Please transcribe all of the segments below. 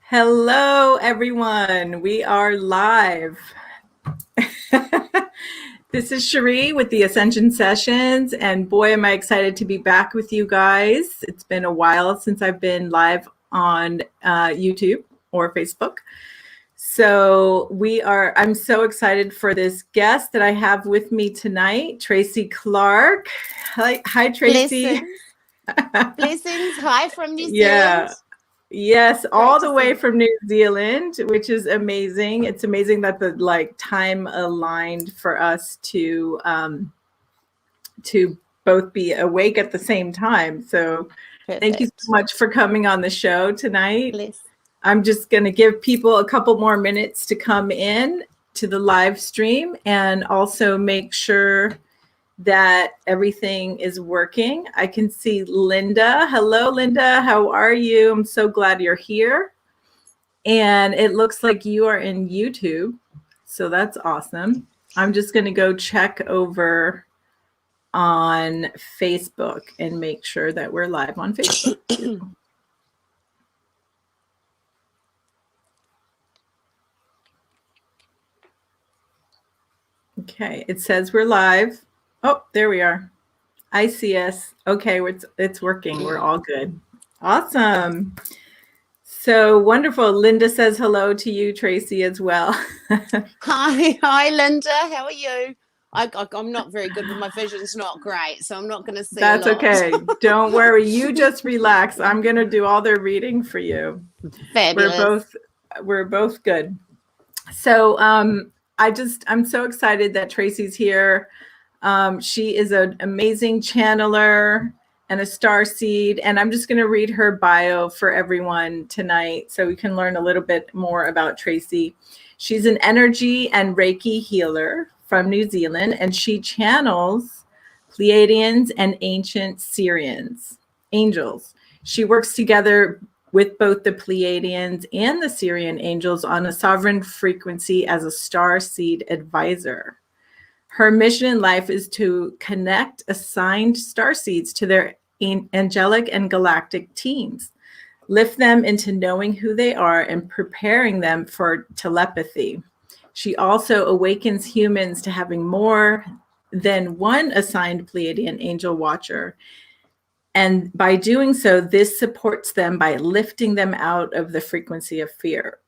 Hello, everyone. We are live. This is Cherie with the Ascension Sessions, and boy, am I excited to be back with you guys. It's been a while since I've been live on YouTube or Facebook. So I'm so excited for this guest that I have with me tonight, Tracey Clark. Hi, Tracey. Blessings. Hi from New Zealand. Yes, all the way from New Zealand, which is amazing. It's amazing that the time aligned for us to both be awake at the same time. So Thank you so much for coming on the show tonight. Bless. I'm just going to give people a couple more minutes to come in to the live stream and also make sure that everything is working. I can see Linda. Hello, Linda. How are you? I'm so glad you're here. And it looks like you are in YouTube. So that's awesome. I'm just going to go check over on Facebook and make sure that we're live on Facebook. Okay, it says we're live. Oh, there we are. I see us. Okay, it's working. We're all good. Awesome. So wonderful. Linda says hello to you, Tracey, as well. Hi, Linda. How are you? I'm not very good with my vision's not great, so I'm not going to see. That's okay. Don't worry. You just relax. I'm going to do all the reading for you. Fabulous. We're both good. So I'm so excited that Tracey's here. She is an amazing channeler and a starseed, and I'm just going to read her bio for everyone tonight so we can learn a little bit more about Tracey. She's an energy and Reiki healer from New Zealand, and she channels Pleiadians and ancient Sirians, angels. She works together with both the Pleiadians and the Sirian angels on a sovereign frequency as a Starseed Advisor. Her mission in life is to connect assigned starseeds to their angelic and galactic teams, lift them into knowing who they are and preparing them for telepathy. She also awakens humans to having more than one assigned Pleiadian Angel Watcher. And by doing so, this supports them by lifting them out of the frequency of fear.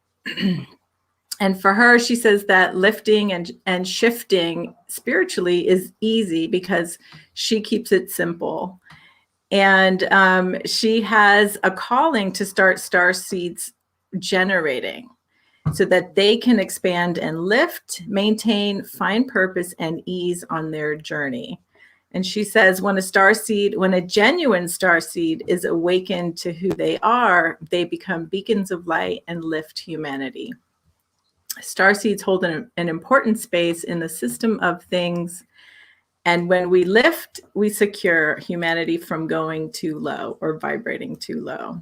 And for her, she says that lifting and shifting spiritually is easy because she keeps it simple. And she has a calling to start starseeds generating so that they can expand and lift, maintain, find purpose and ease on their journey. And she says when a genuine starseed is awakened to who they are, they become beacons of light and lift humanity. Starseeds hold an important space in the system of things. And when we lift, we secure humanity from going too low or vibrating too low.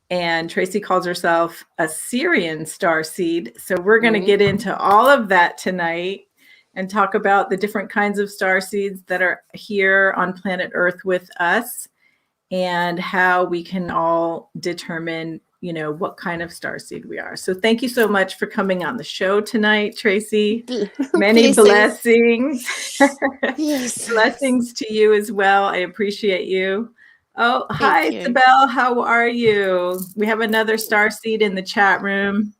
And Tracey calls herself a Sirian starseed. So we're going to get into all of that tonight and talk about the different kinds of starseeds that are here on planet Earth with us and how we can all determine what kind of starseed we are. So thank you so much for coming on the show tonight, Tracey. Many blessings. Yes. Blessings to you as well. I appreciate you. Oh, hi, Sibel. How are you? We have another starseed in the chat room.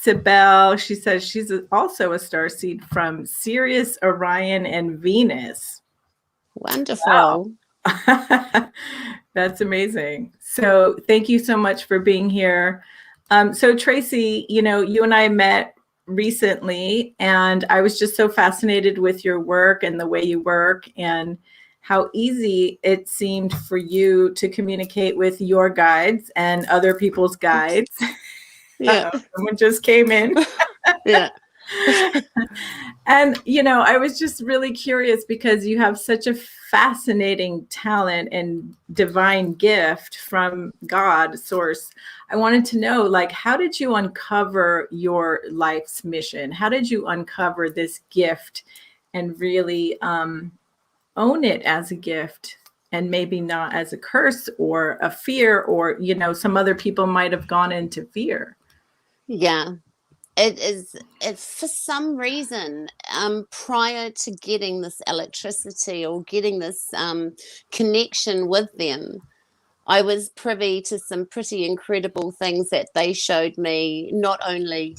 Sibel, she says she's also a starseed from Sirius, Orion, and Venus. Wonderful. Wow. That's amazing. So thank you so much for being here. So Tracey, you and I met recently, and I was just so fascinated with your work and the way you work and how easy it seemed for you to communicate with your guides and other people's guides. Yeah. Someone just came in. Yeah. And, I was just really curious because you have such a fascinating talent and divine gift from God, source. I wanted to know, how did you uncover your life's mission? How did you uncover this gift and really own it as a gift and maybe not as a curse or a fear, or, you know, some other people might have gone into fear. Yeah. It's for some reason, prior to getting this electricity or getting this connection with them, I was privy to some pretty incredible things that they showed me, not only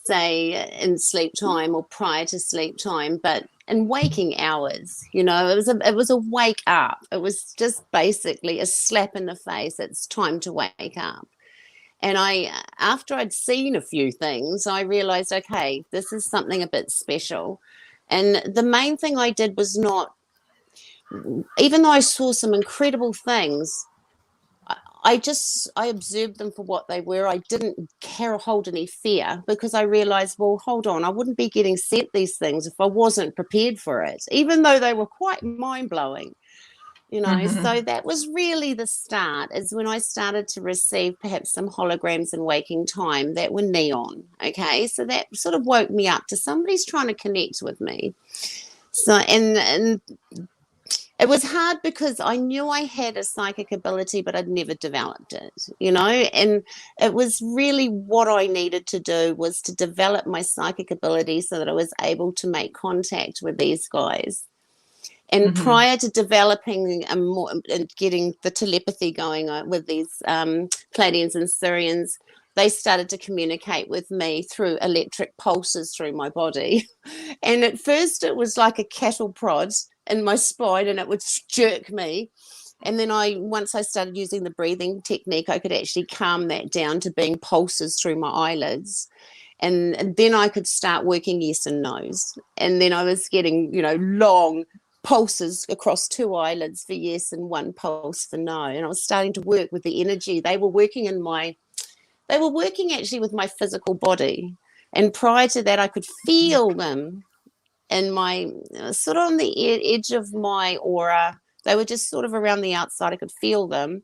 say in sleep time or prior to sleep time, but in waking hours. You know, it was a wake up. It was just basically a slap in the face. It's time to wake up. And after I'd seen a few things, I realized, okay, this is something a bit special. And the main thing I did was not, even though I saw some incredible things, I observed them for what they were. I didn't hold any fear, because I realized, well, hold on, I wouldn't be getting sent these things if I wasn't prepared for it, even though they were quite mind-blowing. You know, so that was really the start, is when I started to receive perhaps some holograms in waking time that were neon. Okay, so that sort of woke me up to somebody's trying to connect with me. So, and it was hard because I knew I had a psychic ability, but I'd never developed it, you know, and it was really what I needed to do, was to develop my psychic ability so that I was able to make contact with these guys. And prior to developing more and getting the telepathy going with these Pleiadians and Sirians, they started to communicate with me through electric pulses through my body. And at first it was like a cattle prod in my spine, and it would jerk me. And then once I started using the breathing technique, I could actually calm that down to being pulses through my eyelids. And then I could start working yes and no's. And then I was getting, you know, long pulses across 2 eyelids for yes and 1 pulse for no. And I was starting to work with the energy. They were working actually with my physical body. And prior to that, I could feel them in my, sort of on the edge of my aura. They were just sort of around the outside. I could feel them.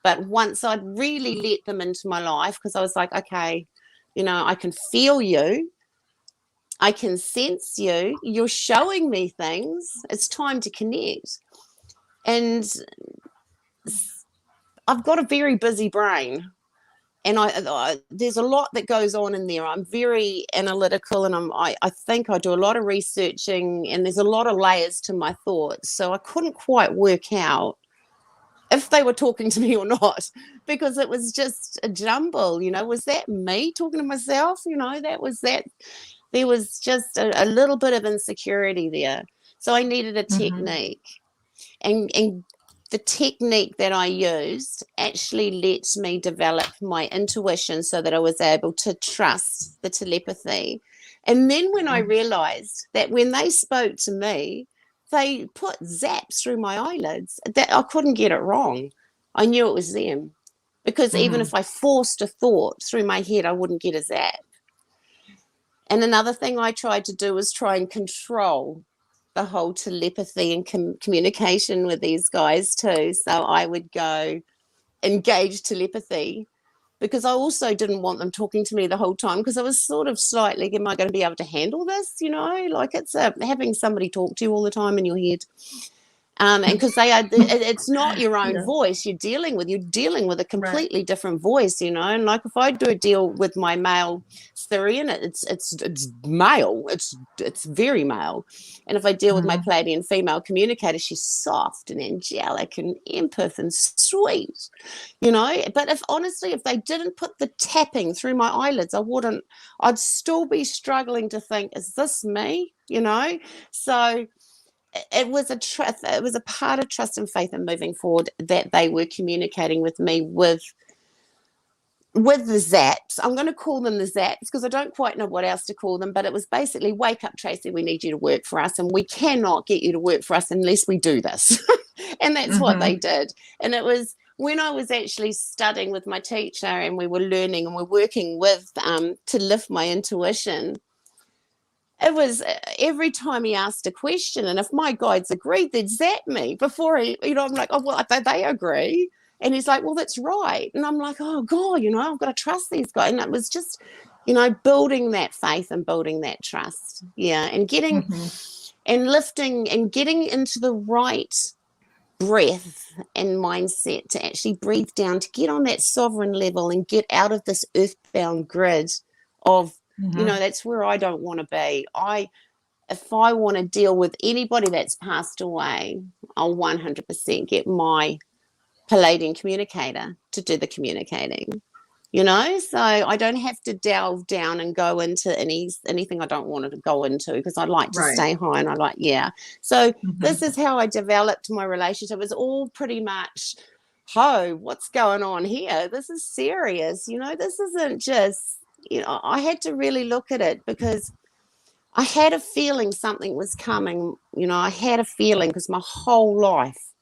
But once I'd really let them into my life, because I was like, okay, you know, I can feel you. I can sense you. You're showing me things. It's time to connect. And I've got a very busy brain. And there's a lot that goes on in there. I'm very analytical, and I think I do a lot of researching, and there's a lot of layers to my thoughts. So I couldn't quite work out if they were talking to me or not, because it was just a jumble. You know, was that me talking to myself? You know, that was that. There was just a little bit of insecurity there. So I needed a technique. And the technique that I used actually lets me develop my intuition so that I was able to trust the telepathy. And then when I realized that when they spoke to me, they put zaps through my eyelids, that I couldn't get it wrong. I knew it was them. Because even if I forced a thought through my head, I wouldn't get a zap. And another thing I tried to do was try and control the whole telepathy and communication with these guys too. So I would go engage telepathy, because I also didn't want them talking to me the whole time, because I was sort of slightly, am I going to be able to handle this? You know, like it's having somebody talk to you all the time in your head. And because it's not your own voice you're dealing with a completely different voice, you know. And like if I do a deal with my male Sirian, it's male, it's very male. And if I deal with my Pleiadian female communicator, she's soft and angelic and empath and sweet, you know. But if they didn't put the tapping through my eyelids, I'd still be struggling to think, is this me, you know? So it was a part of trust and faith in moving forward, that they were communicating with me with the zaps. I'm going to call them the zaps because I don't quite know what else to call them, but it was basically, wake up, Tracey, we need you to work for us, and we cannot get you to work for us unless we do this. And that's what they did. And it was when I was actually studying with my teacher, and we were learning and we're working with to lift my intuition. It was every time he asked a question, and if my guides agreed, they'd zap me before I'm like, oh, well, they agree. And he's like, well, that's right. And I'm like, oh, God, you know, I've got to trust these guys. And it was just, you know, building that faith and building that trust. Yeah. And getting and lifting and getting into the right breath and mindset to actually breathe down, to get on that sovereign level and get out of this earthbound grid of, that's where I don't want to be. If I want to deal with anybody that's passed away, I'll 100% get my Pleiadian communicator to do the communicating. So I don't have to delve down and go into anything I don't want to go into, because I like to stay high, and so this is how I developed my relationship. It's all pretty much, what's going on here? This is serious. This isn't just, I had to really look at it, because I had a feeling something was coming. I had a feeling, because my whole life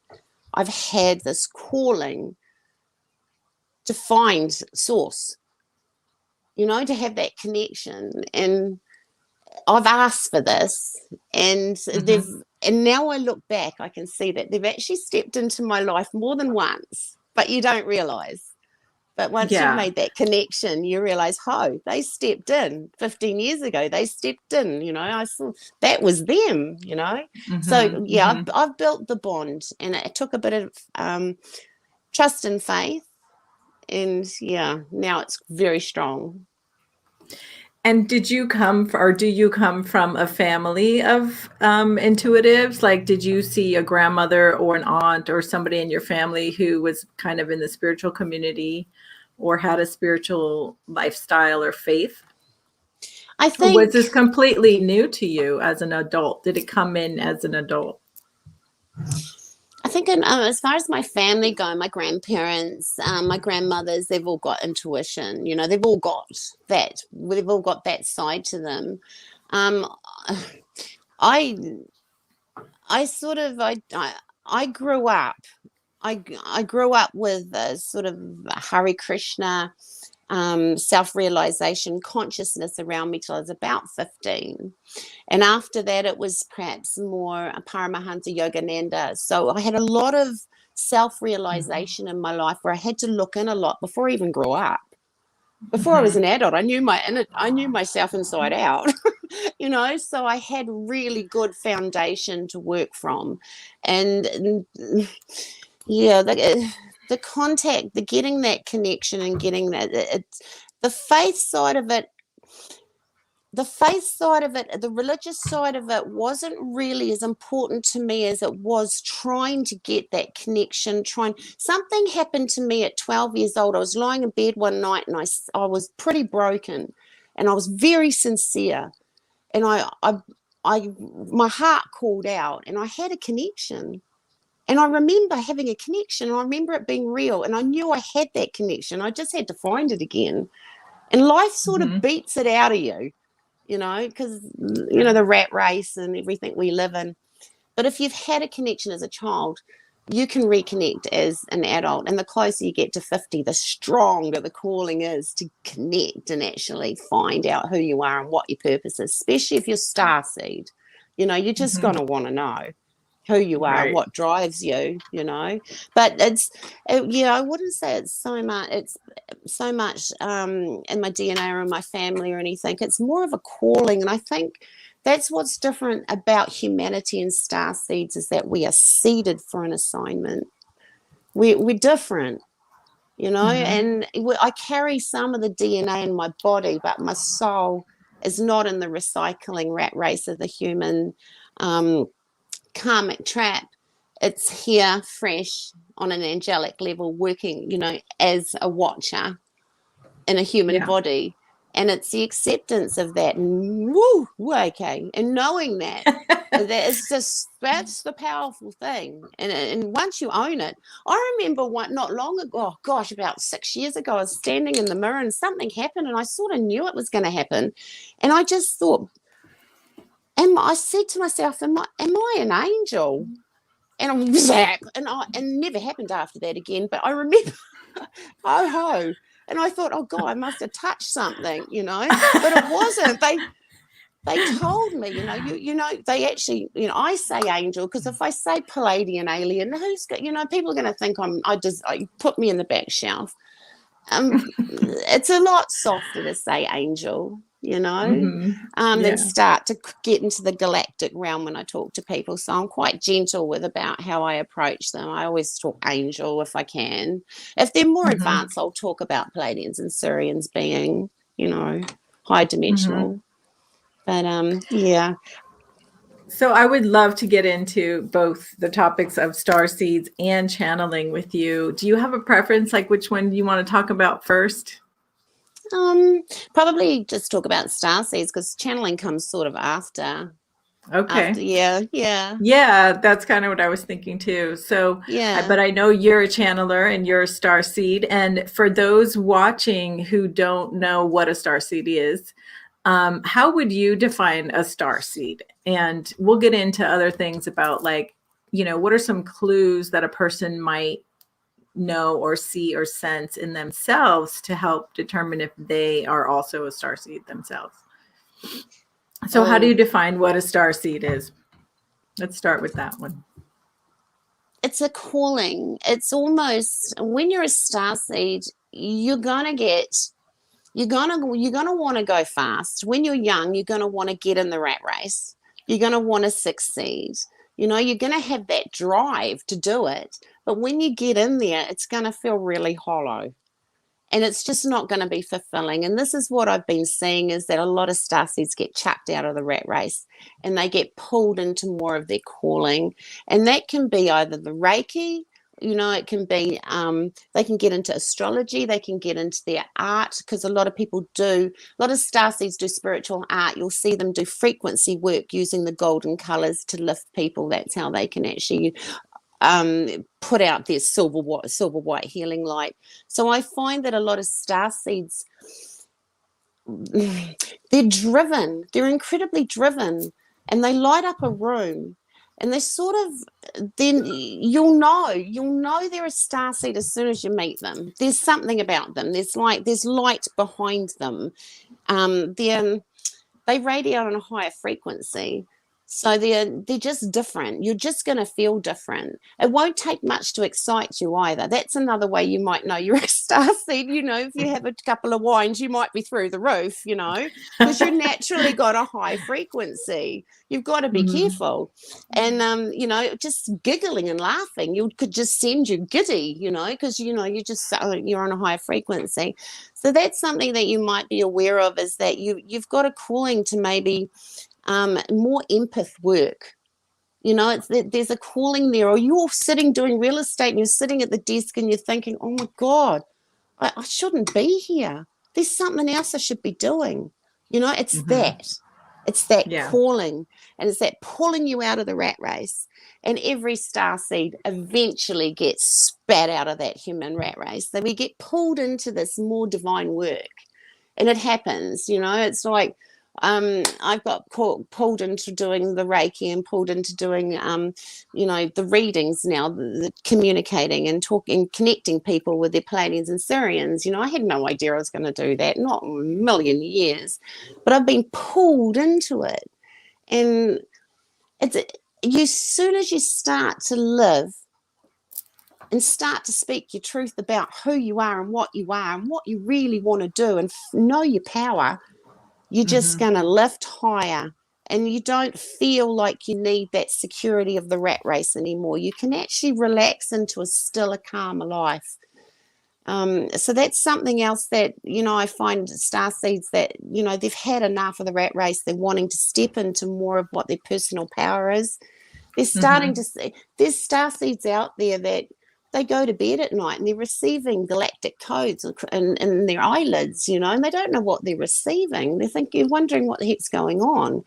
I've had this calling to find source, to have that connection. And I've asked for this, and and now I look back, I can see that they've actually stepped into my life more than once, but you don't realize. But once you've made that connection, you realize, they stepped in 15 years ago. They stepped in, I saw that was them, So, I've built the bond, and it took a bit of trust and faith. And now it's very strong. And do you come from a family of intuitives? Like, did you see a grandmother or an aunt or somebody in your family who was kind of in the spiritual community or had a spiritual lifestyle or faith? I think. Or was this completely new to you as an adult? Did it come in as an adult? I think as far as my family go, my grandparents, my grandmothers, they've all got intuition. They've all got that. They've all got that side to them. I grew up. I grew up with a sort of Hare Krishna, self-realization consciousness around me till I was about 15. And after that, it was perhaps more a Paramahansa Yogananda. So I had a lot of self-realization in my life, where I had to look in a lot before I even grew up. Before I was an adult, I knew myself inside out, so I had really good foundation to work from. And the contact, the getting that connection and getting that, the faith side of it, the religious side of it wasn't really as important to me as it was trying to get that connection. Something happened to me at 12 years old. I was lying in bed one night, and I was pretty broken, and I was very sincere, and my heart called out, and I had a connection. And I remember having a connection, and I remember it being real, and I knew I had that connection. I just had to find it again. And life sort of beats it out of you, because, the rat race and everything we live in. But if you've had a connection as a child, you can reconnect as an adult. And the closer you get to 50, the stronger the calling is to connect and actually find out who you are and what your purpose is, especially if you're Starseed. You're just going to want to know who you are, what drives you, but I wouldn't say it's so much in my DNA or in my family or anything. It's more of a calling. And I think that's what's different about humanity and Starseeds, is that we are seeded for an assignment. We're different, and I carry some of the DNA in my body, but my soul is not in the recycling rat race of the human karmic trap. It's here fresh on an angelic level, working, as a watcher in a human body. And it's the acceptance of that. And and knowing that, that's the powerful thing. And once you own it, I remember not long ago, about 6 years ago, I was standing in the mirror and something happened, and I sort of knew it was going to happen. And I just thought, I said to myself, am I an angel? And I'm zap, and never happened after that again. But I remember, and I thought, oh God, I must have touched something, but it wasn't. They told me, they actually, I say angel because if I say Pleiadian alien, people are going to think I put me in the back shelf. It's a lot softer to say angel. then start to get into the galactic realm when I talk to people. So I'm quite gentle about how I approach them. I always talk angel if I can. If they're more advanced, I'll talk about Pleiadians and Sirians being, high dimensional. But yeah. So I would love to get into both the topics of starseeds and channeling with you. Do you have a preference, like which one you want to talk about first? Probably just talk about starseeds, because channeling comes sort of after. Okay. Yeah, that's kind of what I was thinking too. So, yeah. But I know you're a channeler and you're a starseed. And for those watching who don't know what a starseed is, how would you define a starseed? And we'll get into other things about, like, what are some clues that a person might know or see or sense in themselves to help determine if they are also a starseed themselves. So how do you define what a starseed is? Let's start with that one. It's a calling. It's almost, when you're a starseed, you're gonna want to go fast. When you're young, you're gonna want to get in the rat race. You're gonna want to succeed. You're gonna have that drive to do it. But when you get in there, it's gonna feel really hollow. And it's just not going to be fulfilling. And this is what I've been seeing, is that a lot of starseeds get chucked out of the rat race and they get pulled into more of their calling. And that can be either the Reiki, it can be, they can get into astrology, they can get into their art, because a lot of starseeds do spiritual art. You'll see them do frequency work using the golden colors to lift people. That's how they can actually put out their silver white healing light. So I find that a lot of starseeds, they're incredibly driven, and they light up a room, and they sort of, then you'll know they're a starseed as soon as you meet them. There's something about them. There's light behind them. They radiate on a higher frequency. So they're just different. You're just going to feel different. It won't take much to excite you either. That's another way you might know you're a starseed. If you have a couple of wines, you might be through the roof, because you naturally got a high frequency. You've got to be careful. And, just giggling and laughing, could just send you giddy, because, you're on a high frequency. So that's something that you might be aware of, is that you've got a calling to maybe more empath work. There's a calling there. Or you're sitting doing real estate and you're sitting at the desk and you're thinking, oh my God, I shouldn't be here. There's something else I should be doing. It's that calling, and it's that pulling you out of the rat race. And every starseed eventually gets spat out of that human rat race. So we get pulled into this more divine work, and it happens. It's like, I've got pulled into doing the Reiki and pulled into doing, the readings now, the communicating and talking, connecting people with their Pleiadians and Sirians. I had no idea I was going to do that, not in a million years, but I've been pulled into it. And as soon as you start to live and start to speak your truth about who you are and what you really want to do, and know your power, you're just going to lift higher, and you don't feel like you need that security of the rat race anymore. You can actually relax into a stiller, calmer life. So that's something else that, I find starseeds that, they've had enough of the rat race. They're wanting to step into more of what their personal power is. They're starting to see, there's starseeds out there that they go to bed at night and they're receiving galactic codes in their eyelids, and they don't know what they're receiving. You're wondering what the heck's going on.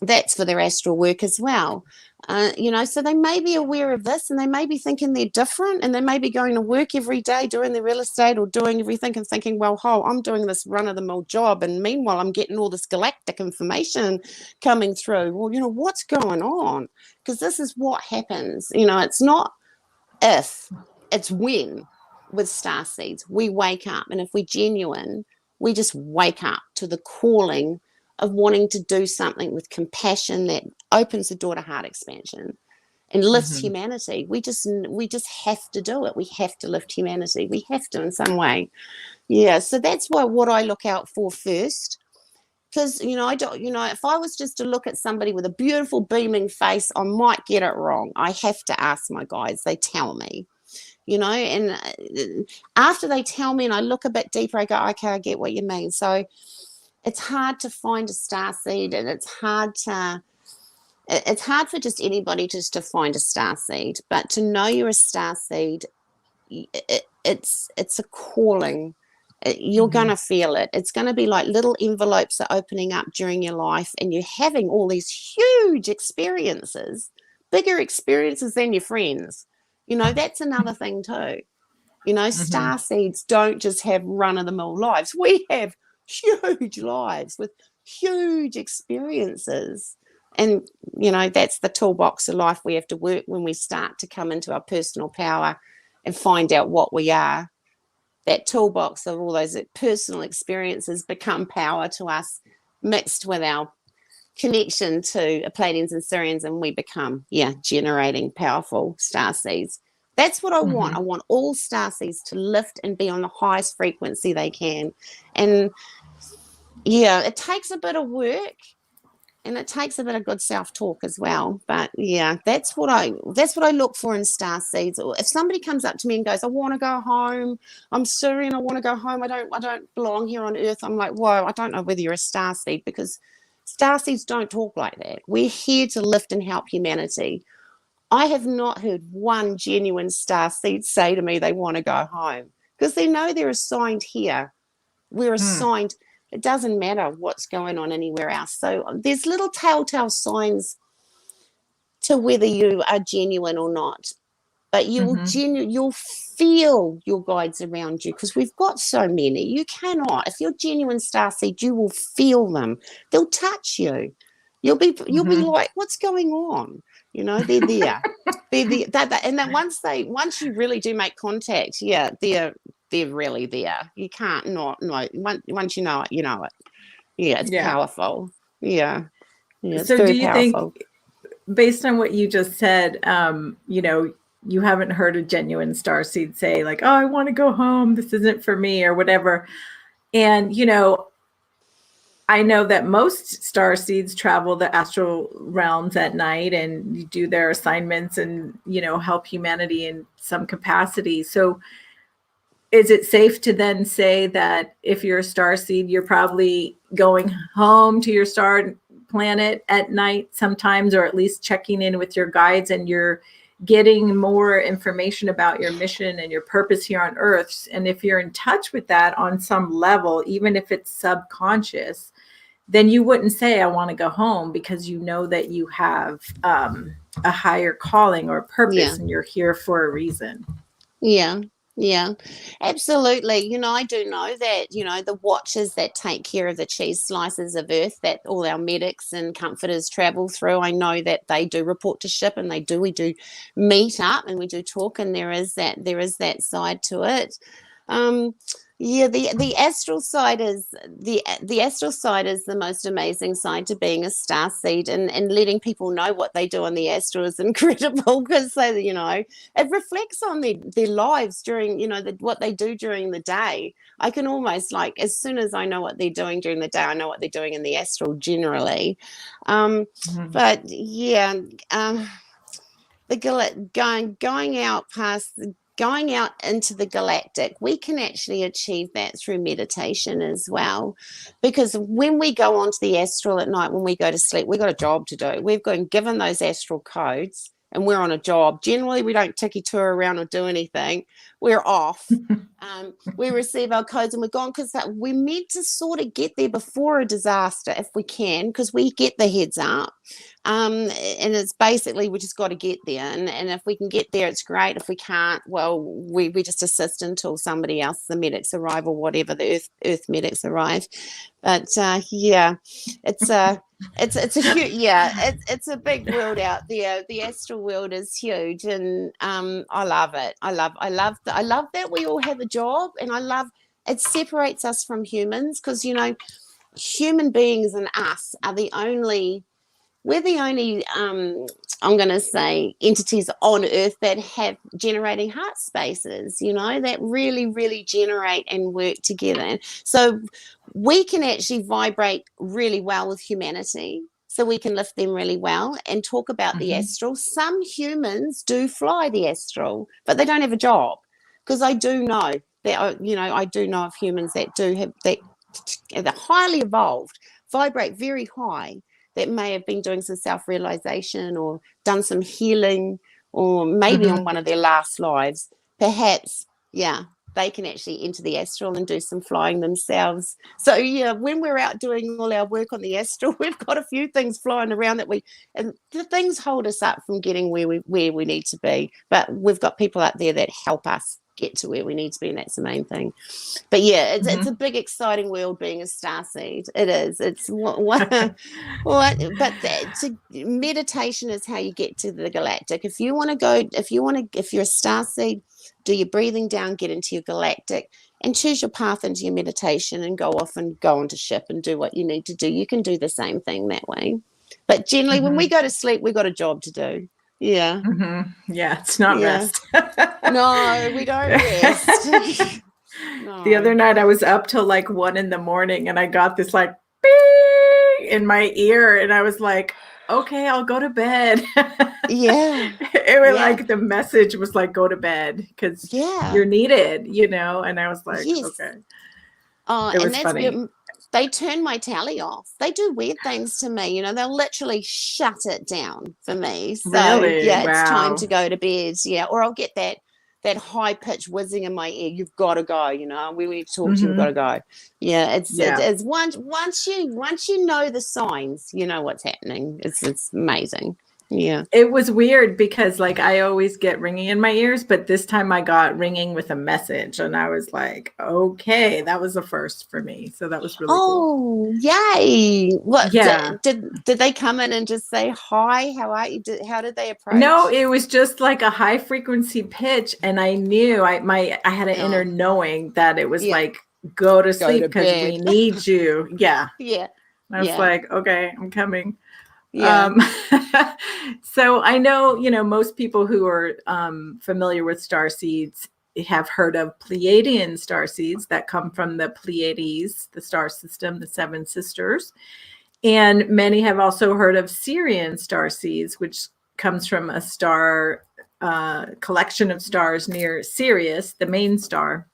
That's for their astral work as well. So they may be aware of this, and they may be thinking they're different, and they may be going to work every day doing their real estate or doing everything and thinking, well, I'm doing this run-of-the-mill job, and meanwhile I'm getting all this galactic information coming through. Well, what's going on? Because this is what happens. It's not if, it's when. With starseeds, we wake up, and if we're genuine, we just wake up to the calling of wanting to do something with compassion that opens the door to heart expansion. and lift humanity. We just have to do it. We have to lift humanity. We have to in some way. Yeah. So that's what I look out for first. Because, I don't, if I was just to look at somebody with a beautiful beaming face, I might get it wrong. I have to ask my guides. They tell me, and after they tell me and I look a bit deeper, I go, okay, I get what you mean. So it's hard to find a starseed, and it's hard for just anybody just to find a starseed, but to know you're a starseed, it's a calling. You're going to feel it. It's going to be like little envelopes are opening up during your life, and you're having all these huge experiences, bigger experiences than your friends. That's another thing too. Starseeds don't just have run-of-the-mill lives. We have huge lives with huge experiences. And, that's the toolbox of life we have to work when we start to come into our personal power and find out what we are. That toolbox of all those personal experiences become power to us, mixed with our connection to Pleiadians and Sirians, and we become, generating powerful starseeds. That's what I want. I want all starseeds to lift and be on the highest frequency they can. And, it takes a bit of work. And it takes a bit of good self-talk as well. But that's what I look for in starseeds. If somebody comes up to me and goes, I want to go home, I'm Sirian, I want to go home, I don't belong here on Earth, I'm like, whoa, I don't know whether you're a starseed, because starseeds don't talk like that. We're here to lift and help humanity. I have not heard one genuine starseed say to me they want to go home, because they know they're assigned here. We're assigned. It doesn't matter what's going on anywhere else. So there's little telltale signs to whether you are genuine or not. But you'll feel your guides around you, because we've got so many. You cannot. If you're genuine starseed, you will feel them. They'll touch you. You'll be like, what's going on? They're there. They're there. And then once you really do make contact, they're really there. You can't not know. Once you know it, you know it. Yeah, it's powerful. Yeah. It's so very do you powerful. think, based on what you just said, you haven't heard a genuine starseed say like, oh, I want to go home, this isn't for me, or whatever. And, I know that most starseeds travel the astral realms at night and do their assignments and, help humanity in some capacity. So is it safe to then say that if you're a starseed, you're probably going home to your star planet at night sometimes, or at least checking in with your guides, and you're getting more information about your mission and your purpose here on Earth? And if you're in touch with that on some level, even if it's subconscious, then you wouldn't say, I want to go home, because you know that you have a higher calling or purpose, and you're here for a reason. Yeah, absolutely. I do know that, the watchers that take care of the cheese slices of Earth that all our medics and comforters travel through, I know that they do report to ship, and we do meet up and we do talk, and there is that side to it. The astral side is the astral side is the most amazing side to being a starseed, and letting people know what they do on the astral is incredible, because it reflects on their lives during what they do during the day. I can almost, like, as soon as I know what they're doing during the day, I know what they're doing in the astral generally. But going out into the galactic, we can actually achieve that through meditation as well. Because when we go onto the astral at night, when we go to sleep, we've got a job to do. We've been given those astral codes, and we're on a job. Generally, we don't ticky tour around or do anything. We're off. We receive our codes and we're gone, because we're meant to sort of get there before a disaster if we can, because we get the heads up. And it's basically, we just got to get there. And if we can get there, it's great. If we can't, well, we just assist until somebody else, the medics arrive, or whatever, the Earth medics arrive. But it's a huge, it's a big world out there. The astral world is huge, and I love it. I love that we all have a job, and I love it. Separates us from humans, because human beings and us are the only we're the only I'm going to say entities on Earth that have generating heart spaces, you know, that really, really generate and work together. So we can actually vibrate really well with humanity. So we can lift them really well and talk about the astral. Some humans do fly the astral, but they don't have a job. Because I do know that, you know, I do know of humans that do have, that they're highly evolved, vibrate very high, that may have been doing some self-realization or done some healing, or maybe on one of their last lives. Perhaps, yeah, they can actually enter the astral and do some flying themselves. So yeah, when we're out doing all our work on the astral, we've got a few things flying around that and the things hold us up from getting where we need to be. But we've got people out there that help us get to where we need to be, and that's the main thing. But yeah, it's a big, exciting world being a starseed. It is. It's what but meditation is how you get to the galactic. If you're a starseed, do your breathing down, get into your galactic, and choose your path into your meditation, and go off and go onto ship and do what you need to do. You can do the same thing that way. But generally, when we go to sleep, we've got a job to do. Yeah. Yeah, it's not rest. No, we don't rest. No. The other night I was up till like 1 a.m. and I got this like beep in my ear, and I was like, okay, I'll go to bed. Yeah. It was like the message was like, go to bed because you're needed, you know? And I was like, okay. Oh, it was funny. They turn my tally off. They do weird things to me. You know, they'll literally shut it down for me. So really? yeah, it's time to go to bed. Yeah. Or I'll get that high pitched whizzing in my ear. You've got to go. You know, we need to talk to you. You've got to go. Yeah. It's once you know the signs, you know what's happening. It's amazing. Yeah. It was weird because like I always get ringing in my ears, but this time I got ringing with a message, and I was like, okay, that was a first for me. So that was really cool. Oh, yay. What? Yeah. Did they come in and just say, hi, how are you? How did they approach? No, it was just like a high frequency pitch. And I knew I had an inner knowing that it was like, go to sleep because we need you. Yeah. Yeah. And I was like, okay, I'm coming. Yeah. So I know, you know, most people who are familiar with starseeds have heard of Pleiadian starseeds that come from the Pleiades, the star system, the seven sisters. And many have also heard of Sirian starseeds, which comes from a star collection of stars near Sirius, the main star.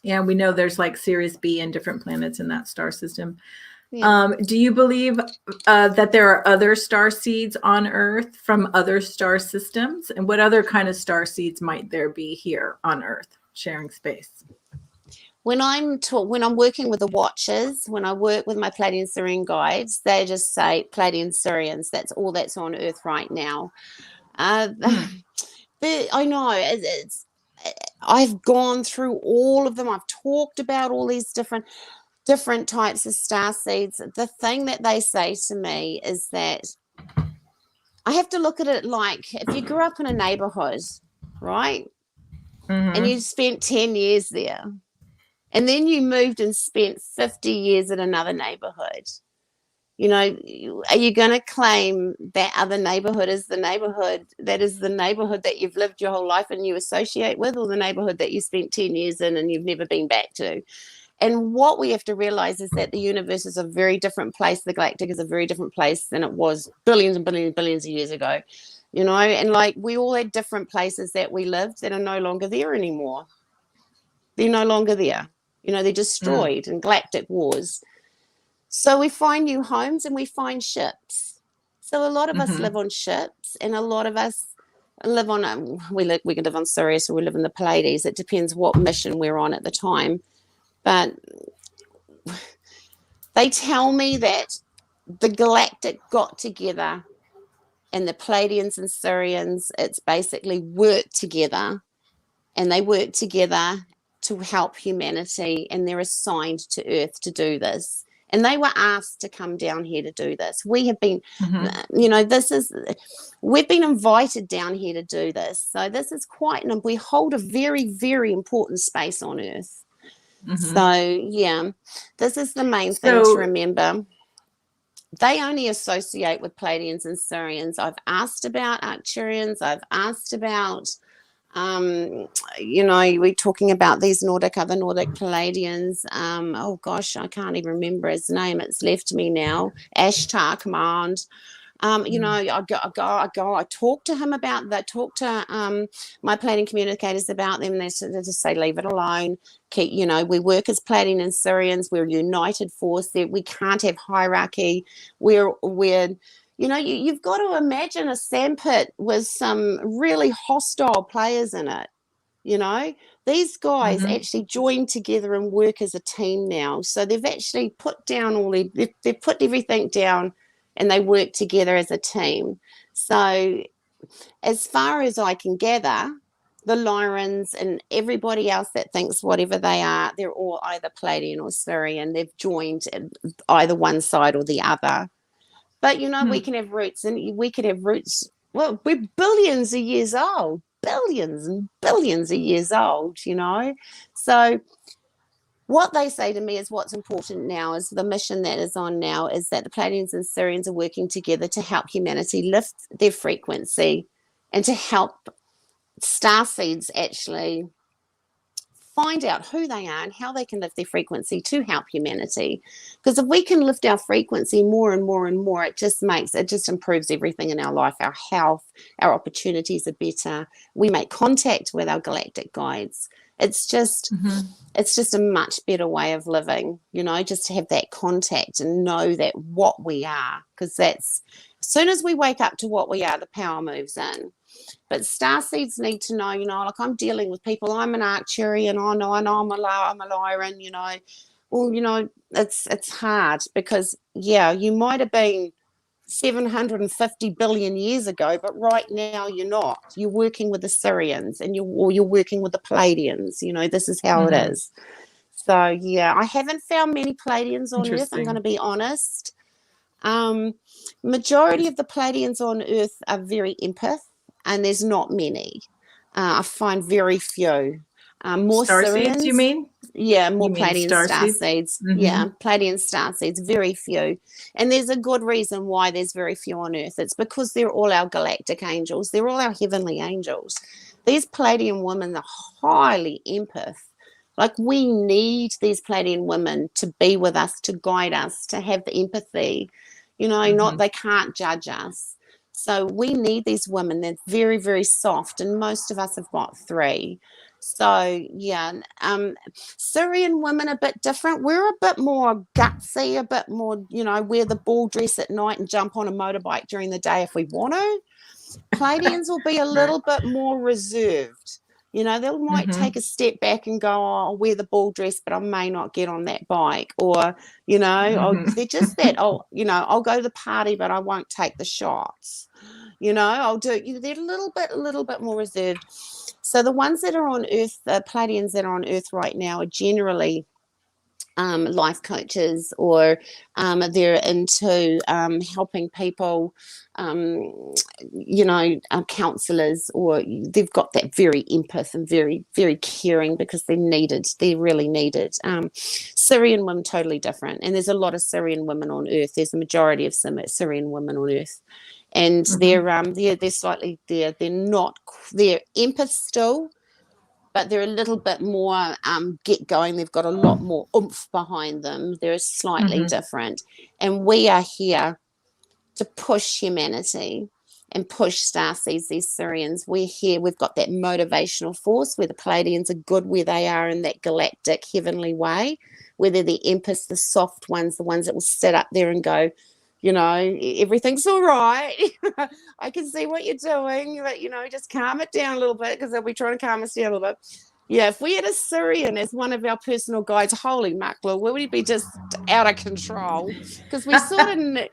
And we know there's like Sirius B and different planets in that star system. Yeah. Do you believe that there are other star seeds on Earth from other star systems? And what other kind of star seeds might there be here on Earth sharing space? When I'm working with the Watchers, when I work with my Pleiadian Sirian guides, they just say Pleiadian Sirians. That's all that's on Earth right now. I know I've gone through all of them. I've talked about all these different types of star seeds. The thing that they say to me is that I have to look at it like if you grew up in a neighborhood, right? And you spent 10 years there, and then you moved and spent 50 years in another neighborhood. You know, are you going to claim that other neighborhood is the neighborhood that you've lived your whole life and you associate with, or the neighborhood that you spent 10 years in and you've never been back to? And what we have to realize is that the universe is a very different place. The galactic is a very different place than it was billions and billions and billions of years ago, you know, and like we all had different places that we lived that are no longer there anymore. They're no longer there. You know, they're destroyed in galactic wars. So we find new homes and we find ships. So a lot of us live on ships, and a lot of us live on, we can live on Sirius, or we live in the Pleiades. It depends what mission we're on at the time. But they tell me that the galactic got together, and the Pleiadians and Sirians, it's basically worked together, and they work together to help humanity, and they're assigned to Earth to do this. And they were asked to come down here to do this. We have been, you know, we've been invited down here to do this. So this is we hold a very, very important space on Earth. So, yeah, this is the main thing to remember. they only associate with Pleiadians and Sirians. I've asked about Arcturians. I've asked about, we're talking about these other Nordic Pleiadians. Oh gosh, I can't even remember his name. It's left me now. Ashtar Command. I talk to him about that, talk to my Pleiadian communicators about them. They just say, leave it alone. We work as Pleiadian and Sirians. We're a united force. We can't have hierarchy. You've got to imagine a sandpit with some really hostile players in it. These guys actually join together and work as a team now. So they've actually put down they've put everything down, and they work together as a team. So as far as I can gather, the Lyrans and everybody else that thinks whatever they are, they're all either Pleiadian or Sirian. They've joined either one side or the other. But, we can have roots, and we could have roots. Well, we're billions of years old, billions and billions of years old, So what they say to me is what's important now is the mission that is on now is that the Pleiadians and Sirians are working together to help humanity lift their frequency and to help starseeds actually find out who they are and how they can lift their frequency to help humanity. Because if we can lift our frequency more and more and more, it just improves everything in our life. Our health, our opportunities are better. We make contact with our galactic guides. It's just a much better way of living, just to have that contact and know that what we are, because as soon as we wake up to what we are, the power moves in. But starseeds need to know, like I'm dealing with people, I'm an Arcturian, I know I'm a Lyran, well, it's hard because, you might have been 750 billion years ago, but right now you're not. You're working with the Sirians and you're working with the Pleiadians. This is how it is. So I haven't found many Pleiadians on Earth, I'm going to be honest. Majority of the Pleiadians on Earth are very empath, and there's not many. I find very few. More Starseeds, Sirians, you mean? Yeah, more Pleiadian Starseeds. Yeah, Pleiadian Starseeds, very few. And there's a good reason why there's very few on Earth. It's because they're all our galactic angels. They're all our heavenly angels. These Pleiadian women are highly empath. Like, we need these Pleiadian women to be with us, to guide us, to have the empathy. They can't judge us. So we need these women. They're very, very soft, and most of us have got 3. So, Sirian women are a bit different. We're a bit more gutsy, a bit more, wear the ball dress at night and jump on a motorbike during the day if we want to. Pleiadians will be a little bit more reserved. They might take a step back and go, I'll wear the ball dress, but I may not get on that bike. Or, they're just that, I'll go to the party, but I won't take the shots. I'll do, they're a little bit more reserved. So the ones that are on Earth, the Pleiadians that are on Earth right now are generally life coaches, or they're into helping people, counselors, or they've got that very empath and very, very caring because they're needed. They're really needed. Sirian women, totally different. And there's a lot of Sirian women on Earth. There's a majority of Sirian women on Earth. And they're slightly, they're empath still, but they're a little bit more get going. They've got a lot more oomph behind them. They're slightly different. And we are here to push humanity and push starseeds, these Sirians. We're here. We've got that motivational force where the Pleiadians are good where they are in that galactic heavenly way, where they're the empaths, the soft ones, the ones that will sit up there and go, everything's all right. I can see what you're doing, but, just calm it down a little bit, because they'll be trying to calm us down a little bit. Yeah, if we had a Sirian as one of our personal guides, holy mackerel, we'd be just out of control, because we sort of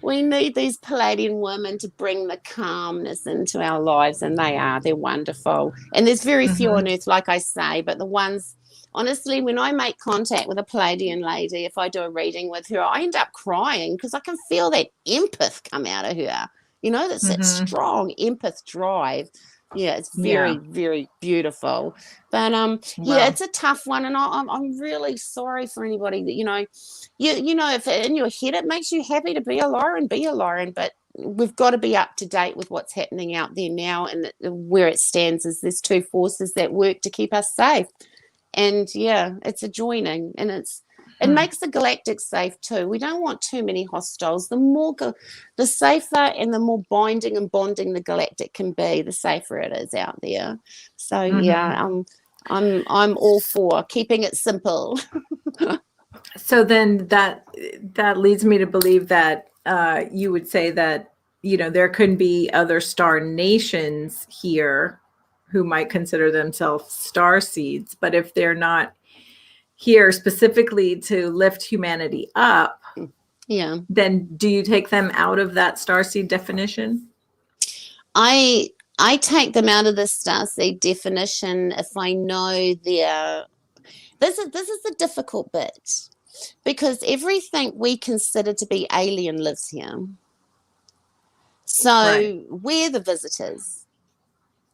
we need these Pleiadian women to bring the calmness into our lives, and they're wonderful. And there's very few on Earth, like I say, but the ones, honestly, when I make contact with a Pleiadian lady, if I do a reading with her, I end up crying because I can feel that empath come out of her. That's that strong empath drive. Yeah, it's Yeah. very, very beautiful. But yeah, Wow. it's a tough one, and I'm really sorry for anybody that you know if in your head it makes you happy to be a Lauren, but we've got to be up to date with what's happening out there now, and where it stands is there's two forces that work to keep us safe, and yeah, it's a joining, and it makes the galactic safe too. We don't want too many hostiles. The safer and the more binding and bonding the galactic can be, the safer it is out there. So yeah, I'm all for keeping it simple. So then that leads me to believe that you would say that, there could be other star nations here who might consider themselves star seeds, but if they're not here specifically to lift humanity up, Yeah. then do you take them out of that starseed definition? I take them out of the starseed definition if I know their. This is the difficult bit, because everything we consider to be alien lives here. So Right. we're the visitors.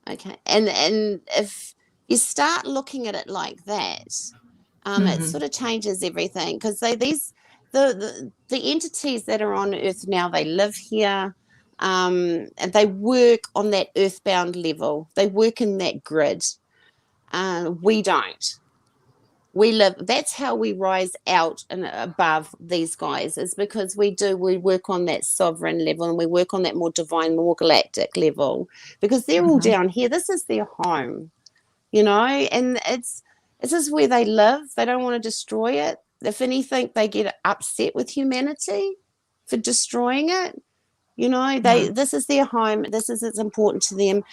Okay. And if you start looking at it like that, it sort of changes everything, because the entities that are on Earth now, they live here, and they work on that earthbound level. They work in that grid. We don't. We live. That's how we rise out and above these guys, is because we work on that sovereign level, and we work on that more divine, more galactic level, because they're all down here. This is their home, and this is where they live. They don't want to destroy it. If anything, they get upset with humanity for destroying it. This is their home. It's important to them.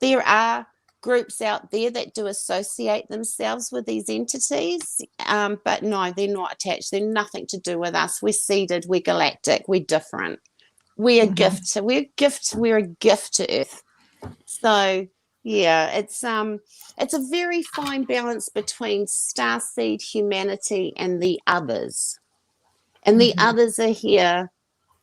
There are groups out there that do associate themselves with these entities, but no, they're not attached. They're nothing to do with us. We're seeded. We're galactic. We're different. We're a gift. We're a gift to Earth. So yeah, it's a very fine balance between Starseed, humanity, and the others. And the others are here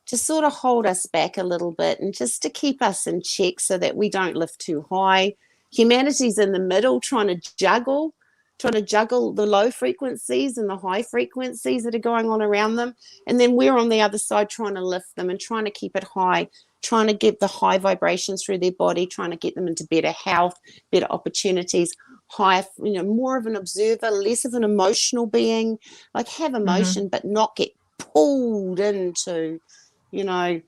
to sort of hold us back a little bit, and just to keep us in check so that we don't lift too high. Humanity's in the middle, trying to juggle the low frequencies and the high frequencies that are going on around them. And then we're on the other side trying to lift them and trying to keep it high, trying to get the high vibrations through their body, trying to get them into better health, better opportunities, higher, more of an observer, less of an emotional being, like have emotion, but not get pulled into, the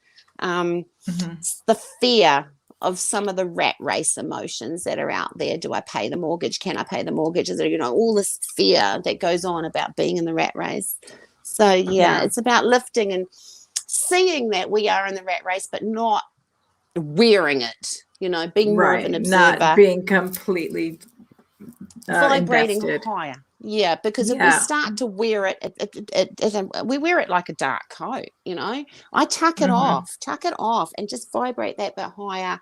fear of some of the rat race emotions that are out there. Do I pay the mortgage? Can I pay the mortgage? Is there, all this fear that goes on about being in the rat race. So yeah, it's about lifting and seeing that we are in the rat race, but not wearing it, being more of an observer. Not being completely vibrating invested. higher. Yeah, because if we start to wear it, we wear it like a dark coat, I tuck it off and just vibrate that bit higher.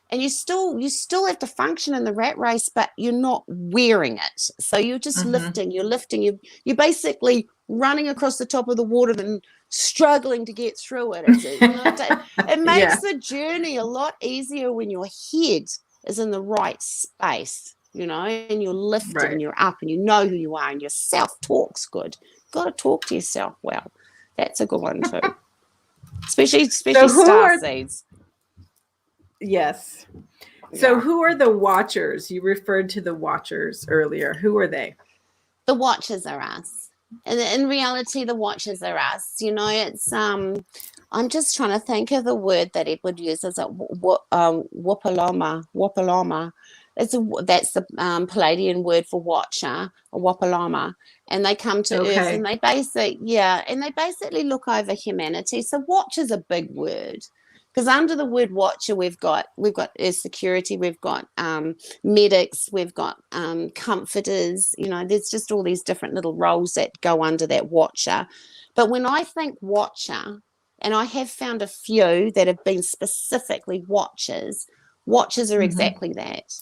And you still have to function in the rat race, but you're not wearing it. So you're just lifting, you're basically running across the top of the water and struggling to get through it. It makes the journey a lot easier when your head is in the right space. And you're lifted and you're up and you know who you are, and your self-talk's good. You've got to talk to yourself well. That's a good one too. especially starseeds. Yes. So who are the watchers? You referred to the watchers earlier. Who are they? The watchers are us. And in reality, the watchers are us. It's I'm just trying to think of the word that Edward uses. Wapalama. That's the Pleiadian word for watcher, a Wapalama, and they come to Earth, and they basically look over humanity. So watch is a big word, because under the word watcher we've got Earth security, we've got medics, we've got comforters. There's just all these different little roles that go under that watcher. But when I think watcher, and I have found a few that have been specifically watchers are exactly that.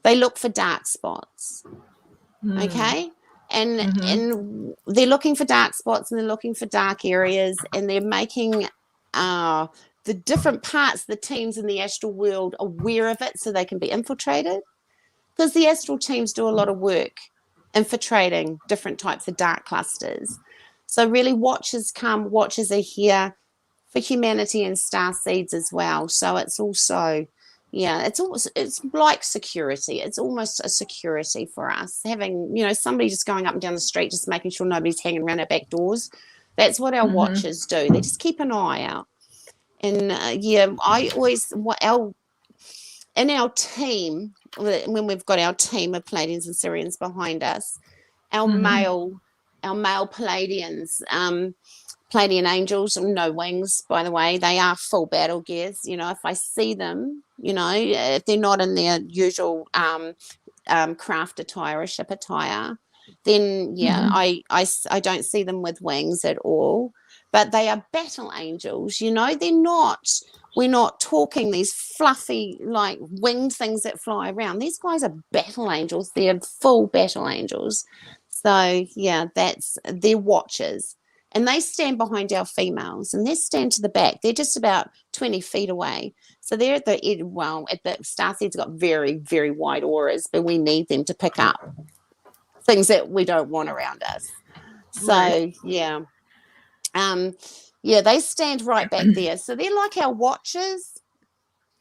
They look for dark spots, okay? And they're looking for dark spots, and they're looking for dark areas, and they're making the different parts, the teams in the astral world aware of it so they can be infiltrated, because the astral teams do a lot of work infiltrating different types of dark clusters. So really watchers are here for humanity and starseeds as well. So it's also, it's like security. It's almost a security for us, having, somebody just going up and down the street, just making sure nobody's hanging around our back doors. That's what our watchers do. They just keep an eye out. And I always, in our team, when we've got our team of Pleiadians and Sirians behind us, our male Pleiadians, Pleiadian angels, no wings, by the way, they are full battle gears. If I see them, if they're not in their usual craft attire or ship attire, then I don't see them with wings at all. But they are battle angels. We're not talking these fluffy, like, winged things that fly around. These guys are battle angels. They're full battle angels. So, they're watchers. And they stand behind our females, and they stand to the back. They're just about 20 feet away. So they're at the Starseeds got very, very wide auras, but we need them to pick up things that we don't want around us. So, Right. they stand right back there. So they're like our watchers,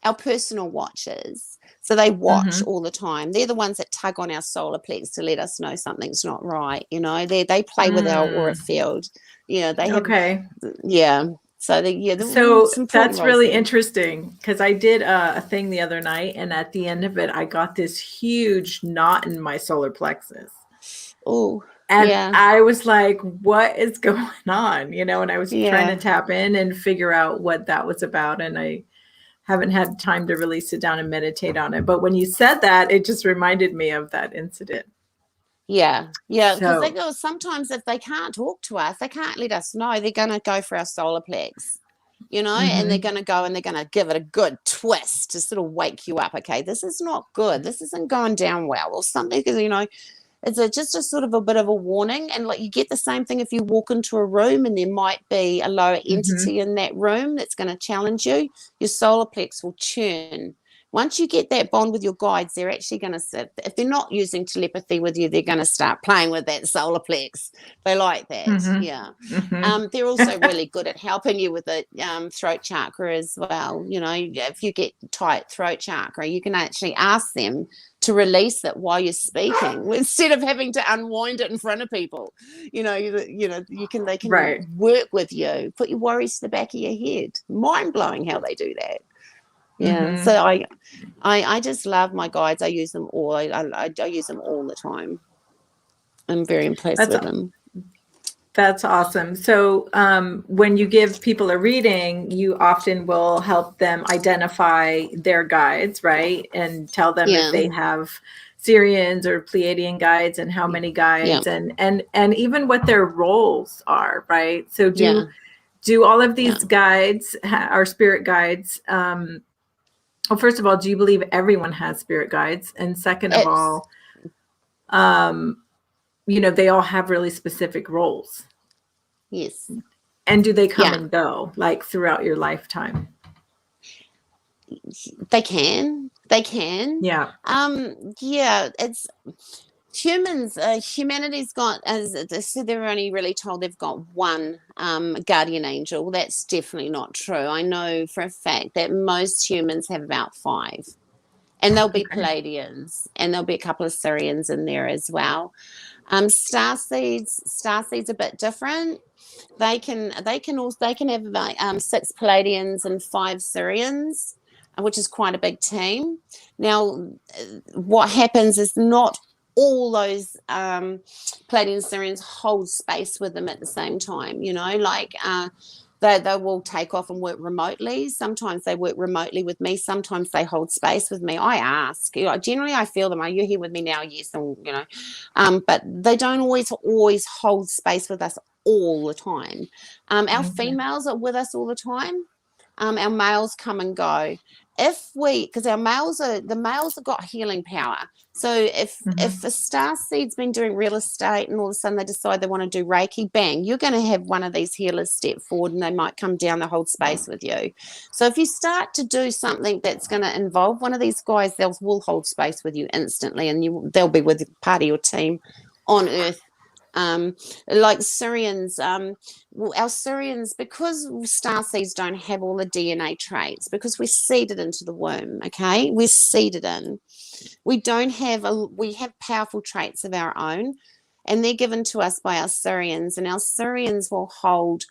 our personal watchers. So they watch all the time. They're the ones that tug on our solar plex to let us know something's not right. They play with our aura field. They have, So So that's really interesting, because I did a thing the other night, and at the end of it, I got this huge knot in my solar plexus. Oh, and I was like, what is going on? And I was trying to tap in and figure out what that was about. And I haven't had time to really sit down and meditate on it. But when you said that, it just reminded me of that incident. Because sometimes if they can't talk to us, they can't let us know, they're going to go for our solar plex, and they're going to go and they're going to give it a good twist to sort of wake you up. Okay, this is not good. This isn't going down well or something, because, it's just a sort of a bit of a warning. And like, you get the same thing if you walk into a room and there might be a lower entity in that room that's going to challenge you. Your solar plex will churn. Once you get that bond with your guides, they're actually going to sit. If they're not using telepathy with you, they're going to start playing with that solar plex. They like that. They're also really good at helping you with the throat chakra as well. If you get tight throat chakra, you can actually ask them to release it while you're speaking, instead of having to unwind it in front of people. They can work with you, put your worries to the back of your head. Mind blowing how they do that. So I just love my guides. I use them all. I use them all the time. I'm very impressed with them. That's awesome. So when you give people a reading, you often will help them identify their guides, right? And tell them if they have Sirians or Pleiadian guides, and how many guides, and even what their roles are, right? So do all of these guides, our spirit guides, well, first of all, do you believe everyone has spirit guides? And second of all, they all have really specific roles. Yes. And do they come and go, like, throughout your lifetime? They can. Yeah. It's humans. Humanity's got, as they said, they're only really told they've got one guardian angel. That's definitely not true. I know for a fact that most humans have about 5, and there'll be Pleiadians, and there'll be a couple of Sirians in there as well. Starseeds a bit different. They can have about 6 Pleiadians and 5 Sirians, which is quite a big team. Now, what happens is not all those Pleiadian Sirians hold space with them at the same time. They will take off and work remotely. Sometimes they work remotely with me. Sometimes they hold space with me. I ask. Generally, I feel them. Are you here with me now? Yes. But they don't always hold space with us all the time. Our females are with us all the time. Our males come and go. because the males have got healing power. So if a starseed's been doing real estate and all of a sudden they decide they want to do Reiki, bang, you're going to have one of these healers step forward and they might come down to hold space with you. So if you start to do something that's going to involve one of these guys, will hold space with you instantly, and they'll be with part of your team on Earth. Like Sirians, our Sirians, because starseeds don't have all the DNA traits, because we're seeded into the womb, okay? We're seeded in. We have powerful traits of our own, and they're given to us by our Sirians, and our Sirians will hold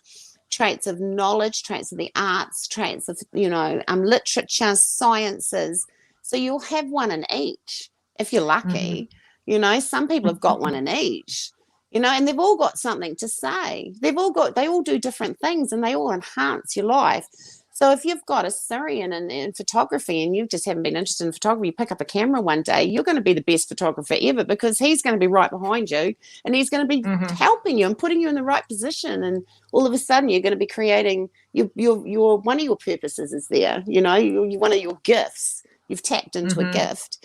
traits of knowledge, traits of the arts, traits of, literature, sciences. So you'll have one in each if you're lucky. Some people have got one in each. And they've all got something to say. They all do different things, and they all enhance your life. So if you've got a Sirian in photography and you just haven't been interested in photography, you pick up a camera one day, you're going to be the best photographer ever, because he's going to be right behind you, and he's going to be helping you and putting you in the right position. And all of a sudden you're going to be creating your one of your purposes is there, one of your gifts. You've tapped into a gift.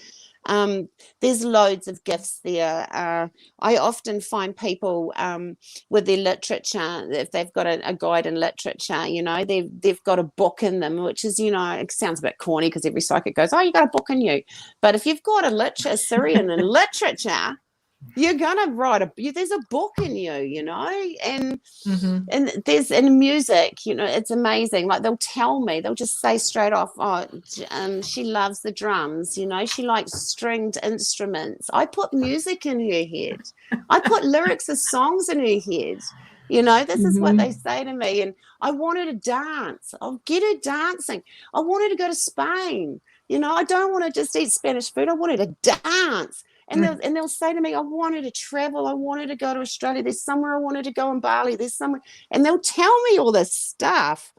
There's loads of gifts there. I often find people with their literature, if they've got a guide in literature, they've got a book in them, which is, it sounds a bit corny because every psychic goes, oh, you got a book in you. But if you've got a Sirian in literature, you're gonna there's a book in you, and there's in music, it's amazing. Like they'll just say straight off, she loves the drums, she likes stringed instruments. I put music in her head. I put lyrics of songs in her head. This is what they say to me. And I want her to dance. I'll get her dancing. I want her to go to Spain. I don't want to just eat Spanish food. I want her to dance. And they'll say to me, I want her to travel. I want her to go to Australia. There's somewhere I want her to go in Bali. There's somewhere. And they'll tell me all this stuff.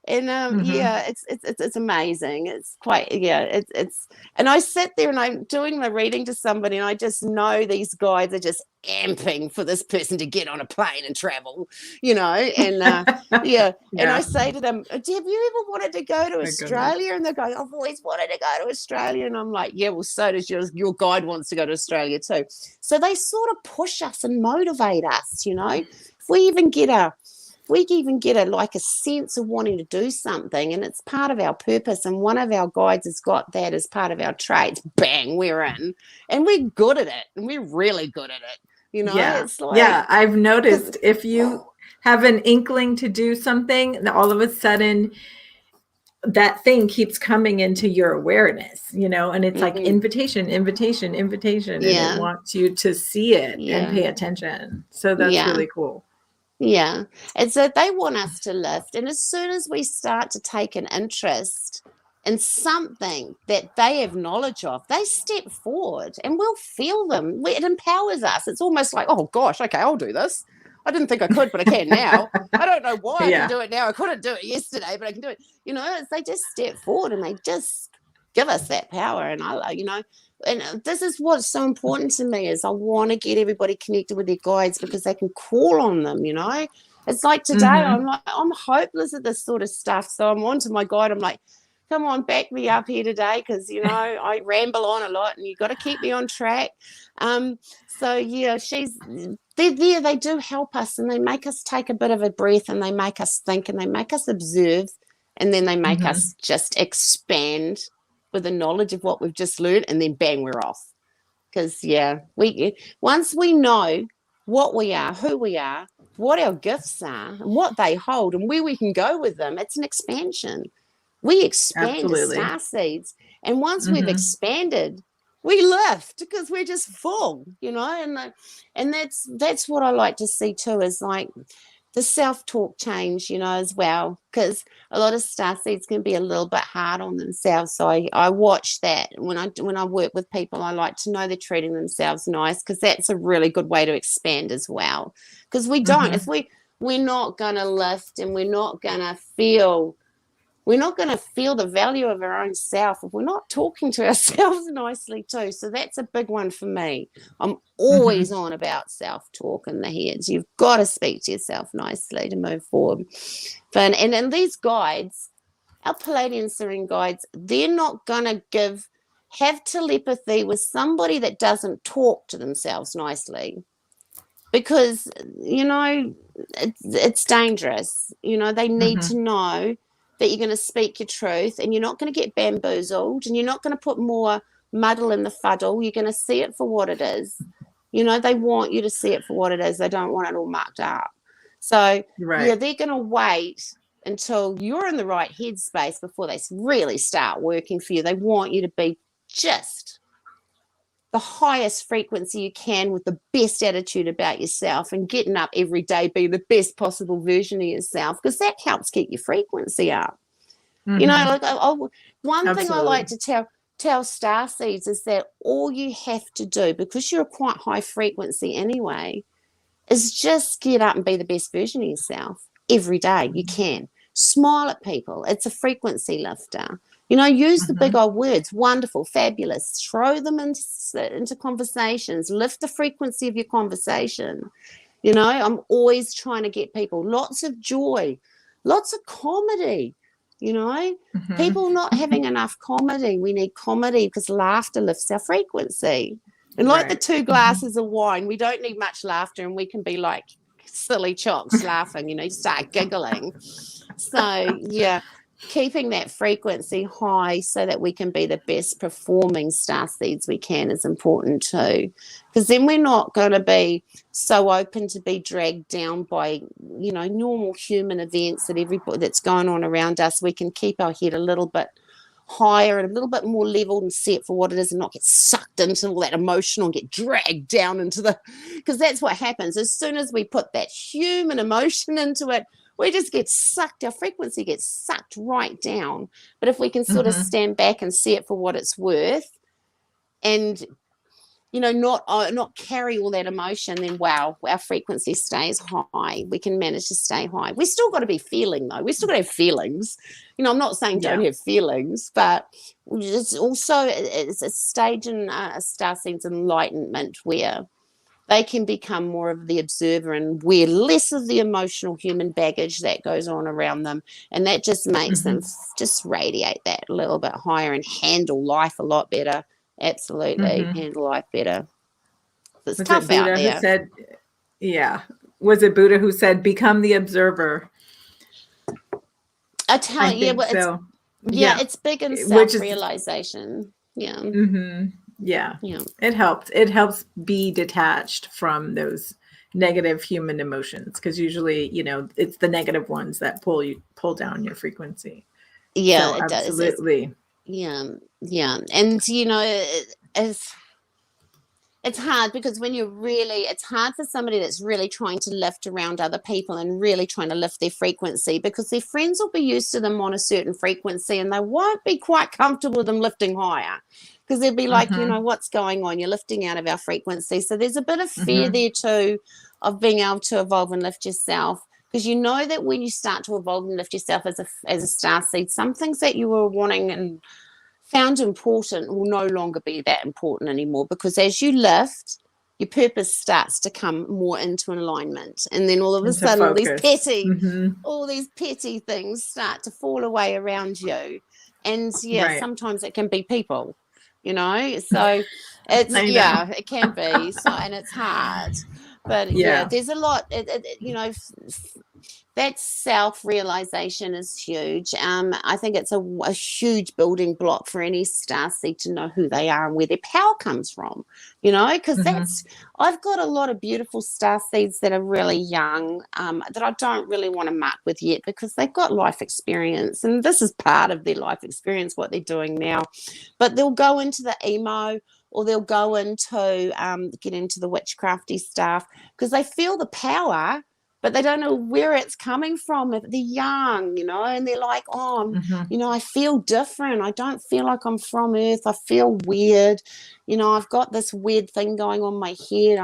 And it's amazing. It's quite, and I sit there and I'm doing the reading to somebody, and I just know these guys are just amping for this person to get on a plane and travel, and and I say to them, have you ever wanted to go to Australia? And they're going, I've always wanted to go to Australia. And I'm like, yeah, well, so does your guide wants to go to Australia too. So they sort of push us and motivate us, if we even get a sense of wanting to do something, and it's part of our purpose, and one of our guides has got that as part of our traits, bang, we're in, and we're good at it, and we're really good at it. It's like, I've noticed if you have an inkling to do something, all of a sudden that thing keeps coming into your awareness, and it's like invitation, and it wants you to see it and pay attention. So that's really cool. Yeah, and so they want us to lift, and as soon as we start to take an interest in something that they have knowledge of, they step forward, and we'll feel them. It empowers us. It's almost like, oh gosh, okay, I'll do this. I didn't think I could, but I can now. I don't know why I can do it now. I couldn't do it yesterday, but I can do it. They just step forward and they just give us that power. And and this is what's so important to me, is I want to get everybody connected with their guides, because they can call on them. It's like today, I'm hopeless at this sort of stuff. So I'm on to my guide. I'm like, come on, back me up here today, because I ramble on a lot, and you've got to keep me on track. They're there. They do help us, and they make us take a bit of a breath, and they make us think, and they make us observe, and then they make us just expand with the knowledge of what we've just learned, and then bang, we're off. Because once we know what we are, who we are, what our gifts are, and what they hold, and where we can go with them, it's an expansion. We expand as starseeds, and once we've expanded, we lift, because we're just full, and that's what I like to see too, is like the self-talk change, as well, because a lot of starseeds can be a little bit hard on themselves. So I watch that when I work with people. I like to know they're treating themselves nice, because that's a really good way to expand as well. Because we don't, if we're not going to lift, and we're not going to feel the value of our own self if we're not talking to ourselves nicely too. So that's a big one for me. I'm always on about self-talk in the heads. You've got to speak to yourself nicely to move forward. And these guides, our Pleiadian Sirian guides, they're not going to have telepathy with somebody that doesn't talk to themselves nicely, because, you know, it's dangerous. You know, they need to know that you're going to speak your truth and you're not going to get bamboozled and you're not going to put more muddle in the fuddle. You're going to see it for what it is. You know, they want you to see it for what it is. They don't want it all mucked up. So, yeah, they're going to wait until you're in the right headspace before they really start working for you. They want you to be just the highest frequency you can with the best attitude about yourself and getting up every day being the best possible version of yourself, because that helps keep your frequency up. You know, like one thing I like to tell Starseeds is that all you have to do, because you're quite high frequency anyway, is just get up and be the best version of yourself every day. You can smile at people. It's a frequency lifter. You know, use the big old words, wonderful, fabulous, throw them into conversations, lift the frequency of your conversation. You know, I'm always trying to get people lots of joy, lots of comedy. You know, people not having enough comedy. We need comedy because laughter lifts our frequency. And like the 2 glasses of wine, we don't need much laughter and we can be like silly chocks laughing, you know, start giggling. So, yeah, keeping that frequency high so that we can be the best performing Starseeds we can is important too. Because then we're not going to be so open to be dragged down by, you know, normal human events that's going on around us. We can keep our head a little bit higher and a little bit more leveled and set for what it is and not get sucked into all that emotional and get dragged down into because that's what happens. As soon as we put that human emotion into it, we just get sucked, our frequency gets sucked right down. But if we can sort of stand back and see it for what it's worth and, you know, not carry all that emotion, then wow, our frequency stays high. We can manage to stay high. We still got to be feeling though. We still got to have feelings. You know, I'm not saying don't have feelings, but it's also it's a stage in a Starseed's enlightenment where they can become more of the observer and wear less of the emotional human baggage that goes on around them. And that just makes them just radiate that a little bit higher and handle life a lot better. Absolutely. Handle life better. It's tough out there. Was it Buddha who said, become the observer? I tell you, it's big in self-realization. Yeah. It helps be detached from those negative human emotions, because usually, you know, it's the negative ones that pull down your frequency. Yeah, so it does. Absolutely. Yeah. And you know, it's hard because it's hard for somebody that's really trying to lift around other people and really trying to lift their frequency, because their friends will be used to them on a certain frequency and they won't be quite comfortable with them lifting higher, because they'll be like, you know, what's going on? You're lifting out of our frequency. So there's a bit of fear there too of being able to evolve and lift yourself, because you know that when you start to evolve and lift yourself as a starseed, some things that you were wanting and found important will no longer be that important anymore, because as you lift, your purpose starts to come more into alignment, and then all of a sudden all these petty things start to fall away around you. And sometimes it can be people, you know, so it's it can be so, and it's hard, but there's a lot, you know, that self-realization is huge. I think it's a huge building block for any starseed to know who they are and where their power comes from, you know, because I've got a lot of beautiful starseeds that are really young, that I don't really want to muck with yet, because they've got life experience, and this is part of their life experience, what they're doing now. But they'll go into the emo, or they'll go into get into the witchcrafty stuff, because they feel the power, but they don't know where it's coming from. If they're young, you know, and they're like, you know, I feel different. I don't feel like I'm from Earth. I feel weird. You know, I've got this weird thing going on my head.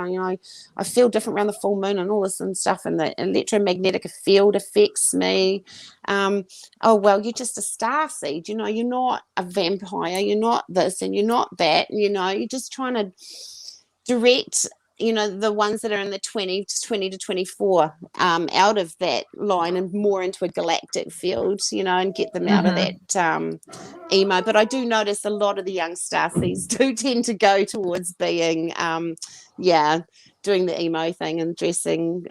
I feel different around the full moon and all this and stuff, and the electromagnetic field affects me. Oh, well, you're just a starseed. You know, you're not a vampire. You're not this and you're not that. You know, you're just trying to direct the ones that are in the 20 to 24 out of that line and more into a galactic field, and get them out of that emo. But I do notice a lot of the young starseeds do tend to go towards being, doing the emo thing and dressing,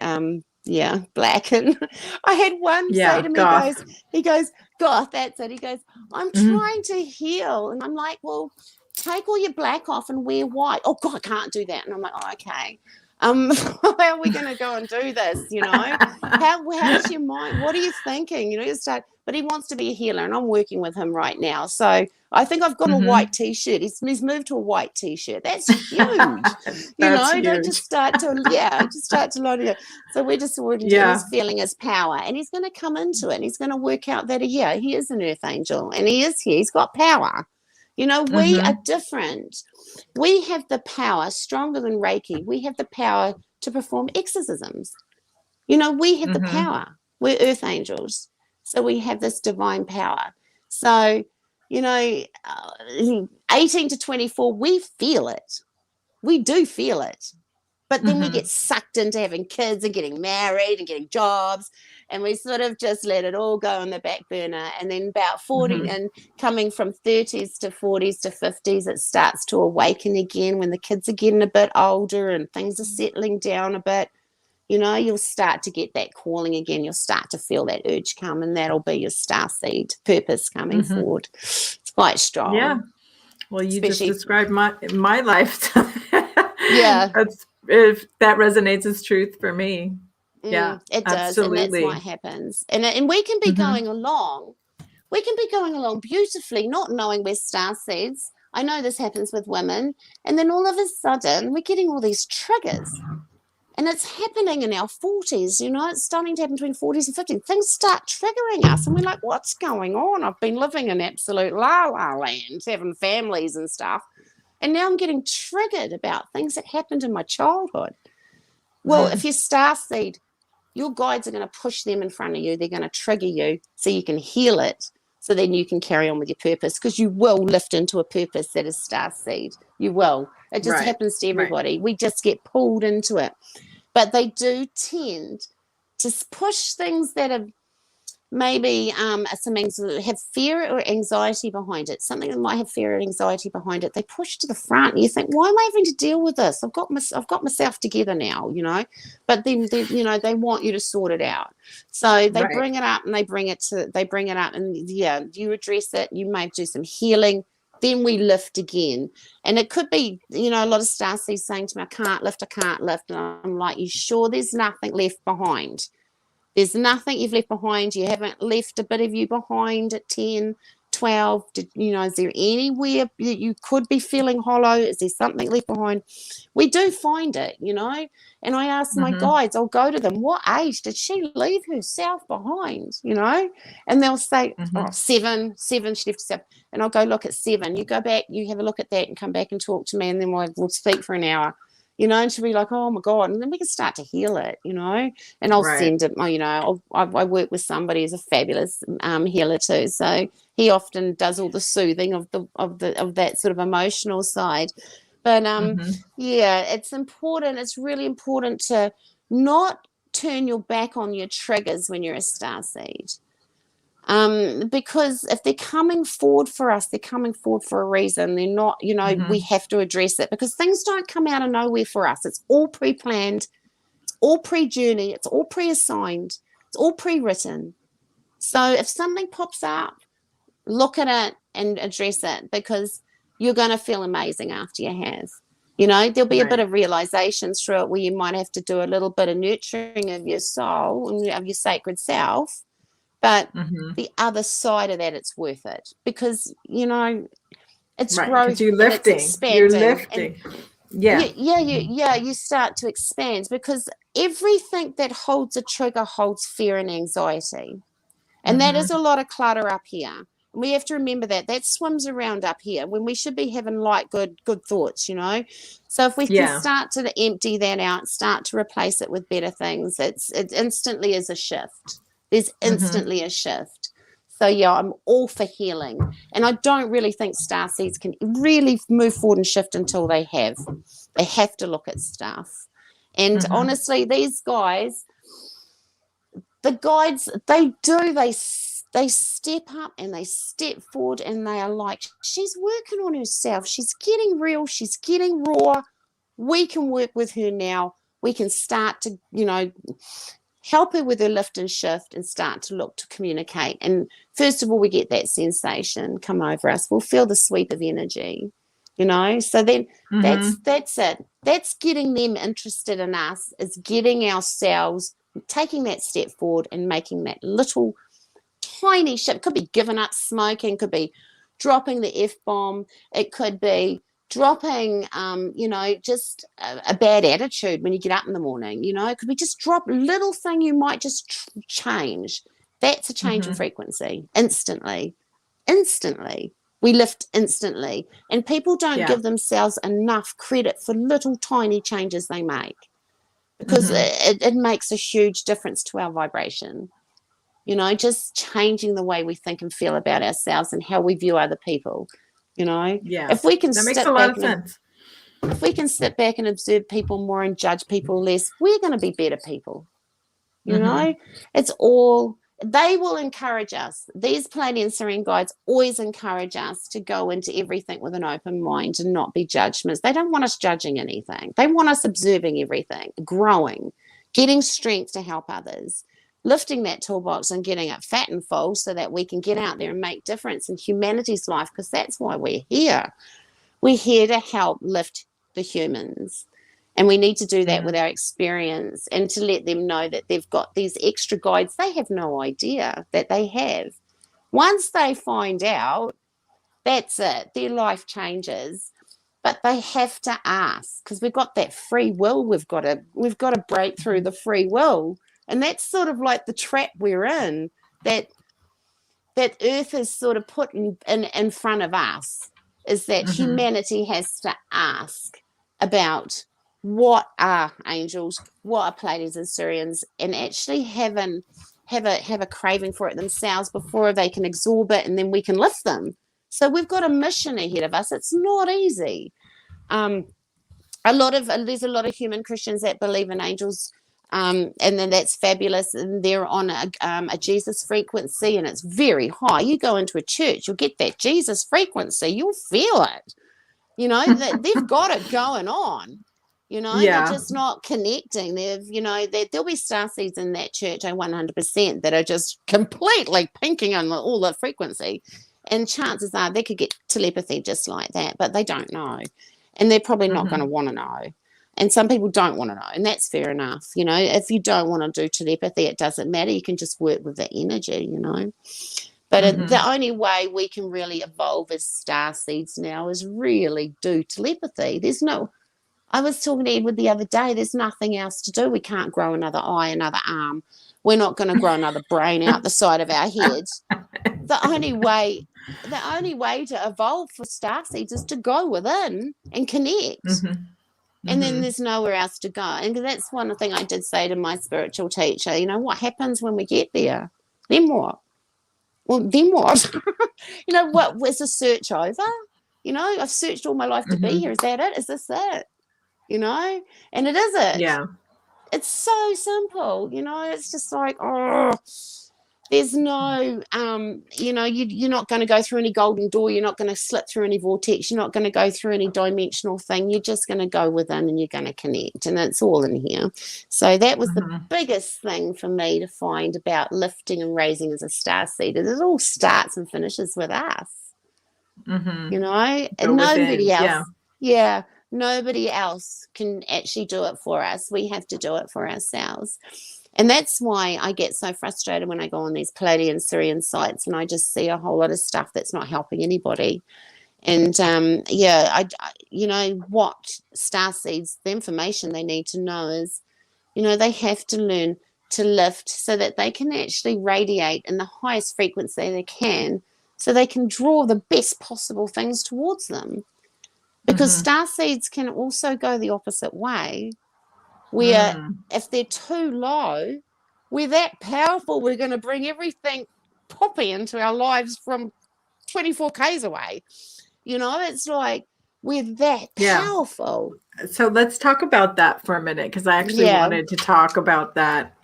black. And I had one say to me, goth. he goes, goth, that's it. He goes, I'm trying to heal. And I'm like, well, take all your black off and wear white. Oh God, I can't do that. And I'm like, oh, okay. How are we going to go and do this? How's your mind? What are you thinking? You start. But he wants to be a healer, and I'm working with him right now. So I think I've got a white T-shirt. He's moved to a white T-shirt. That's huge. Huge. Don't just start to load it. So we're just working. He's feeling his power, and he's going to come into it. And he's going to work out that he is an Earth Angel, and he is here. He's got power. We are different. We have the power, stronger than Reiki. We have the power to perform exorcisms. We have the power. We're Earth Angels. So we have this divine power. So, 18 to 24, we feel it. We do feel it. But then we get sucked into having kids and getting married and getting jobs, and we sort of just let it all go on the back burner. And then about 40 and coming from 30s to 40s to 50s, it starts to awaken again when the kids are getting a bit older and things are settling down a bit. You'll start to get that calling again. You'll start to feel that urge come, and that'll be your starseed purpose coming forward. It's quite strong. Yeah. Well, you just described my life. Yeah. If that resonates as truth for me. Yeah, it does. Absolutely. And that's what happens. And we can be going along. We can be going along beautifully, not knowing we're starseeds. I know this happens with women. And then all of a sudden, we're getting all these triggers. And it's happening in our 40s, it's starting to happen between 40s and 50s. Things start triggering us, and we're like, what's going on? I've been living in absolute la-la land, having families and stuff. And now I'm getting triggered about things that happened in my childhood. Well, if you're starseed, your guides are going to push them in front of you. They're going to trigger you so you can heal it, so then you can carry on with your purpose, because you will lift into a purpose that is starseed. You will. It just happens to everybody. We just get pulled into it. But they do tend to push things that are maybe have fear or anxiety behind it, something that might have fear or anxiety behind it. They push to the front, and you think, why am I having to deal with this? I've got myself together now, But then they want you to sort it out. So they bring it up, and they bring it up, and you address it. You may do some healing. Then we lift again. And it could be, a lot of starseeds saying to me, I can't lift. And I'm like, you sure there's nothing left behind? There's nothing you've left behind. You haven't left a bit of you behind at 10, 12. Is there anywhere that you could be feeling hollow? Is there something left behind? We do find it, And I ask my guides, I'll go to them, what age did she leave herself behind, And they'll say, 7, she left herself. And I'll go look at 7. You go back, you have a look at that and come back and talk to me, and then we'll speak for an hour. And she'll be like, oh my God. And then we can start to heal it, and I'll send it, I work with somebody who's a fabulous healer too. So he often does all the soothing of that sort of emotional side. But it's important. It's really important to not turn your back on your triggers when you're a starseed. Because if they're coming forward for us, they're coming forward for a reason. They're not, we have to address it, because things don't come out of nowhere for us. It's all pre-planned, it's all pre-journey, it's all pre-assigned, it's all pre-written. So if something pops up, look at it and address it, because you're going to feel amazing after you have. There'll be a bit of realizations through it where you might have to do a little bit of nurturing of your soul and of your sacred self. But the other side of that, it's worth it, because, it's growth. You're lifting. It's expanding. You're lifting. You start to expand, because everything that holds a trigger holds fear and anxiety. And that is a lot of clutter up here. And we have to remember that swims around up here when we should be having light, good thoughts, So if we can start to empty that out, start to replace it with better things, it instantly is a shift. There's instantly a shift. So yeah, I'm all for healing, and I don't really think starseeds can really move forward and shift until they have to look at stuff. And honestly, these guys, the guides, they step up and they step forward, and they are like, she's working on herself, she's getting real, she's getting raw, we can work with her now, we can start to, you know, help her with her lift and shift and start to look to communicate. And first of all, we get that sensation come over us, we'll feel the sweep of energy, you know. So then that's it, that's getting them interested in us, is getting ourselves, taking that step forward and making that little tiny shift. Could be giving up smoking, could be dropping the F-bomb, it could be dropping you know, just a bad attitude when you get up in the morning, you know. It could be just drop a little thing you might just change. That's a change in frequency. Instantly we lift instantly, and people don't give themselves enough credit for little tiny changes they make, because it makes a huge difference to our vibration, you know, just changing the way we think and feel about ourselves and how we view other people, you know. If we can, that makes a lot of sense. If we can sit back and observe people more and judge people less, we're going to be better people, you know. It's all, they will encourage us. These Pleiadian Sirian guides always encourage us to go into everything with an open mind and not be judgments. They don't want us judging anything. They want us observing everything, growing, getting strength to help others, lifting that toolbox and getting it fat and full so that we can get out there and make difference in humanity's life, because that's why we're here. We're here to help lift the humans. And we need to do that with our experience, and to let them know that they've got these extra guides they have no idea that they have. Once they find out, that's it. Their life changes. But they have to ask, because we've got that free will. We've got to break through the free will. And that's sort of like the trap we're in, that Earth is sort of put in front of us, is that humanity has to ask about what are angels, what are Pleiadians and Sirians, and actually have a craving for it themselves before they can absorb it, and then we can lift them. So we've got a mission ahead of us. It's not easy. There's a lot of human Christians that believe in angels, and then that's fabulous, and they're on a Jesus frequency, and it's very high. You go into a church, you'll get that Jesus frequency, you'll feel it, you know. That they've got it going on, you know. They're just not connecting. There'll be starseeds in that church, 100%, that are just completely pinking on all the frequency, and chances are they could get telepathy just like that, but they don't know, and they're probably not going to want to know. And some people don't want to know, and that's fair enough. You know, if you don't want to do telepathy, it doesn't matter. You can just work with the energy, you know. But the only way we can really evolve as starseeds now is really do telepathy. I was talking to Edward the other day, there's nothing else to do. We can't grow another eye, another arm. We're not going to grow another brain out the side of our heads. The only way to evolve for starseeds is to go within and connect. And then there's nowhere else to go. And that's one thing I did say to my spiritual teacher, you know, what happens when we get there? Then what? Well, then what? You know, what was the search over? You know, I've searched all my life to be here. Is that it? Is this it? You know? And it isn't. Yeah. It's so simple, you know. It's just like, oh, there's no, you know, you're not going to go through any golden door. You're not going to slip through any vortex. You're not going to go through any dimensional thing. You're just going to go within and you're going to connect. And it's all in here. So that was the biggest thing for me to find about lifting and raising as a starseed. It all starts and finishes with us, you know, and nobody else. Yeah. Nobody else can actually do it for us. We have to do it for ourselves. And that's why I get so frustrated when I go on these Pleiadian Sirian sites and I just see a whole lot of stuff that's not helping anybody. And, I you know, what starseeds, the information they need to know is, you know, they have to learn to lift so that they can actually radiate in the highest frequency they can, so they can draw the best possible things towards them. Because starseeds can also go the opposite way, where if they're too low, we're that powerful, we're going to bring everything poppy into our lives from 24 k's away. You know, it's like we're that powerful. So let's talk about that for a minute, because I actually wanted to talk about that.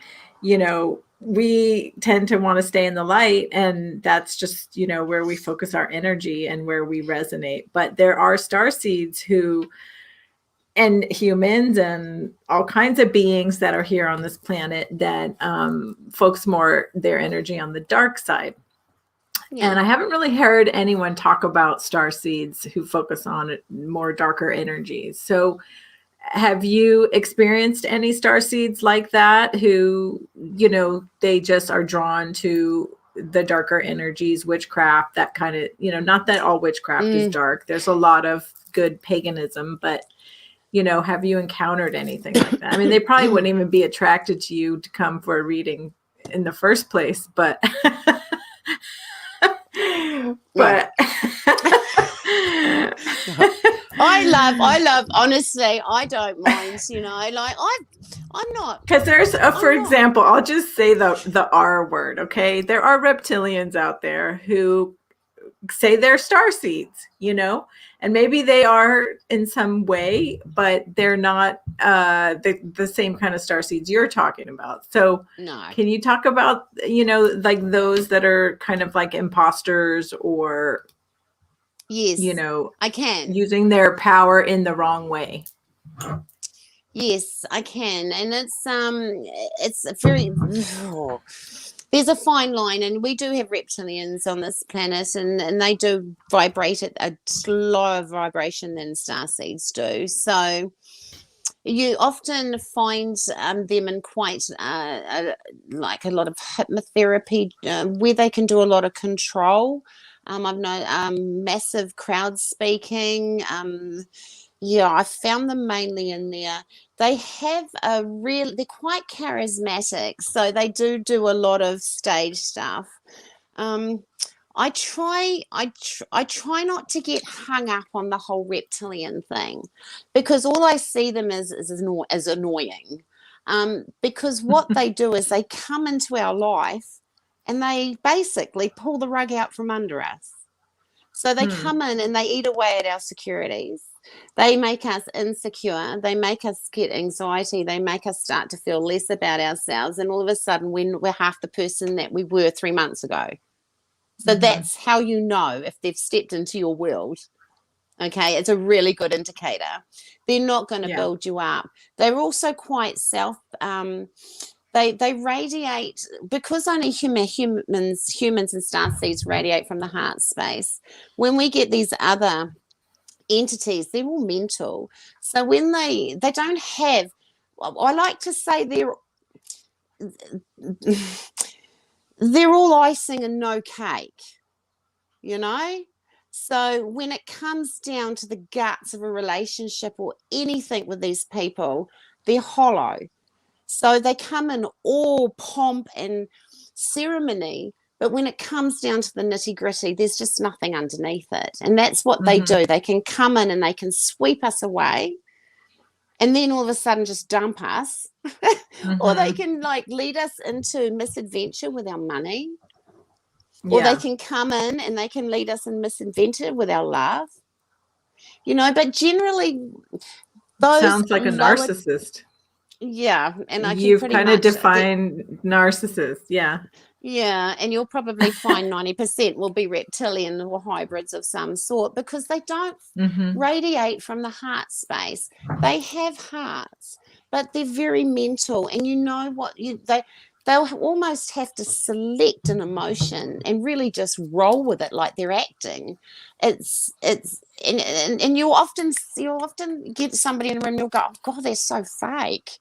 You know, we tend to want to stay in the light, and that's just, you know, where we focus our energy and where we resonate. But there are starseeds who, and humans and all kinds of beings that are here on this planet that focus more their energy on the dark side. And I haven't really heard anyone talk about starseeds who focus on more darker energies. So have you experienced any starseeds like that who, you know, they just are drawn to the darker energies, witchcraft, that kind of, you know, not that all witchcraft is dark. There's a lot of good paganism, but, you know, have you encountered anything like that? I mean, they probably wouldn't even be attracted to you to come for a reading in the first place, but I love, honestly, I don't mind, you know, like I'm not. Because there's, for example, I'll just say the R word, okay? There are reptilians out there who say they're starseeds, you know, and maybe they are in some way, but they're not the same kind of starseeds you're talking about. So can you talk about, you know, like those that are kind of like imposters, or you know, I can, using their power in the wrong way? Yes, I can. And it's a very, there's a fine line, and we do have reptilians on this planet, and they do vibrate at a slower vibration than starseeds do. So you often find them in quite like a lot of hypnotherapy, where they can do a lot of control. I've known massive crowd speaking. I found them mainly in there. They have they're quite charismatic, so they do a lot of stage stuff. I try not to get hung up on the whole reptilian thing, because all I see them as annoying. Because what they do is they come into our life and they basically pull the rug out from under us. So they come in and they eat away at our securities. They make us insecure. They make us get anxiety. They make us start to feel less about ourselves. And all of a sudden, we're half the person that we were 3 months ago. So that's how you know if they've stepped into your world. Okay, it's a really good indicator. They're not going to build you up. They're also quite They radiate, because only humans and starseeds radiate from the heart space. When we get these other entities, they're all mental. So when they don't have, I like to say they're all icing and no cake, you know? So when it comes down to the guts of a relationship or anything with these people, they're hollow. So they come in all pomp and ceremony, but when it comes down to the nitty-gritty, there's just nothing underneath it. And that's what they do. They can come in and they can sweep us away, and then all of a sudden just dump us. Or they can like lead us into misadventure with our money. Or they can come in and they can lead us in misadventure with our love. You know, but generally those sounds like a narcissist. Yeah, and you've kind of defined narcissists. Yeah, and you'll probably find 90% will be reptilian or hybrids of some sort, because they don't radiate from the heart space. They have hearts, but they're very mental, and you know what? They'll almost have to select an emotion and really just roll with it like they're acting. And you'll often get somebody in the room and you'll go, oh God, they're so fake.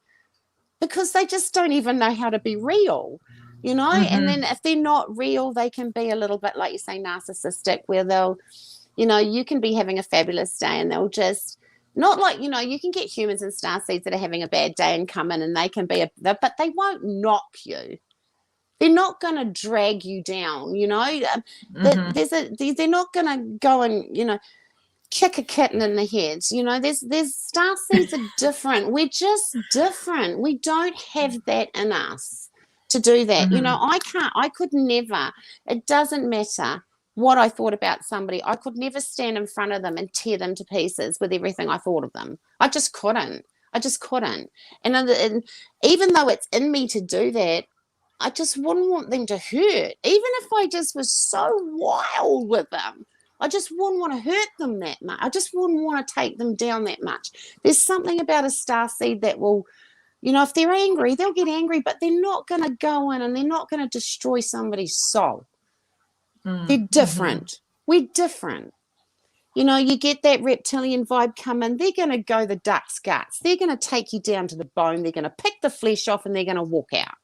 Because they just don't even know how to be real, you know? And then if they're not real, they can be a little bit, like you say, narcissistic, where they'll, you know, you can be having a fabulous day and they'll just, not like, you know, you can get humans and starseeds that are having a bad day and come in and they can be, but they won't knock you. They're not going to drag you down, you know? They're not going to go and, you know, kick a kitten in the head. You know, there's starseeds are different. We're just different. We don't have that in us. to do that. You know, I could never, it doesn't matter what I thought about somebody. I could never stand in front of them and tear them to pieces with everything I thought of them. I just couldn't. And even though it's in me to do that, I just wouldn't want them to hurt. Even if I just was so wild with them, I just wouldn't want to hurt them that much. I just wouldn't want to take them down that much. There's something about a starseed that will, you know, if they're angry, they'll get angry, but they're not going to go in and they're not going to destroy somebody's soul. They're different. We're different. You know, you get that reptilian vibe come in, they're going to go the duck's guts. They're going to take you down to the bone. They're going to pick the flesh off and they're going to walk out.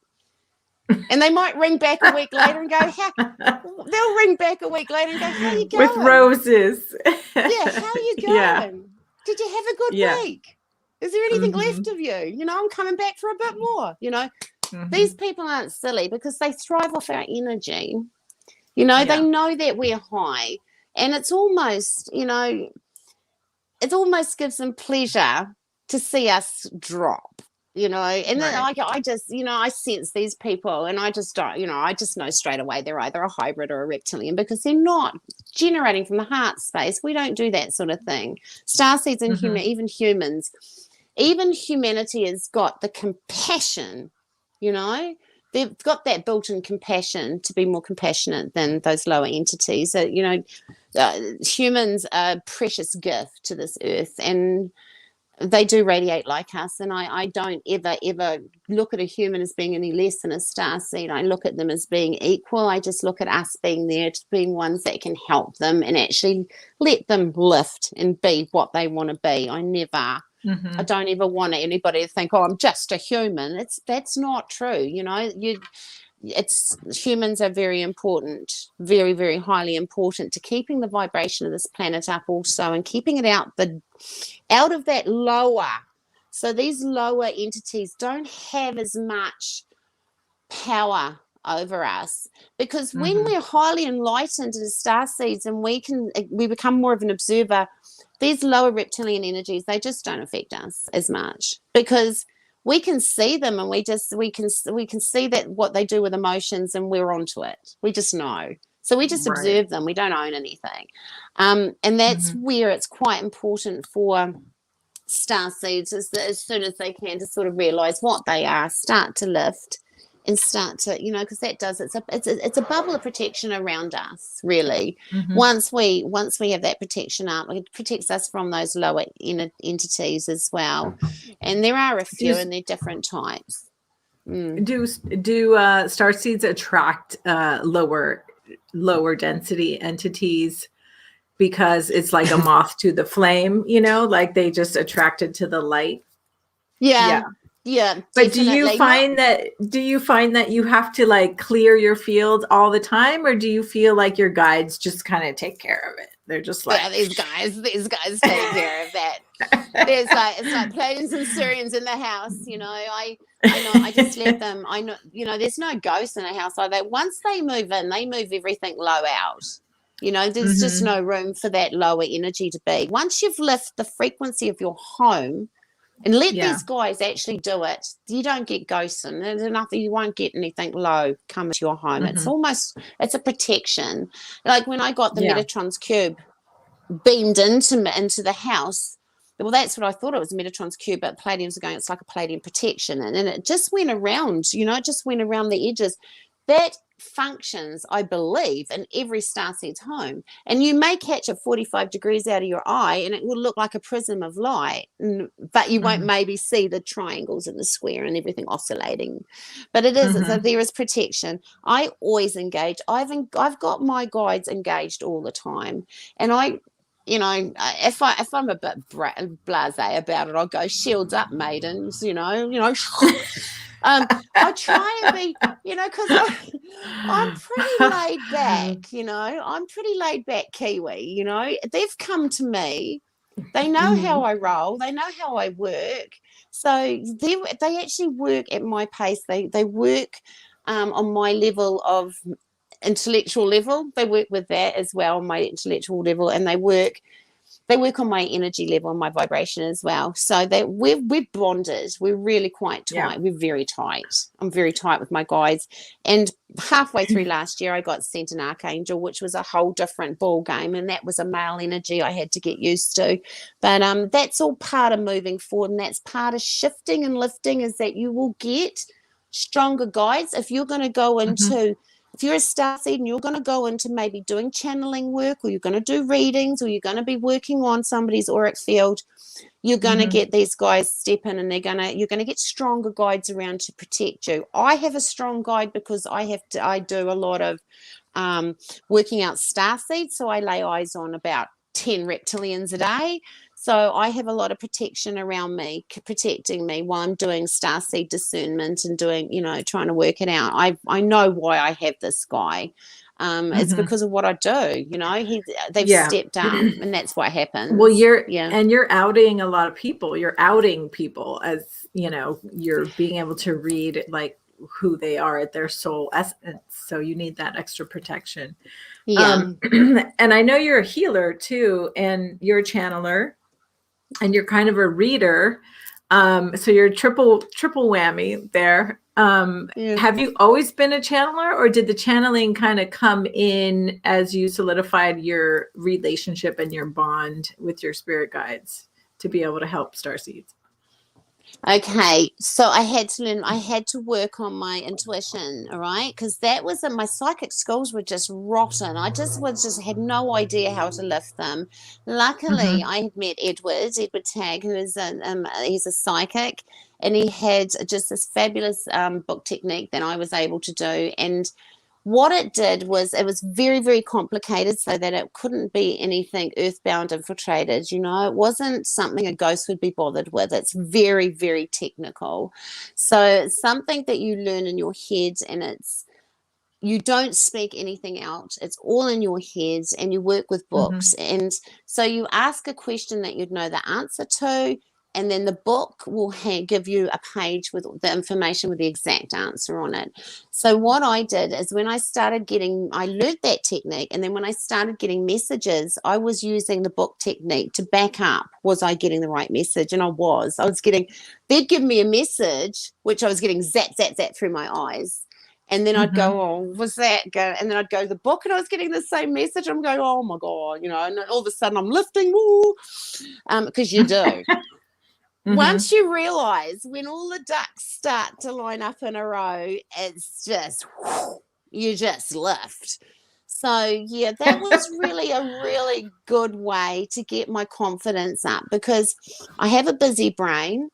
And they might ring back a week later and go, they'll ring back a week later and go, how you going? With roses. Yeah, how you going? Yeah. Did you have a good week? Is there anything left of you? You know, I'm coming back for a bit more. You know, these people aren't silly because they thrive off our energy. You know, they know that we're high. And it's almost, you know, it almost gives them pleasure to see us drop. You know, and then I just, you know, I sense these people and I just don't, you know, I just know straight away they're either a hybrid or a reptilian because they're not generating from the heart space. We don't do that sort of thing. Starseeds and even humans, even humanity has got the compassion, you know, they've got that built-in compassion to be more compassionate than those lower entities. You know, humans are a precious gift to this earth and they do radiate like us, and I don't ever look at a human as being any less than a starseed. I look at them as being equal. I just look at us being there, to being ones that can help them and actually let them lift and be what they want to be. I don't ever want anybody to think, oh, I'm just a human. That's not true. You know, humans are very important, very, very highly important to keeping the vibration of this planet up also and keeping it out of that lower. So these lower entities don't have as much power over us because when we're highly enlightened as starseeds and we become more of an observer, these lower reptilian energies, they just don't affect us as much because we can see them and we can see that what they do with emotions and we're onto it. We just know. So we just observe them. We don't own anything. And that's where it's quite important for starseeds as soon as they can to sort of realize what they are, start to lift and start to, you know, because that does, it's a bubble of protection around us, really. Once we have that protection up, it protects us from those lower entities as well. And there are a few and they're different types. Do starseeds attract lower density entities because it's like a moth to the flame, you know, like they just attracted to the light? Yeah. But do you find that you have to like clear your field all the time, or do you feel like your guides just kind of take care of it? They're just like, these guys take care of that. It's like Pleiadians and Sirians in the house, you know. I know, I just let them. I know, you know, there's no ghosts in a house like that. Once they move in, they move everything low out. You know, there's just no room for that lower energy to be. Once you've lifted the frequency of your home and let these guys actually do it, you don't get ghosts in. There's nothing, you won't get anything low come to your home. It's a protection. Like when I got the Metatron's cube beamed into the house, well, that's what I thought it was, Metatron's cube, but Pleiadians are going, it's like a Pleiadian protection. And it just went around, you know, it just went around the edges. That functions, I believe, in every starseed's home. And you may catch it 45 degrees out of your eye and it will look like a prism of light, but you won't maybe see the triangles and the square and everything oscillating. But it is, so there is protection. I always engage. I've got my guides engaged all the time. And you know, if I'm a bit blasé about it, I'll go, shields up, maidens, you know. I try and be, you know, because I'm pretty laid back, you know. I'm pretty laid back Kiwi, you know. They've come to me. They know how I roll. They know how I work. So they actually work at my pace. They work on my level of intellectual level. They work with that as well, my intellectual level, and they work they work on my energy level and my vibration as well. So that we're bonded. We're really quite tight. Yeah. We're very tight. I'm very tight with my guides. And halfway through last year, I got sent an archangel, which was a whole different ball game, and that was a male energy I had to get used to. But that's all part of moving forward, and that's part of shifting and lifting, is that you will get stronger guides if you're going to go into if you're a starseed and you're going to go into maybe doing channeling work, or you're going to do readings, or you're going to be working on somebody's auric field, you're going to get these guys step in, and you're going to get stronger guides around to protect you. I have a strong guide because I do a lot of working out starseeds, so I lay eyes on about 10 reptilians a day. So I have a lot of protection around me, protecting me while I'm doing starseed discernment and doing, trying to work it out. I know why I have this guy. It's because of what I do. They've stepped up, and that's what happens. Well, you're outing a lot of people. You're outing people as, you're being able to read like who they are at their soul essence. So you need that extra protection. Yeah. And I know you're a healer too, and you're a channeler, and you're kind of a reader. So you're triple whammy there. Have you always been a channeler, or did the channeling kind of come in as you solidified your relationship and your bond with your spirit guides to be able to help starseeds? Okay, so I had to work on my intuition, all right? Because that was my psychic skills were just rotten. I just had no idea how to lift them. Luckily, I had met Edward Tagg, who is he's a psychic, and he had just this fabulous book technique that I was able to do. And what it did was, it was very, very complicated, so that it couldn't be anything earthbound infiltrated. It wasn't something a ghost would be bothered with. It's very, very technical. So it's something that you learn in your head, and you don't speak anything out. It's all in your head, and you work with books. And so you ask a question that you'd know the answer to, and then the book will give you a page with the information with the exact answer on it. So what I did is, when I learned that technique, and then when I started getting messages, I was using the book technique to back up, was I getting the right message? And I was getting, they'd give me a message, which I was getting zap, zap, zap through my eyes. And then I'd go, oh, was that go? And then I'd go to the book, and I was getting the same message. I'm going, oh my God, and all of a sudden I'm lifting, because you do. Once you realize, when all the ducks start to line up in a row, it's just, you just lift. So yeah, that was really a really good way to get my confidence up, because I have a busy brain.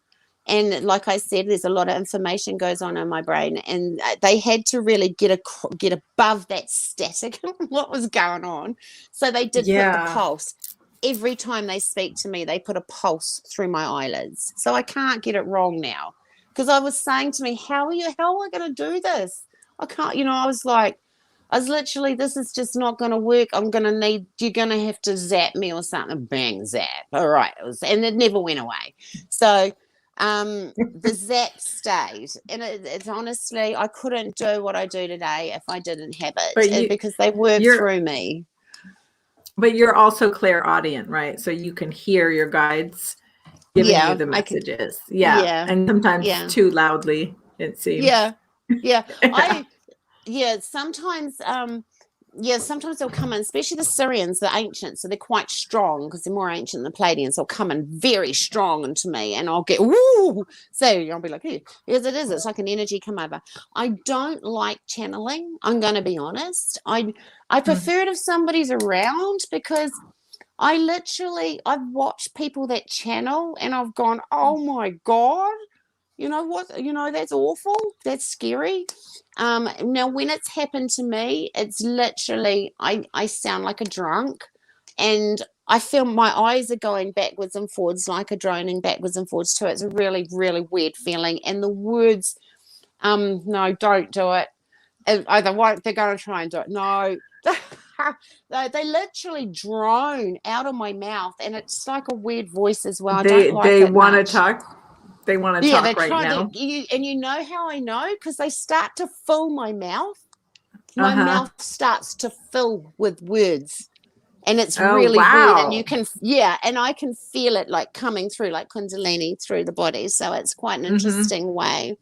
And like I said, there's a lot of information goes on in my brain, and they had to really get above that static, what was going on. So they did put the pulse. Every time they speak to me, they put a pulse through my eyelids. So I can't get it wrong now. Because I was saying to me, how am I going to do this? I can't, I was literally, this is just not going to work. you're going to have to zap me or something. Bang, zap. All right. And it never went away. So the zap stayed. And it's honestly, I couldn't do what I do today if I didn't have it, because they work through me. But you're also clairaudient, right? So you can hear your guides giving you the messages. And sometimes too loudly, it seems. Sometimes they'll come in, especially the Sirians, the ancients, so they're quite strong because they're more ancient than the Pleiadians. They'll come in very strong into me, and I'll get woo. So I'll be like, yes, it is. It's like an energy come over. I don't like channeling. I'm going to be honest. I prefer it if somebody's around, because I've watched people that channel, and I've gone, oh my God. You know what? That's awful. That's scary. Now, when it's happened to me, it's literally, I sound like a drunk, and I feel my eyes are going backwards and forwards, like a droning backwards and forwards too. It's a really, really weird feeling. And the words, no, don't do it. Either won't, they're going to try and do it. No. They literally drone out of my mouth, and it's like a weird voice as well. They want to talk. They want to talk right now. And you know how I know? Because they start to fill my mouth. My mouth starts to fill with words. And it's Oh, really weird, and wow. you can, yeah, and I can feel it like coming through like Kundalini through the body. So it's quite an interesting way.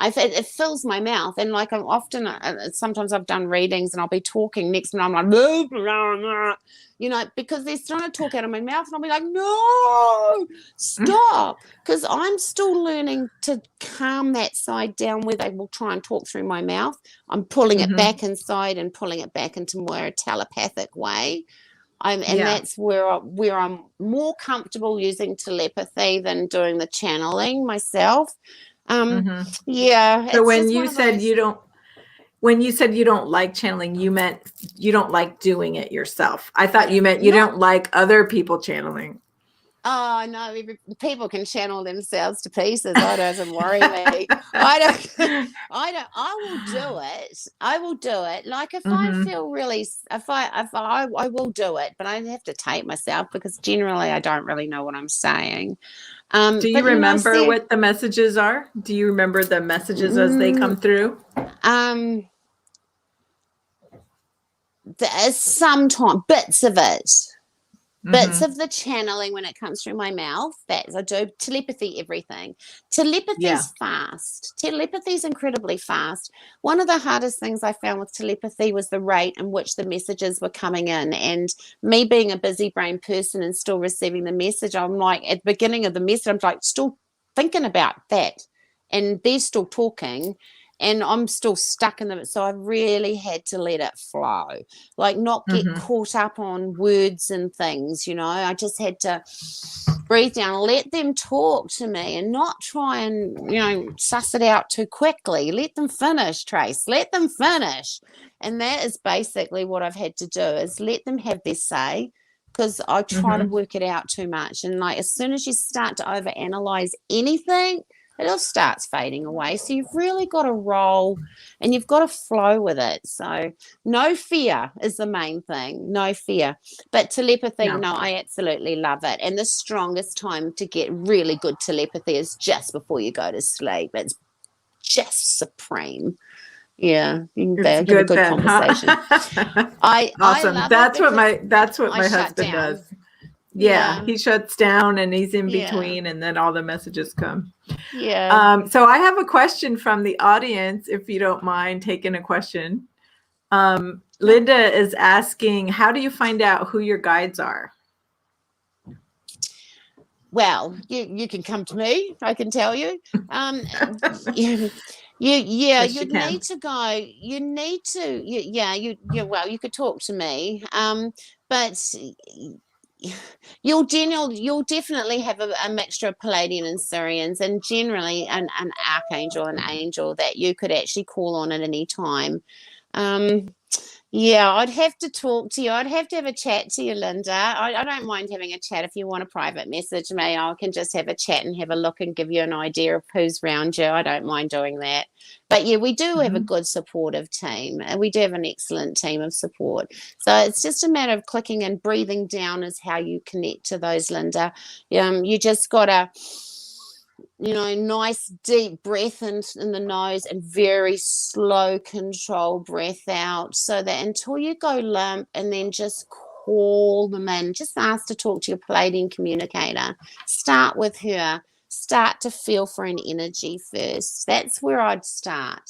It fills my mouth, and like I'm often, sometimes I've done readings and I'll be talking next and I'm like, blah, blah, blah, you know, because they're trying to talk out of my mouth, and I'll be like, no, stop, because I'm still learning to calm that side down where they will try and talk through my mouth. I'm pulling it back inside and pulling it back into more a telepathic way. And that's where I'm more comfortable using telepathy than doing the channeling myself. Yeah. So when you said you don't like channeling, you meant you don't like doing it yourself. I thought you meant you don't like other people channeling. Oh no, people can channel themselves to pieces. That doesn't worry me. I will do it. I will do it. Like if I feel really, if I will do it, but I have to tape myself because generally I don't really know what I'm saying. Do you remember what the messages are? Do you remember the messages as they come through? There's sometimes bits of it. Bits of the channeling when it comes through my mouth. That's I do telepathy, everything. Telepathy's fast. Telepathy's incredibly fast. One of the hardest things I found with telepathy was the rate in which the messages were coming in. And me being a busy brain person and still receiving the message, I'm like at the beginning of the message, I'm like still thinking about that. And they're still talking. And I'm still stuck in them. So I really had to let it flow, like not get caught up on words and things, you know. I just had to breathe down, let them talk to me and not try and, you know, suss it out too quickly. Let them finish, Trace. Let them finish. And that is basically what I've had to do is let them have their say, because I try to work it out too much. And like as soon as you start to overanalyze anything, it all starts fading away. So you've really got to roll and you've got to flow with it. So no fear is the main thing. No fear. But telepathy, no, I absolutely love it. And the strongest time to get really good telepathy is just before you go to sleep. It's just supreme. Yeah, you can have a good conversation. Awesome. I love that's what my husband does. Yeah, he shuts down and he's in between, and then all the messages come. Yeah. So I have a question from the audience, if you don't mind taking a question. Linda is asking, how do you find out who your guides are? Well, you can come to me. I can tell you. You need to go. You need to. Well, you could talk to me. But you'll definitely have a mixture of Pleiadian and Sirians, and generally an archangel, an angel that you could actually call on at any time. Yeah, I'd have to talk to you. I'd have to have a chat to you, Linda. I don't mind having a chat. If you want a private message me, I can just have a chat and have a look and give you an idea of who's around you. I don't mind doing that. But yeah, we do have a good supportive team. And we do have an excellent team of support. So it's just a matter of clicking and breathing down is how you connect to those, Linda. You just got to, nice deep breath in the nose and very slow control breath out, so that until you go limp, and then just call them in. Just ask to talk to your Pleiadian communicator. Start with her. Start to feel for an energy first. That's where I'd start.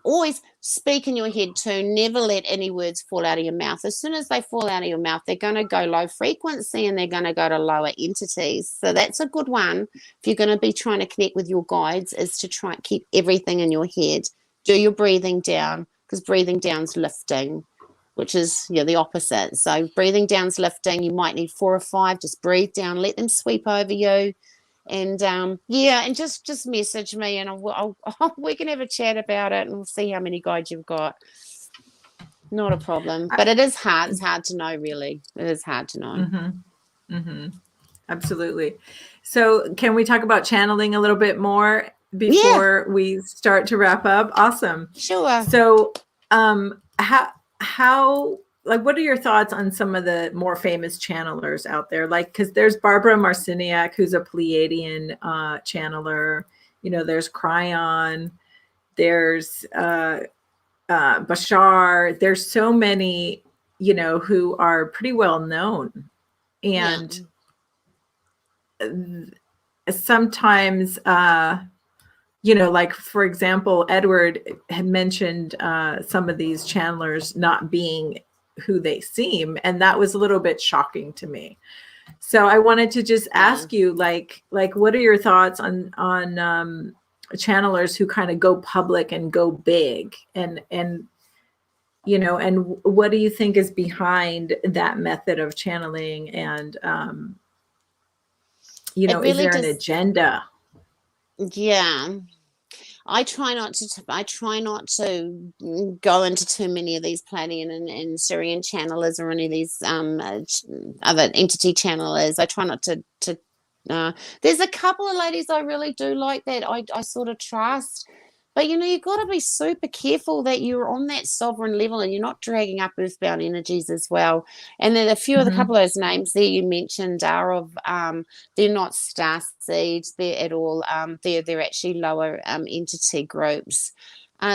Always speak in your head too. Never let any words fall out of your mouth. As soon as they fall out of your mouth, they're going to go low frequency and they're going to go to lower entities. So that's a good one. If you're going to be trying to connect with your guides, is to try and keep everything in your head. Do your breathing down, because breathing down's lifting, which is the opposite. So breathing down's lifting. You might need 4 or 5. Just breathe down. Let them sweep over you. And and just message me, and we can have a chat about it, and we'll see how many guides you've got. Not a problem, but it is hard. It's hard to know, really. It is hard to know. Absolutely. So can we talk about channeling a little bit more before we start to wrap up? Awesome. Sure. So how like, what are your thoughts on some of the more famous channelers out there? Like, because there's Barbara Marciniak, who's a Pleiadian channeler. There's Cryon. There's Bashar. There's so many you know, who are pretty well known. And sometimes, you know, like, for example, Edward had mentioned some of these channelers not being who they seem. And that was a little bit shocking to me. So I wanted to just ask you, like, what are your thoughts on channelers who kind of go public and go big, and you know, and what do you think is behind that method of channeling? And you know, is there an agenda? Yeah. I try not to go into too many of these Pleiadian and Sirian channelers or any of these other entity channelers. I try not to there's a couple of ladies I really do like that I sort of trust. But, you know, you've got to be super careful that you're on that sovereign level and you're not dragging up earthbound energies as well. And then a few of the couple of those names there you mentioned are of, they're not starseeds, they're at all, they're actually lower entity groups.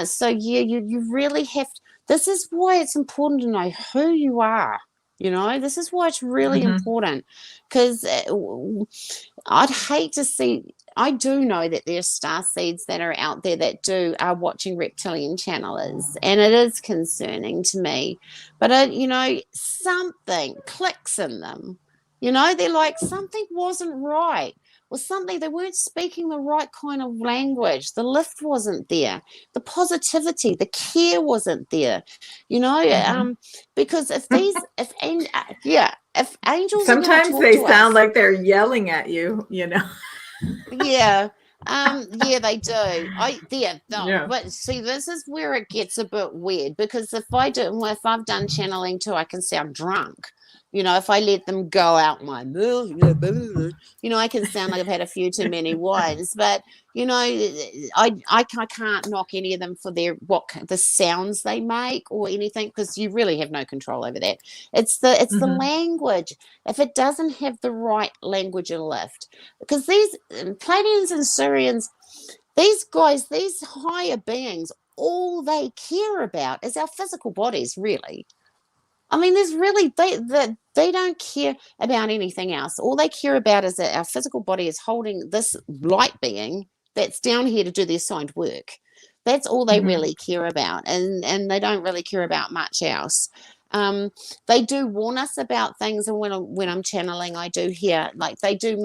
So, yeah, you really have to, this is why it's important to know who you are. You know, this is why it's really important, because I'd hate to see. I do know that there's starseeds that are out there that are watching reptilian channelers, and it is concerning to me. But you know, something clicks in them. You know, they're like, something wasn't right, or something, they weren't speaking the right kind of language. The lift wasn't there. The positivity, the care wasn't there. You know, because if angels sometimes they sound like they're yelling at you, you know. Yeah, they do. But see, this is where it gets a bit weird, because if I've done channeling too, I can sound drunk. You know, if I let them go out my mouth, you know, I can sound like I've had a few too many wines. But you know, I can't knock any of them for the sounds they make or anything, because you really have no control over that. It's the language. If it doesn't have the right language and lift, because these Pleiadians and Sirians, these guys, these higher beings, all they care about is our physical bodies, really. I mean, there's really, they don't care about anything else. All they care about is that our physical body is holding this light being that's down here to do the assigned work. That's all they really care about, and they don't really care about much else. They do warn us about things, and when I'm channeling, I do hear, like, they do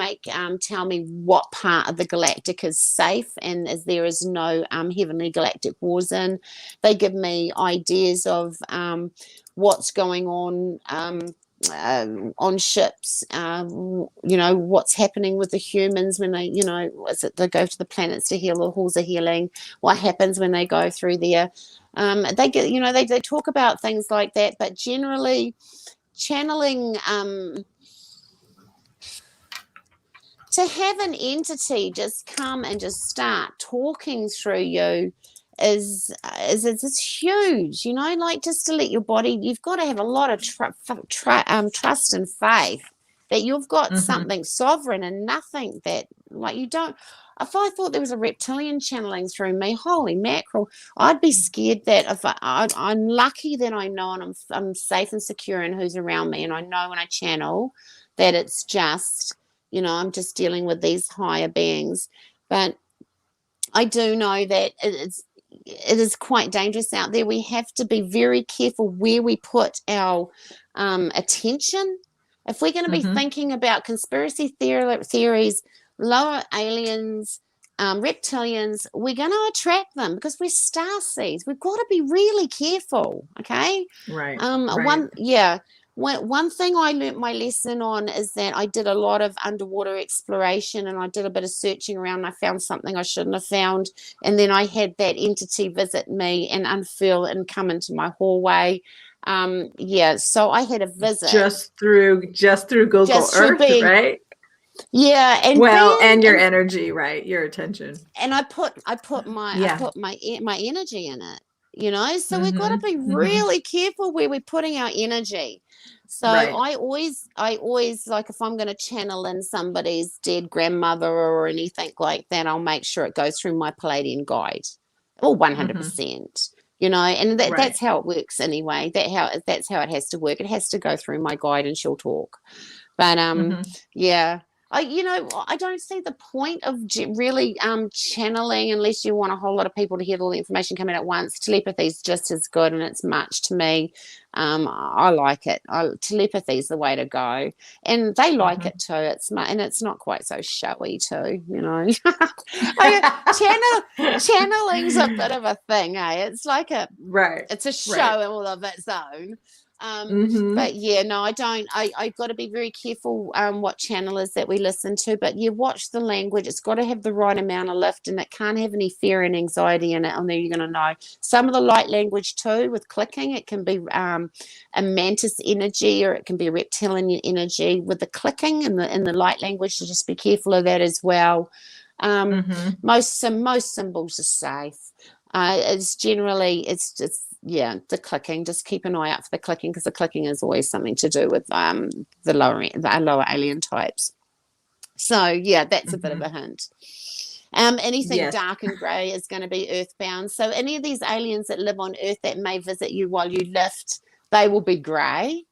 tell me what part of the galactic is safe and there is no heavenly galactic wars in. They give me ideas of what's going on ships, you know, what's happening with the humans when they, you know, they go to the planets to heal, the halls of healing, what happens when they go through there. They get, you know, they talk about things like that, but generally channeling, to have an entity just come and just start talking through you is huge, you know, like, just to let your body, you've got to have a lot of trust and faith that you've got something sovereign and nothing that, like, you don't. If I thought there was a reptilian channeling through me, holy mackerel, I'd be scared that if I'm lucky that I know and I'm safe and secure in who's around me, and I know when I channel that it's just, you know, I'm just dealing with these higher beings. But I do know that it is quite dangerous out there. We have to be very careful where we put our attention. If we're going to be thinking about conspiracy theories, lower aliens, reptilians, we're going to attract them because we're starseeds. We've got to be really careful, okay? Right. One thing I learnt my lesson on is that I did a lot of underwater exploration, and I did a bit of searching around, and I found something I shouldn't have found. And then I had that entity visit me and unfurl and come into my hallway. So I had a visit. Just through Google Earth, right? Yeah, and your energy, right? Your attention. And I put my energy in it, you know. So we've got to be really careful where we're putting our energy. So I always, like, if I'm going to channel in somebody's dead grandmother or anything like that, I'll make sure it goes through my Pleiadian guide. 100%. you know, and Right. that's how it works anyway. That's how it has to work. It has to go through my guide and she'll talk. But yeah, I don't see the point of really channeling unless you want a whole lot of people to hear all the information coming at once. Telepathy is just as good, and it's much to me. I like it. Telepathy is the way to go, and they like it too. And it's not quite so showy too, you know. Channeling's a bit of a thing, eh? It's like it's a show all of its own. But yeah, no, I got to be very careful what channelers that we listen to, but you watch the language. It's got to have the right amount of lift, and it can't have any fear and anxiety in it, and then you're going to know. Some of the light language too, with clicking, it can be a mantis energy, or it can be a reptilian energy with the clicking and the light language, so just be careful of that as well. Most symbols are safe. It's just the clicking. Just keep an eye out for the clicking, because the clicking is always something to do with the lower alien types. So yeah, that's a bit of a hint. Anything dark and grey is going to be earthbound. So any of these aliens that live on Earth that may visit you while you lift, they will be grey.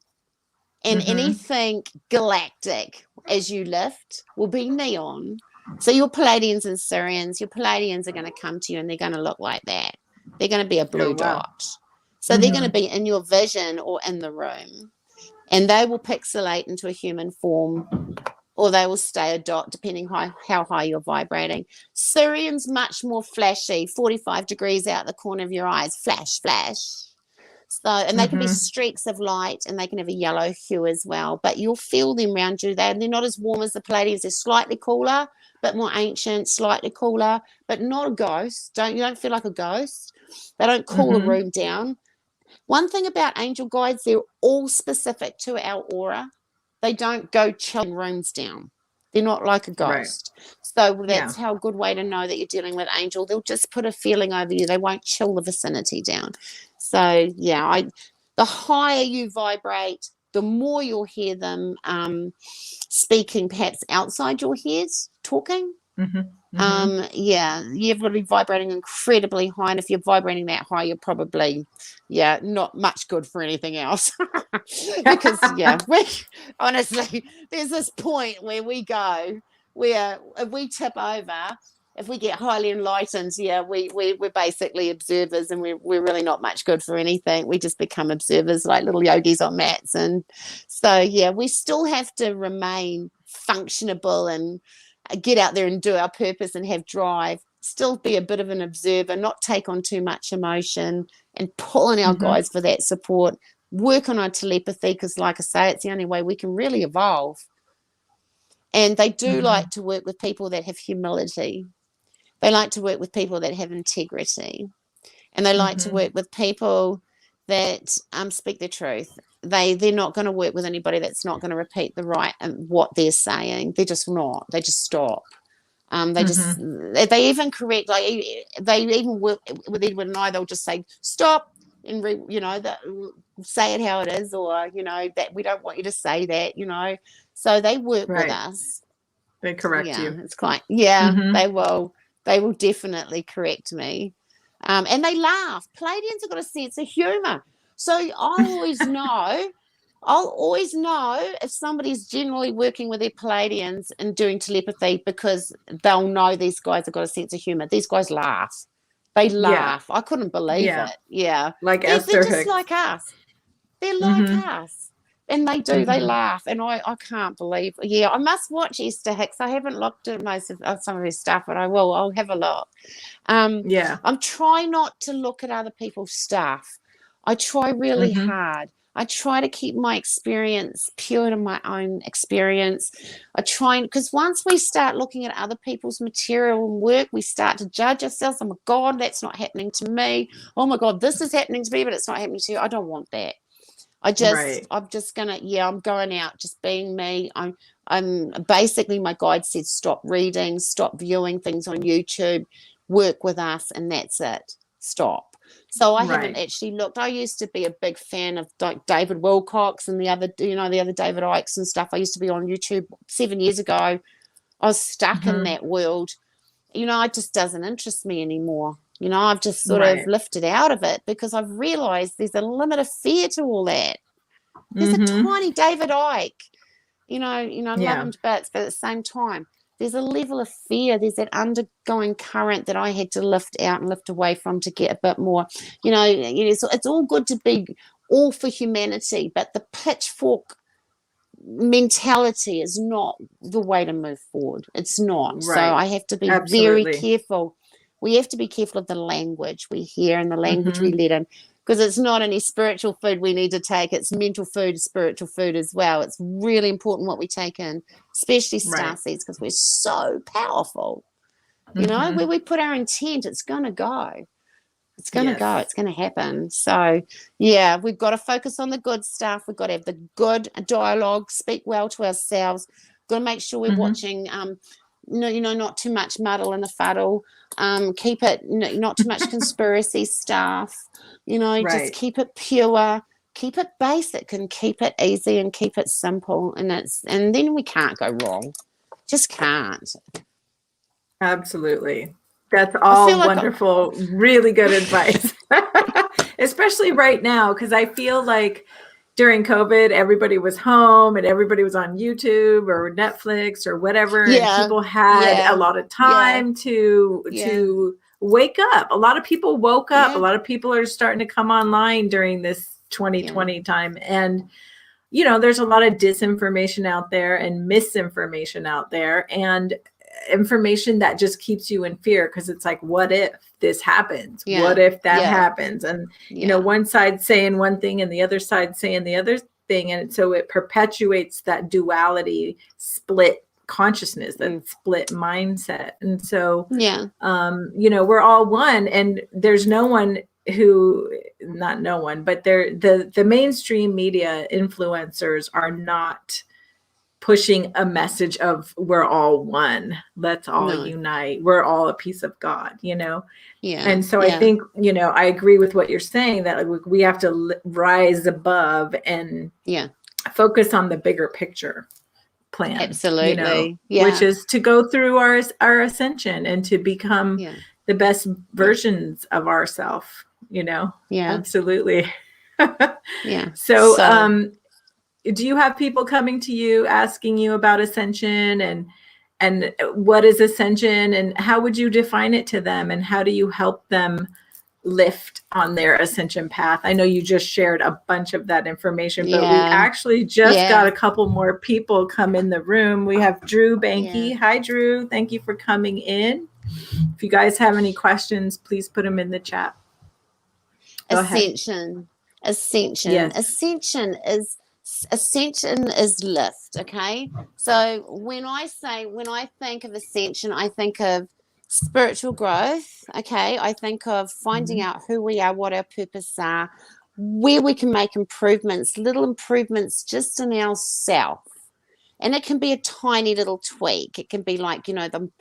And anything galactic as you lift will be neon. So your Pleiadians and Sirians, your Pleiadians are going to come to you and they're going to look like that. They're going to be a blue dot. So they're going to be in your vision or in the room. And they will pixelate into a human form, or they will stay a dot depending how high you're vibrating. Sirian's much more flashy, 45 degrees out the corner of your eyes, flash, flash. So, and they can be streaks of light, and they can have a yellow hue as well. But you'll feel them around you. They're not as warm as the Pleiadians. They're slightly cooler, but more ancient, slightly cooler, but not a ghost. You don't feel like a ghost. They don't cool a room down. One thing about angel guides, they're all specific to our aura. They don't go chilling rooms down. They're not like a ghost. So that's how a good way to know that you're dealing with angel. They'll just put a feeling over you. They won't chill the vicinity down. So yeah, the higher you vibrate, the more you'll hear them speaking perhaps outside your head, talking. You've got to be vibrating incredibly high, and if you're vibrating that high, you're probably not much good for anything else. Because honestly, there's this point where we go where if we tip over, if we get highly enlightened, we're basically observers, and we're really not much good for anything. We just become observers like little yogis on mats. And so we still have to remain functionable and get out there and do our purpose and have drive, still be a bit of an observer, not take on too much emotion, and pull on our guides for that support, work on our telepathy, because like I say, it's the only way we can really evolve. And they do like to work with people that have humility. They like to work with people that have integrity, and they like to work with people that speak the truth. They're not going to work with anybody that's not going to repeat the right and what they're saying. They're just not. They just stop. They even correct, like they even work with Edward and I. They'll just say stop and say it how it is, or that we don't want you to say that. So they work with us. They correct you. It's quite they will. They will definitely correct me. And they laugh. Pleiadians have got a sense of humor. So I'll always know if somebody's generally working with their Pleiadians and doing telepathy, because they'll know these guys have got a sense of humor. These guys laugh. They laugh. I couldn't believe it. Yeah. Like they're Esther just Hicks. like us. They're like us. And they do. They laugh. And I can't believe. Yeah, I must watch Esther Hicks. I haven't looked at most of some of her stuff, but I will. I'll have a look. I'm trying not to look at other people's stuff. I try really hard. I try to keep my experience pure to my own experience. Because once we start looking at other people's material and work, we start to judge ourselves. Oh my God, that's not happening to me. Oh my God, this is happening to me, but it's not happening to you. I don't want that. I'm just gonna, I'm going out, just being me. I'm basically, my guide said, stop reading, stop viewing things on YouTube, work with us, and that's it. Stop. So I haven't actually looked. I used to be a big fan of like David Wilcox and the other David Ikes and stuff. I used to be on YouTube 7 years ago. I was stuck in that world. It just doesn't interest me anymore. You know, I've just sort of lifted out of it because I've realized there's a limit of fear to all that. There's a tiny David Icke, you know, I love him to bits, but at the same time, there's a level of fear. There's that undergoing current that I had to lift out and lift away from to get a bit more, so it's all good to be all for humanity, but the pitchfork mentality is not the way to move forward. It's not. Right. So I have to be very careful. We have to be careful of the language we hear and the language we let in, because it's not only spiritual food we need to take, it's mental food, spiritual food as well. It's really important what we take in, especially starseeds, because we're so powerful. You know, where we put our intent, it's going to go. It's going to go. It's going to happen. So, yeah, we've got to focus on the good stuff. We've got to have the good dialogue, speak well to ourselves. Got to make sure we're watching, not too much muddle in the fuddle. Keep it, not too much conspiracy stuff. Just keep it pure, keep it basic, and keep it easy, and keep it simple. And then we can't go wrong. Just can't. Absolutely. That's all wonderful, really good advice, especially right now, because I feel like during COVID, everybody was home and everybody was on YouTube or Netflix or whatever, and people had a lot of time to wake up. A lot of people woke up. A lot of people are starting to come online during this 2020 time. And, there's a lot of disinformation out there and misinformation out there, and information that just keeps you in fear, because it's like, what if this happens? What if that happens? And one side saying one thing and the other side saying the other thing, and so it perpetuates that duality, split consciousness, that split mindset. And so we're all one, and there's no one who, not no one, but the mainstream media influencers are not pushing a message of we're all one, let's all unite, we're all a piece of God, and so I think I agree with what you're saying, that we have to rise above and focus on the bigger picture plan. Absolutely. Which is to go through our ascension and to become the best versions of ourselves. Absolutely. So do you have people coming to you asking you about ascension, and what is ascension, and how would you define it to them, and how do you help them lift on their ascension path? I know you just shared a bunch of that information, but we actually just got a couple more people come in the room. We have Drew Banky. Hi, Drew. Thank you for coming in. If you guys have any questions, please put them in the chat. Go Ascension. Yes. Ascension is lift. Okay, so when I think of ascension, I think of spiritual growth. Okay, I think of finding out who we are, what our purpose are, where we can make improvements, little improvements just in ourself. And it can be a tiny little tweak. It can be like, the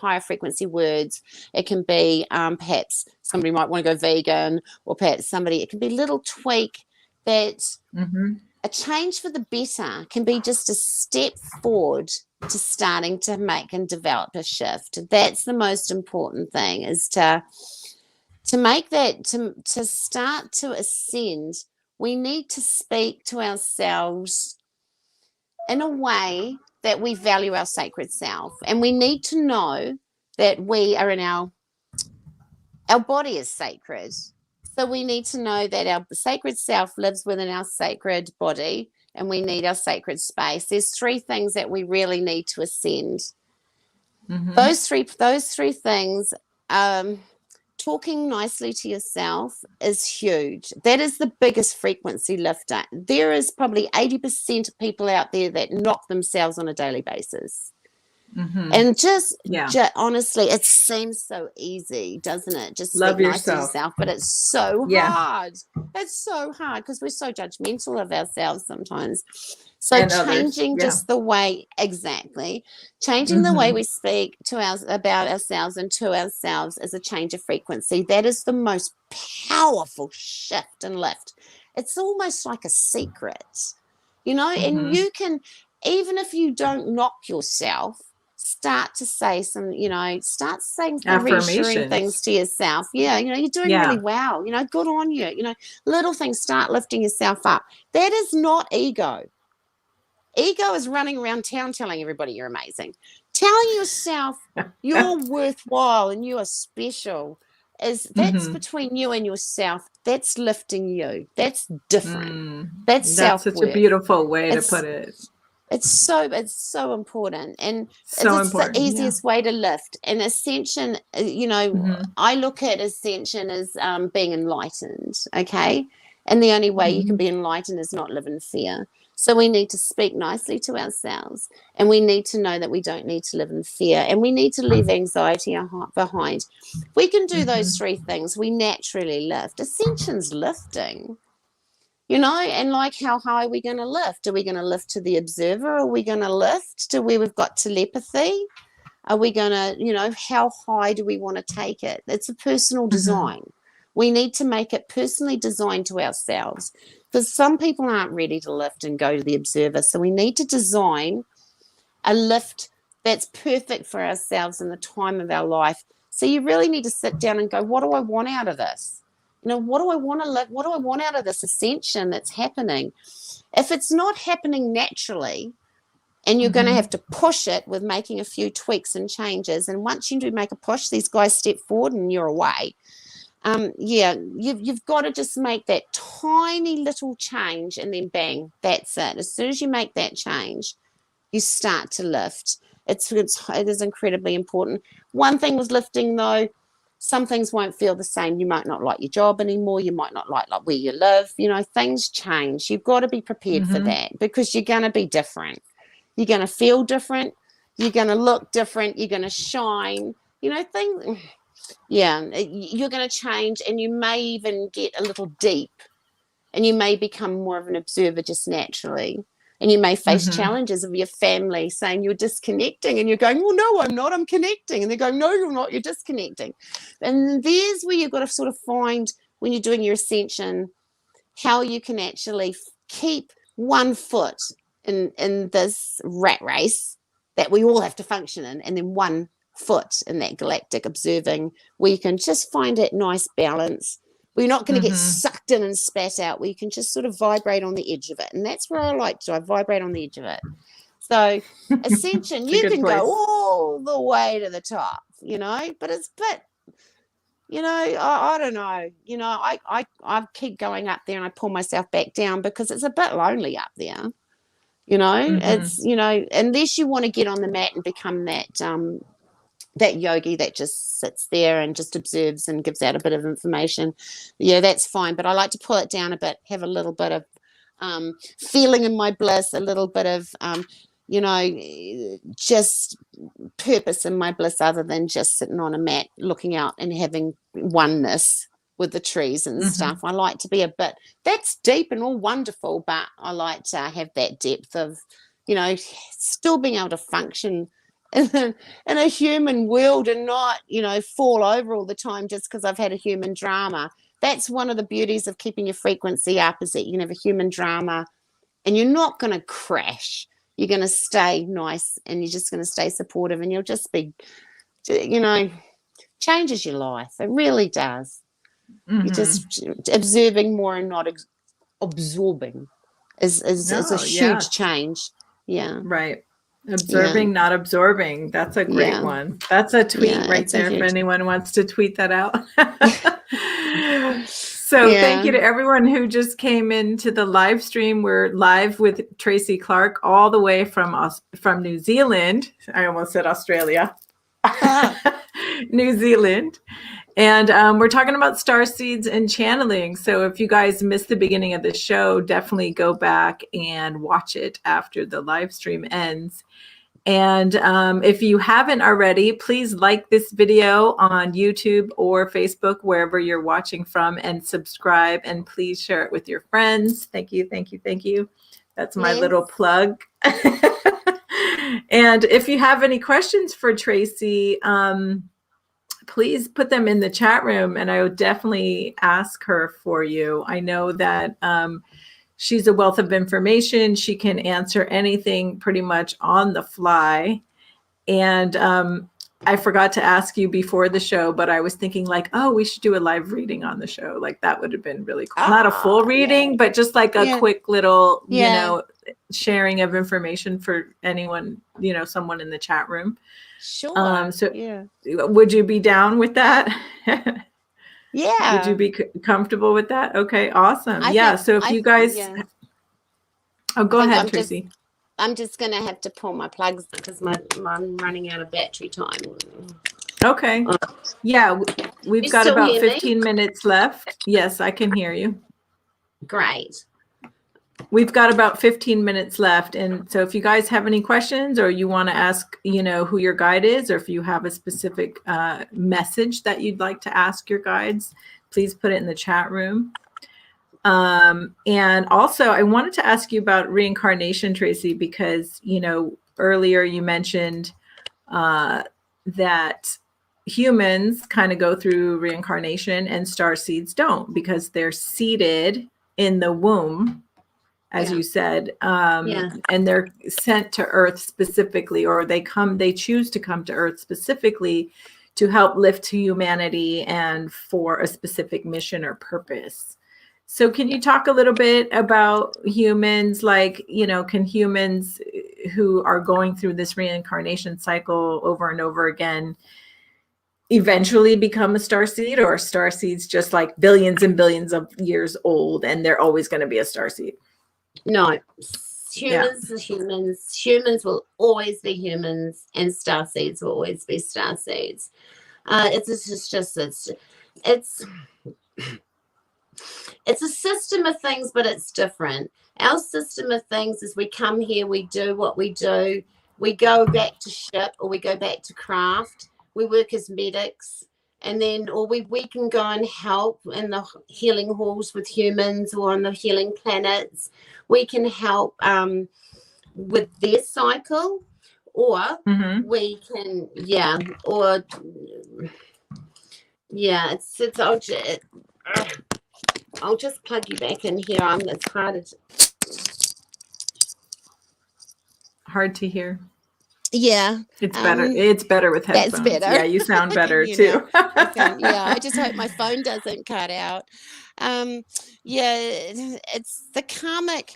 higher frequency words. It can be perhaps somebody might want to go vegan, or perhaps it can be a little tweak that a change for the better can be just a step forward to starting to make and develop a shift. That's the most important thing, is to make that, to start to ascend. We need to speak to ourselves in a way that we value our sacred self, and we need to know that we are in our body is sacred. So we need to know that our sacred self lives within our sacred body, and we need our sacred space. There's three things that we really need to ascend. Those three things, talking nicely to yourself is huge. That is the biggest frequency lifter. There is probably 80% of people out there that knock themselves on a daily basis. And just honestly, it seems so easy, doesn't it? Just love nice to yourself. yourself, but it's so hard. It's so hard because we're so judgmental of ourselves sometimes. So and changing just the way, changing the way we speak about ourselves and to ourselves is a change of frequency. That is the most powerful shift and lift. It's almost like a secret, and you can, even if you don't knock yourself, start to say some, start saying some reassuring things to yourself. Yeah, you're doing really well. Good on you. Little things, start lifting yourself up. That is not ego. Ego is running around town telling everybody you're amazing. Telling yourself you're worthwhile and you are special. That's between you and yourself. That's lifting you. That's different. That's self-worth. Such a beautiful way to put it. It's so important, and it's the easiest way to lift. And ascension, I look at ascension as being enlightened. Okay, and the only way you can be enlightened is not live in fear. So we need to speak nicely to ourselves, and we need to know that we don't need to live in fear, and we need to leave anxiety behind. We can do those three things. We naturally lift. Ascension's lifting. And like, how high are we going to lift? Are we going to lift to the observer? Are we going to lift to where we've got telepathy? Are we going to, how high do we want to take it? It's a personal design. We need to make it personally designed to ourselves, because some people aren't ready to lift and go to the observer. So we need to design a lift that's perfect for ourselves in the time of our life. So you really need to sit down and go, what do I want out of this? What do I want to live? What do I want out of this ascension that's happening? If it's not happening naturally, and you're going to have to push it with making a few tweaks and changes, and once you do make a push, these guys step forward and you're away. You've got to just make that tiny little change, and then bang, that's it. As soon as you make that change, you start to lift. It is incredibly important. One thing with lifting, though, some things won't feel the same. You might not like your job anymore. You might not like where you live. Things change. You've got to be prepared for that, because you're going to be different. You're going to feel different. You're going to look different. You're going to shine. Things. Yeah, you're going to change, and you may even get a little deep, and you may become more of an observer just naturally. And you may face challenges of your family saying you're disconnecting, and you're going, well, no, I'm not, I'm connecting. And they're going, no, you're not, you're disconnecting. And there's where you've got to sort of find, when you're doing your ascension, how you can actually keep one foot in this rat race that we all have to function in, and then one foot in that galactic observing, where you can just find that nice balance. We're not going to get sucked in and spat out. We can just sort of vibrate on the edge of it. And that's where I like to. I vibrate on the edge of it. So ascension, you can go all the way to the top, but it's a bit, I don't know. I keep going up there, and I pull myself back down, because it's a bit lonely up there. It's, unless you want to get on the mat and become that yogi that just sits there and just observes and gives out a bit of information, that's fine. But I like to pull it down a bit, have a little bit of feeling in my bliss, a little bit of just purpose in my bliss, other than just sitting on a mat looking out and having oneness with the trees and stuff. I like to be a bit, that's deep and all wonderful, but I like to have that depth of still being able to function in a human world, and not fall over all the time just because I've had a human drama. That's one of the beauties of keeping your frequency up, is that you can have a human drama and you're not going to crash. You're going to stay nice, and you're just going to stay supportive, and you'll just be changes your life. It really does. You're just observing more and not absorbing is a huge change. Right. Observing, not absorbing. That's a great one. That's a tweet right there if anyone wants to tweet that out. So thank you to everyone who just came into the live stream. We're live with Tracey Clark, all the way from New Zealand. I almost said Australia. New Zealand. And we're talking about starseeds and channeling. So if you guys missed the beginning of the show, definitely go back and watch it after the live stream ends. And if you haven't already, please like this video on YouTube or Facebook, wherever you're watching from, and subscribe, and please share it with your friends. Thank you, thank you, thank you. That's my little plug. And if you have any questions for Tracey, please put them in the chat room, and I would definitely ask her for you. I know that she's a wealth of information. She can answer anything pretty much on the fly. And I forgot to ask you before the show, but I was thinking like, oh, we should do a live reading on the show. Like that would have been really cool. Not a full reading, but just like a quick little, you know, sharing of information for anyone, you know, someone in the chat room. Sure. So would you be down with that? Yeah. Would you be comfortable with that? Okay, awesome. So if you guys, oh, go ahead, Tracey. I'm just going to have to pull my plugs because I'm running out of battery time. Okay. Yeah, we've got about 15 minutes left. Yes, I can hear you. Great. We've got about 15 minutes left. And so if you guys have any questions or you want to ask, you know, who your guide is, or if you have a specific message that you'd like to ask your guides, please put it in the chat room. And also I wanted to ask you about reincarnation, Tracey, because, you know, earlier you mentioned that humans kind of go through reincarnation and starseeds don't, because they're seated in the womb, as you said, and they're sent to Earth specifically, or they choose to come to Earth specifically to help lift humanity and for a specific mission or purpose. So can you talk a little bit about humans, like, you know, can humans who are going through this reincarnation cycle over and over again eventually become a starseed, or are starseeds just like billions and billions of years old and they're always going to be a starseed? No, humans are humans. Humans will always be humans, and starseeds will always be starseeds. It's a system of things, but it's different. Our system of things is we come here, we do what we do, we go back to ship, or we go back to craft, we work as medics, and then or we can go and help in the healing halls with humans or on the healing planets. We can help with their cycle, or we can I'll just plug you back in here. It's hard to hear. Yeah, it's better. It's better with headphones. That's better. Yeah, you sound better too. I just hope my phone doesn't cut out. It's the karmic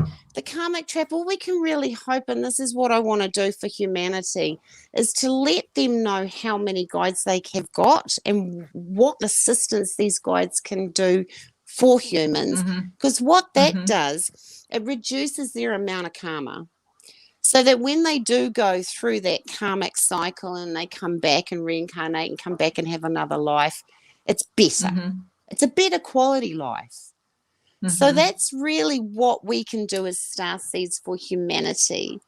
trap. All we can really hope, and this is what I want to do for humanity, is to let them know how many guides they have got and what assistance these guides can do for humans. Because what that does, it reduces their amount of karma. So that when they do go through that karmic cycle and they come back and reincarnate and come back and have another life, it's better. It's a better quality life. So that's really what we can do as starseeds for humanity,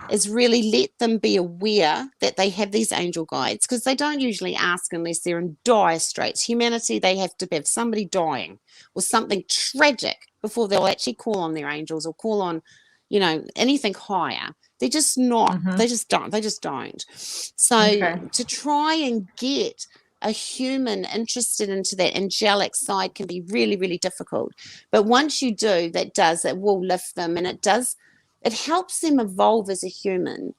is really let them be aware that they have these angel guides, because they don't usually ask unless they're in dire straits. Humanity, they have to have somebody dying or something tragic before they'll actually call on their angels or call on, you know, anything higher. They're just not. They just don't. So to try and get a human interested into that angelic side can be really, really difficult. But once you do, it will lift them, and it helps them evolve as a human.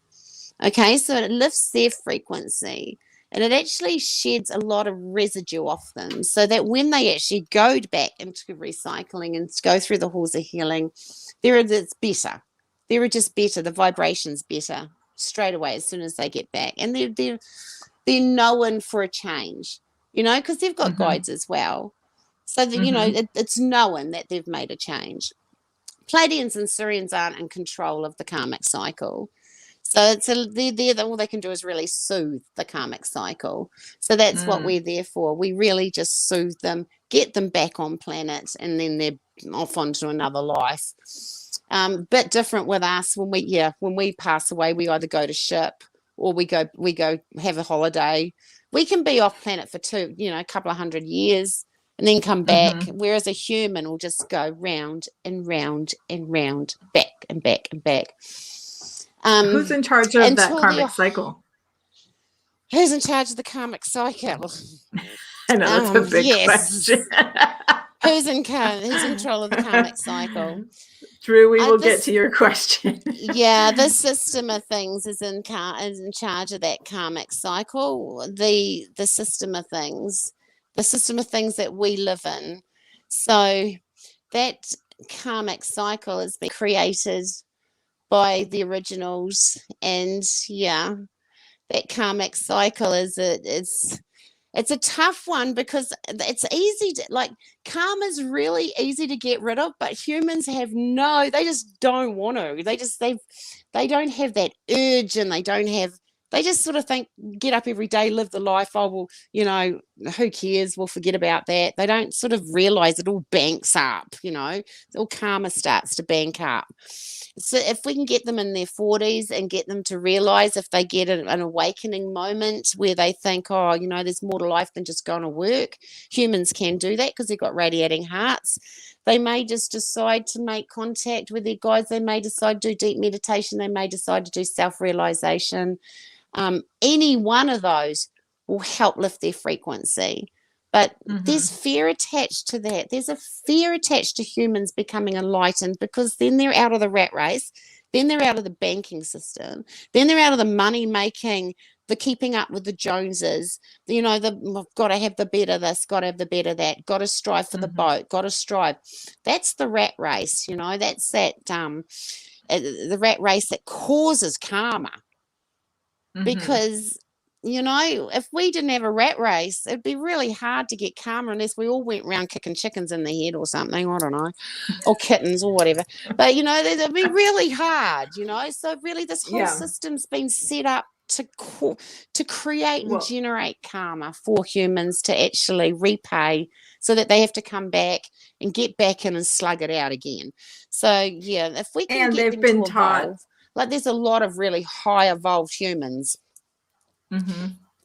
Okay, so it lifts their frequency, and it actually sheds a lot of residue off them, so that when they actually go back into recycling and go through the halls of healing, it's better. They're just better. The vibration's better straight away as soon as they get back, and they're known for a change, you know, because they've got guides as well. So that you know, it's known that they've made a change. Pleiadians and Sirians aren't in control of the karmic cycle, so all they can do is really soothe the karmic cycle. So that's what we're there for. We really just soothe them, get them back on planet, and then they're off onto another life. Bit different with us. When we pass away, we either go to ship or we go have a holiday. We can be off planet for a couple of 100 years and then come back. Whereas a human will just go round and round and round, back and back and back. Who's in charge of that karmic cycle? Who's in charge of the karmic cycle? I know that's a big question. Who's in control of the karmic cycle? Drew, we will get to your question. Yeah, this system of things is in charge of that karmic cycle. The system of things, that we live in. So that karmic cycle has been created by the originals, and yeah, that karmic cycle it's a tough one, because it's easy to, like, karma's really easy to get rid of, but humans they just don't want to. They don't have that urge, and they just sort of think, get up every day, live the life. Oh, well, who cares? We'll forget about that. They don't sort of realize it all banks up, all karma starts to bank up. So if we can get them in their 40s and get them to realize, if they get an awakening moment where they think, oh, there's more to life than just going to work, humans can do that because they've got radiating hearts. They may just decide to make contact with their guides. They may decide to do deep meditation. They may decide to do self-realization. Any one of those will help lift their frequency. But there's fear attached to that. There's a fear attached to humans becoming enlightened, because then they're out of the rat race. Then they're out of the banking system. Then they're out of the money making, the keeping up with the Joneses. I've got to have the better this, got to have the better that, got to strive for the boat, got to strive. That's the rat race, that's the rat race that causes karma. Because if we didn't have a rat race, it'd be really hard to get karma unless we all went around kicking chickens in the head or something. I don't know, or kittens or whatever. But it'd be really hard. So really, this whole system's been set up to create and generate karma for humans to actually repay, so that they have to come back and get back in and slug it out again. So yeah, if we can get them to evolve, like, there's a lot of really high evolved humans.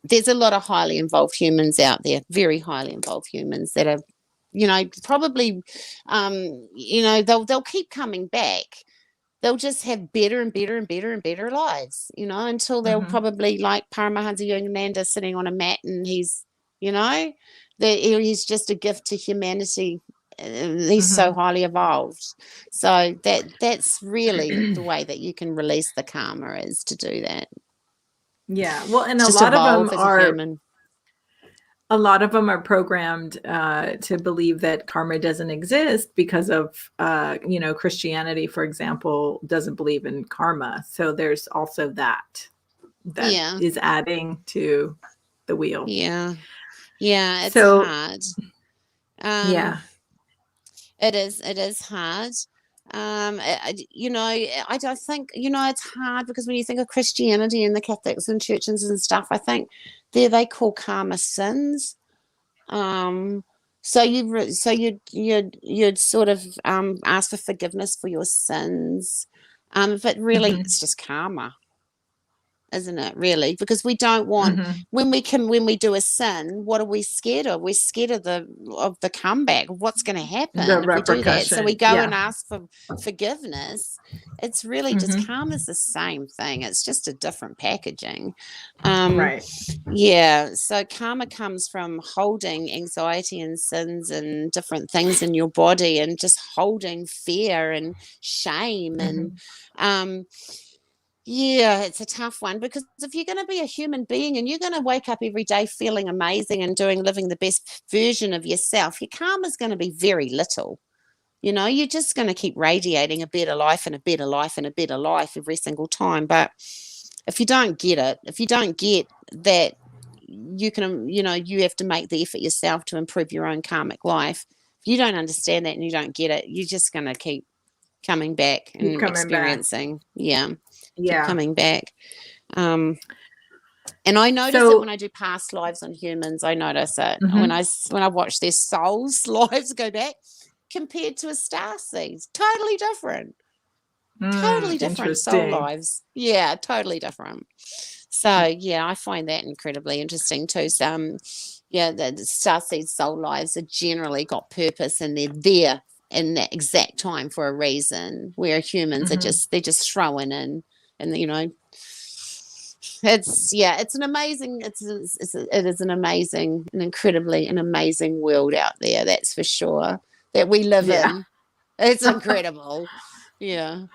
There's a lot of highly involved humans out there, very highly involved humans that are, probably, they'll keep coming back. They'll just have better and better and better and better lives, until they'll probably, like Paramahansa Yogananda, sitting on a mat, and he's just a gift to humanity. He's so highly evolved. So that's really the way that you can release the karma, is to do that. Yeah, well, and a lot of them are programmed to believe that karma doesn't exist because of Christianity, for example, doesn't believe in karma. So there's also that is adding to the wheel. Yeah, it's hard. It is hard. I don't think, it's hard, because when you think of Christianity and the Catholics and churches and stuff, I think they call karma sins. So you'd sort of ask for forgiveness for your sins, but really it's just karma, isn't it, really? Because we don't want, when we do a sin, what are we scared of? We're scared of the comeback, of what's going to happen if we do that. So we go and ask for forgiveness. It's really just, karma's the same thing. It's just a different packaging. Yeah. So karma comes from holding anxiety and sins and different things in your body, and just holding fear and shame and yeah, it's a tough one, because if you're going to be a human being and you're going to wake up every day feeling amazing and living the best version of yourself, your karma's going to be very little. You're just going to keep radiating a better life and a better life and a better life every single time. But if you don't get it, if you don't get that you can, you have to make the effort yourself to improve your own karmic life. If you don't understand that and you don't get it, you're just going to keep coming back and experiencing. Keep coming back. And I notice it when I do past lives on humans. I notice it when I watch their souls lives go back, compared to a starseed. Totally different. Totally different soul lives. Yeah, totally different. So yeah, I find that incredibly interesting too. The starseed soul lives are generally got purpose, and they're there in that exact time for a reason, where humans are they're just throwing in. And it's an amazing, it is an amazing, an amazing world out there, that's for sure, that we live in. It's incredible. Yeah.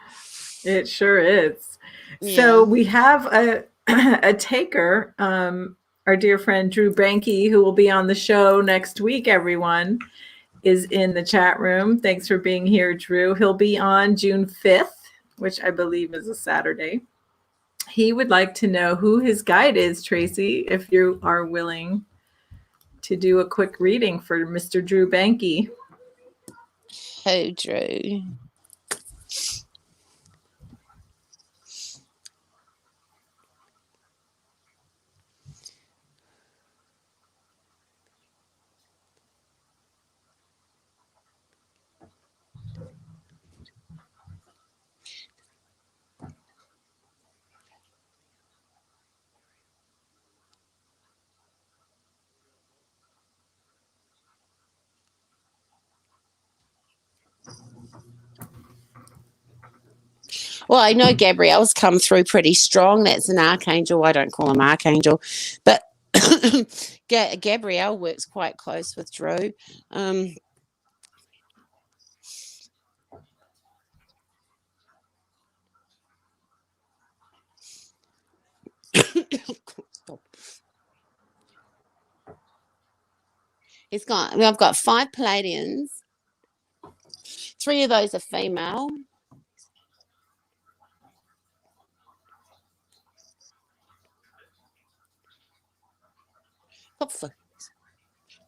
It sure is. So Yeah. we have a a taker, our dear friend Drew Banky, who will be on the show next week, everyone, is in the chat room. Thanks for being here, Drew. He'll be on June 5th, which I believe is a Saturday. He would like to know who his guide is, Tracy, if you are willing to do a quick reading for Mr. Drew Banky. Who, Drew? Well, I know Gabrielle's come through pretty strong. That's an archangel. I don't call him archangel, but Gabrielle works quite close with Drew. I've got 5 Pleiadians. 3 of those are female.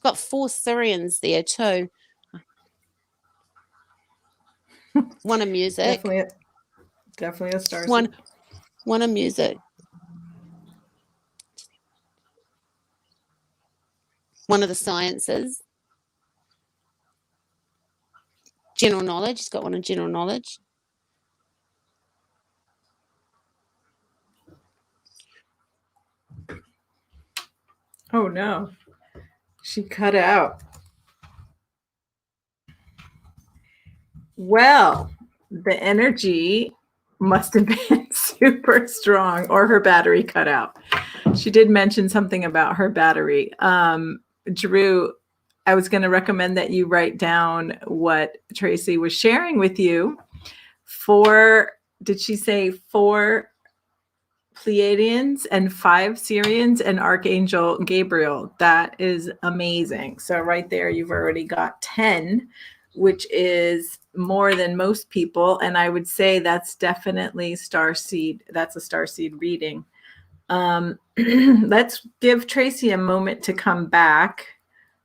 Got 4 Sirians there too. One of music. Definitely a Starseed. One of music. One of the sciences. General knowledge. He's got one of general knowledge. Oh no, she cut out. Well, the energy must have been super strong, or her battery cut out. She did mention something about her battery. Drew, I was going to recommend that you write down what Tracy was sharing with you. Did she say 4 Pleiadians and 5 Sirians and Archangel Gabriel? That is amazing. So right there, you've already got 10, which is more than most people. And I would say that's definitely Starseed. That's a Starseed reading. Let's give Tracy a moment to come back.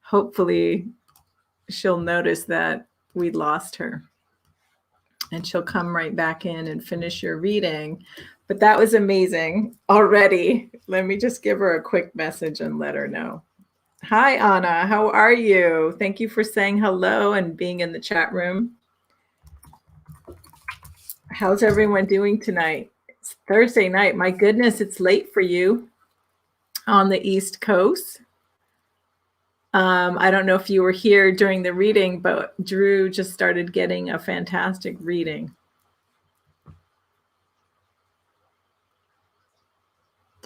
Hopefully she'll notice that we lost her and she'll come right back in and finish your reading. But that was amazing already. Let me just give her a quick message and let her know. Hi, Anna. How are you? Thank you for saying hello and being in the chat room. How's everyone doing tonight? It's Thursday night. My goodness, it's late for you on the East Coast. I don't know if you were here during the reading, but Drew just started getting a fantastic reading.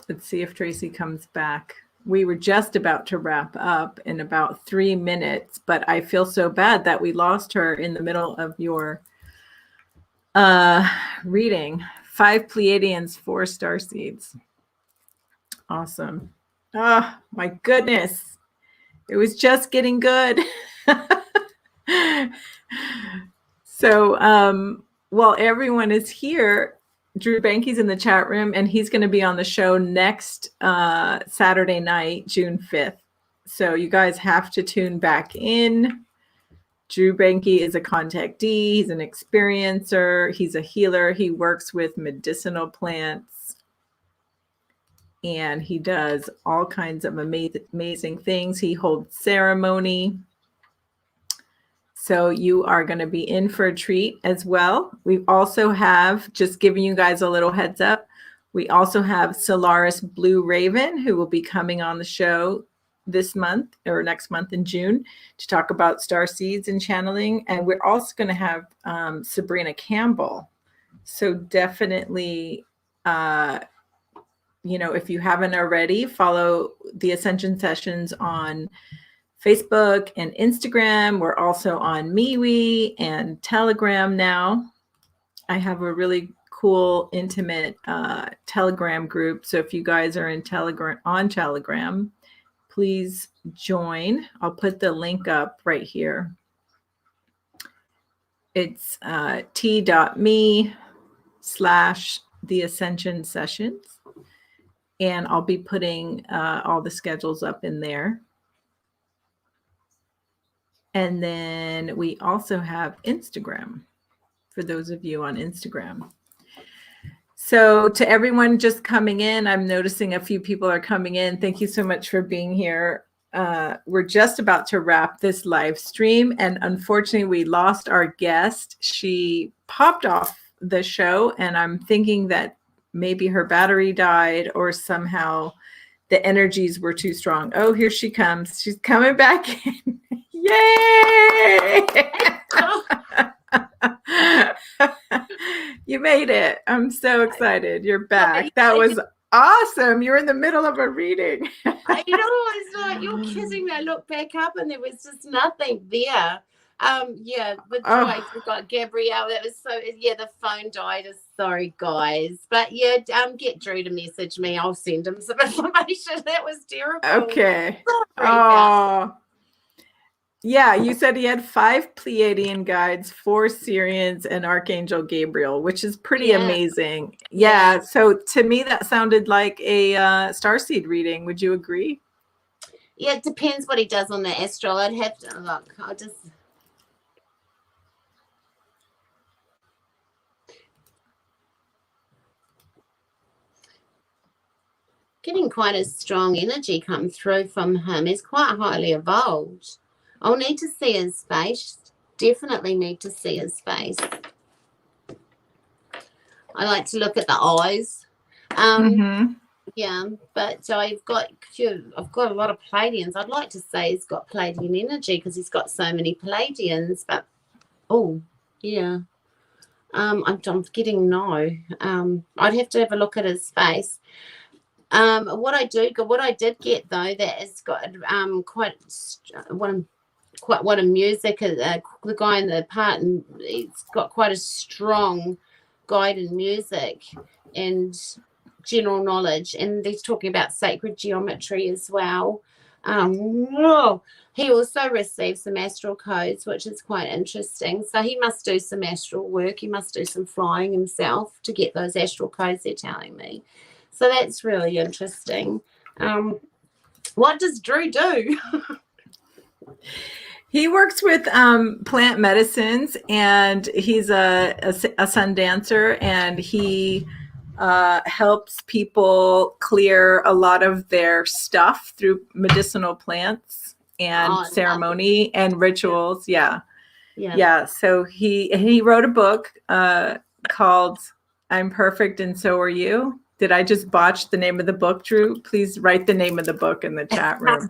Let's see if Tracy comes back. We were just about to wrap up in about 3 minutes, but I feel so bad that we lost her in the middle of your reading. 5 Pleiadians, 4 Starseeds. Awesome. Oh, my goodness. It was just getting good. So while everyone is here, Drew Banky's in the chat room, and he's going to be on the show next Saturday night, June 5th. So you guys have to tune back in. Drew Banky is a contactee. He's an experiencer. He's a healer. He works with medicinal plants. And he does all kinds of amazing things. He holds ceremony. So you are going to be in for a treat as well. We also have, just giving you guys a little heads up, we also have Solaris Blue Raven, who will be coming on the show this month or next month in June to talk about Starseeds and channeling. And we're also going to have Sabrina Campbell. So definitely, if you haven't already, follow the Ascension Sessions on Facebook and Instagram. We're also on MeWe and Telegram now. I have a really cool, intimate Telegram group. So if you guys are in Telegram, please join. I'll put the link up right here. It's t.me/the-ascension sessions. And I'll be putting all the schedules up in there. And then we also have Instagram for those of you on Instagram. So to everyone just coming in, I'm noticing a few people are coming in. Thank you so much for being here. We're just about to wrap this live stream. And unfortunately, we lost our guest. She popped off the show, and I'm thinking that maybe her battery died or somehow the energies were too strong. Oh, here she comes. She's coming back in. Yay! You made it. I'm so excited. You're back. That was awesome. You're in the middle of a reading. I know. It's like, you're kidding me. I looked back up and there was just nothing there. Yeah, with Joyce, we've got Gabrielle. That was so, yeah, the phone died. Sorry, guys. But yeah, get Drew to message me. I'll send him some information. That was terrible. Okay. Oh. Yeah, you said he had 5 Pleiadian guides, 4 Sirians, and Archangel Gabriel, which is pretty amazing. Yeah, so to me that sounded like a starseed reading. Would you agree? Yeah, it depends what he does on the astral. I'd have to look. I'll just... Getting quite a strong energy come through from him. He's quite highly evolved. I'll need to see his face. Definitely need to see his face. I like to look at the eyes. Yeah, but so I've got a lot of Pleiadians. I'd like to say he's got Pleiadian energy because he's got so many Pleiadians. But I'm getting no. I'd have to have a look at his face. What I did get though, that has got quite a music. The guy in the part, and he's got quite a strong guide in music and general knowledge, and he's talking about sacred geometry as well. He also receives some astral codes, which is quite interesting. So he must do some astral work. He must do some flying himself to get those astral codes, they're telling me. So that's really interesting. What does Drew do? He works with plant medicines, and he's a sun dancer, and he helps people clear a lot of their stuff through medicinal plants and ceremony and rituals. Yeah. So he wrote a book called "I'm Perfect and So Are You." Did I just botch the name of the book, Drew? Please write the name of the book in the chat room.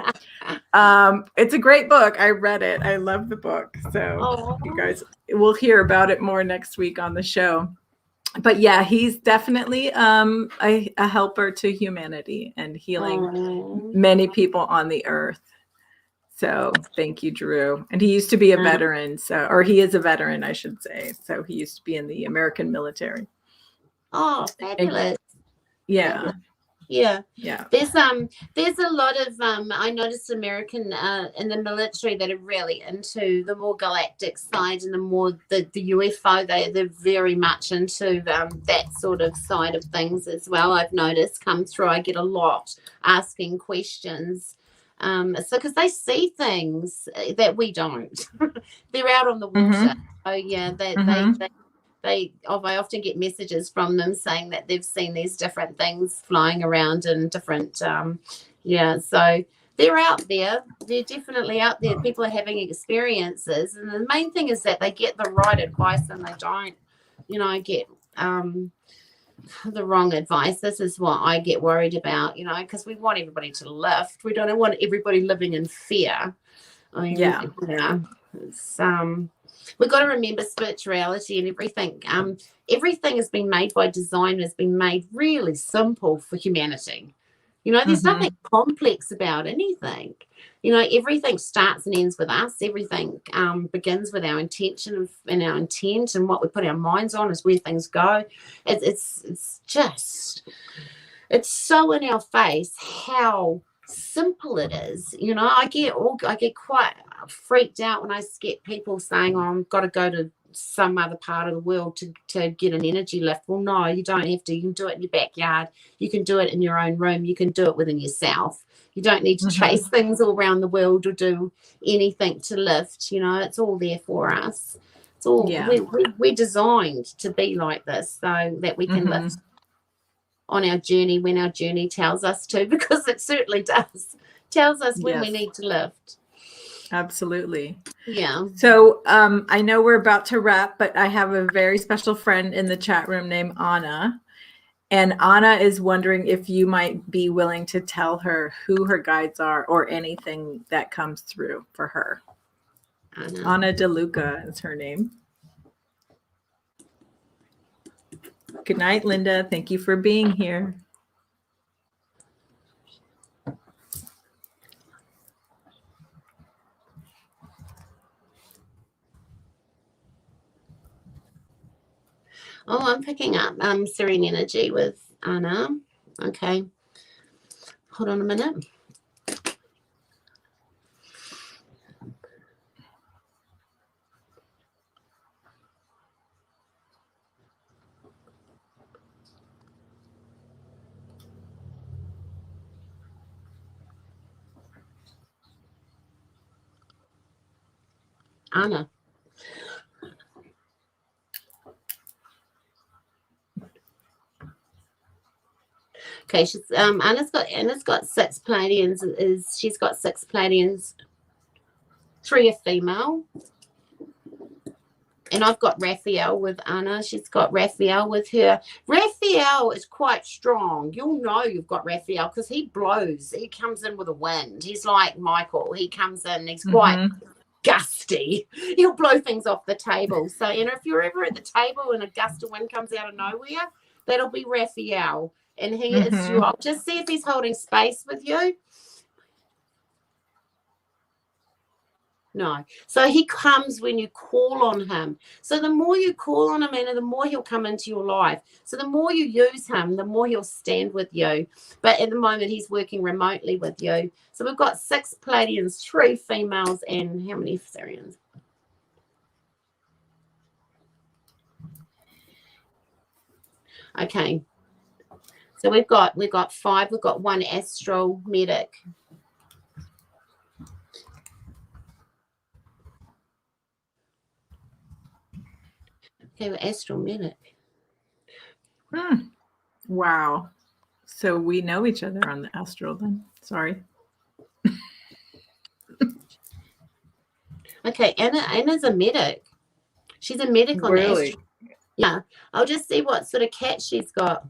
It's a great book. I read it. I love the book. So you guys will hear about it more next week on the show. But yeah, he's definitely a helper to humanity and healing many people on the earth. So thank you, Drew. And he used to be a veteran, or he is a veteran, I should say. So he used to be in the American military. Oh, fabulous. Yeah. There's a lot of I noticed American in the military that are really into the more galactic side and the more the UFO. They're very much into that sort of side of things as well. I've noticed come through. I get a lot asking questions. So because they see things that we don't. They're out on the water. Oh yeah, I often get messages from them saying that they've seen these different things flying around in different, so they're out there. They're definitely out there. People are having experiences. And the main thing is that they get the right advice and they don't, get the wrong advice. This is what I get worried about, because we want everybody to lift. We don't want everybody living in fear. It's, we've got to remember spirituality and everything. Everything has been made by design, has been made really simple for humanity. You know, there's Mm-hmm. nothing complex about anything. You know, everything starts and ends with us. Everything begins with our intention and our intent, and what we put our minds on is where things go. It's just, it's so in our face how simple it is. You know, I get quite freaked out when I get people saying, "Oh, I've got to go to some other part of the world to get an energy lift." Well, no, you don't have to. You can do it in your backyard. You can do it in your own room. You can do it within yourself. You don't need to chase things all around the world or do anything to lift. You know, it's all there for us. It's all, we're designed to be like this so that we can lift on our journey when our journey tells us to, because it certainly does. Tells us when we need to lift. Absolutely. Yeah. So I know we're about to wrap, but I have a very special friend in the chat room named Anna. And Anna is wondering if you might be willing to tell her who her guides are or anything that comes through for her. Anna DeLuca is her name. Good night, Linda. Thank you for being here. Oh, I'm picking up Sirian energy with Anna. Okay. Hold on a minute. Anna. Okay, she's Anna's got 6 Pleiadians. She's got 6 Pleiadians. 3 are female. And I've got Raphael with Anna. She's got Raphael with her. Raphael is quite strong. You'll know you've got Raphael because he blows. He comes in with a wind. He's like Michael. He comes in, he's quite gusty. He'll blow things off the table. So, you know, if you're ever at the table and a gust of wind comes out of nowhere, that'll be Raphael. And he is you. I'll just see if he's holding space with you. No. So he comes when you call on him. So the more you call on him, and the more he'll come into your life. So the more you use him, the more he'll stand with you. But at the moment, he's working remotely with you. So we've got 6 Pleiadians, 3 females, and how many Sirians? Okay. So we've got 5. We've got 1 Astral medic. Okay, we're Astral medic. Wow. So we know each other on the Astral then. Sorry. Okay, Anna's a medic. She's a medic on the Astral. Yeah. I'll just see what sort of cat she's got.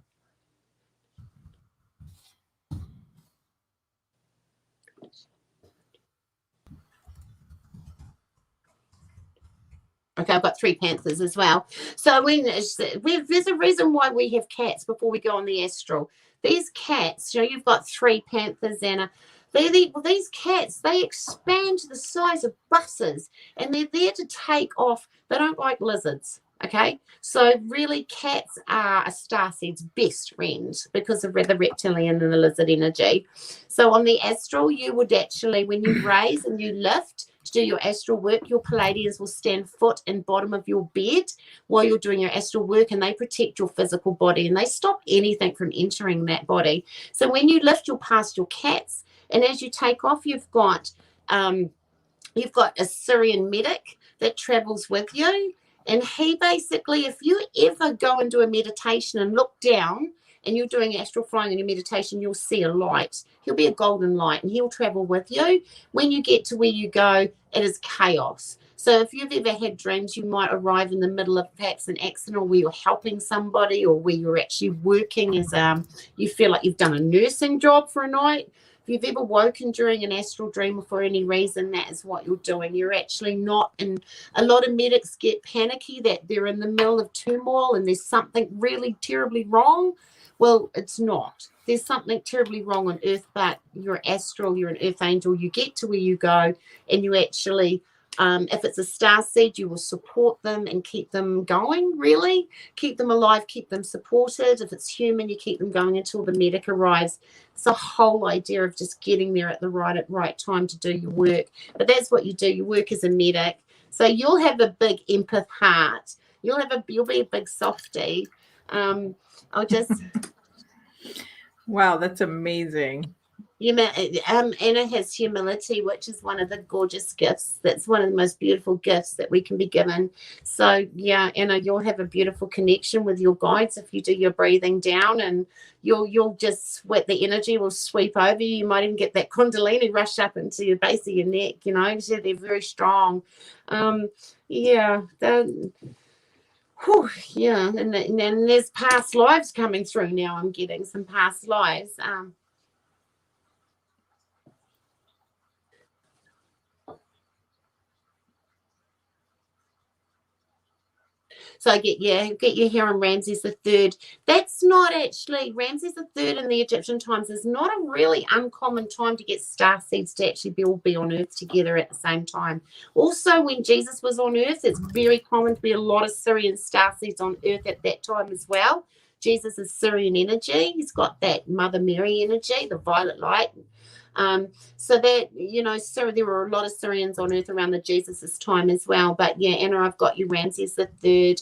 Okay, I've got 3 panthers as well. So there's a reason why we have cats before we go on the Astral. These cats, you know, you've got 3 panthers and these cats, they expand to the size of buses, and they're there to take off. They don't like lizards. Okay, so really cats are a starseed's best friend because of the reptilian and the lizard energy. So on the Astral, you would actually, when you raise and you lift to do your Astral work, your Pleiadians will stand foot and bottom of your bed while you're doing your Astral work, and they protect your physical body and they stop anything from entering that body. So when you lift, you'll pass your cats, and as you take off, you've got a Sirian medic that travels with you. And he basically, if you ever go and do a meditation and look down and you're doing astral flying in your meditation, you'll see a light. He'll be a golden light, and he'll travel with you. When you get to where you go, it is chaos. So if you've ever had dreams, you might arrive in the middle of perhaps an accident, or where you're helping somebody, or where you're actually working as you feel like you've done a nursing job for a night. If you've ever woken during an astral dream or for any reason, that is what you're doing. You're actually not in. A lot of medics get panicky that they're in the middle of turmoil and there's something really terribly wrong. Well, it's not. There's something terribly wrong on Earth, but you're astral, you're an Earth angel. You get to where you go, and you actually, if it's a starseed, you will support them and keep them going, really. Keep them alive, keep them supported. If it's human, you keep them going until the medic arrives. It's the whole idea of just getting there at the right time to do your work. But that's what you do. You work as a medic. So you'll have a big empath heart. You'll be a big softie. I'll just... Wow, that's amazing. Anna has humility, which is one of the gorgeous gifts. That's one of the most beautiful gifts that we can be given. So yeah, Anna, you'll have a beautiful connection with your guides if you do your breathing down, and you'll just the energy will sweep over you. You might even get that kundalini rush up into the base of your neck. You know, so they're very strong. Yeah. Whew, yeah, and then there's past lives coming through now. I'm getting some past lives. So I get your hair on Ramses III. That's not actually Ramses III in the Egyptian times is not a really uncommon time to get starseeds to actually all be on Earth together at the same time. Also, when Jesus was on Earth, it's very common to be a lot of Sirian starseeds on Earth at that time as well. Jesus is Sirian energy. He's got that Mother Mary energy, the violet light. So that, you know, so there were a lot of Sirians on Earth around the Jesus' time as well. But yeah, Anna, I've got you Ramses III.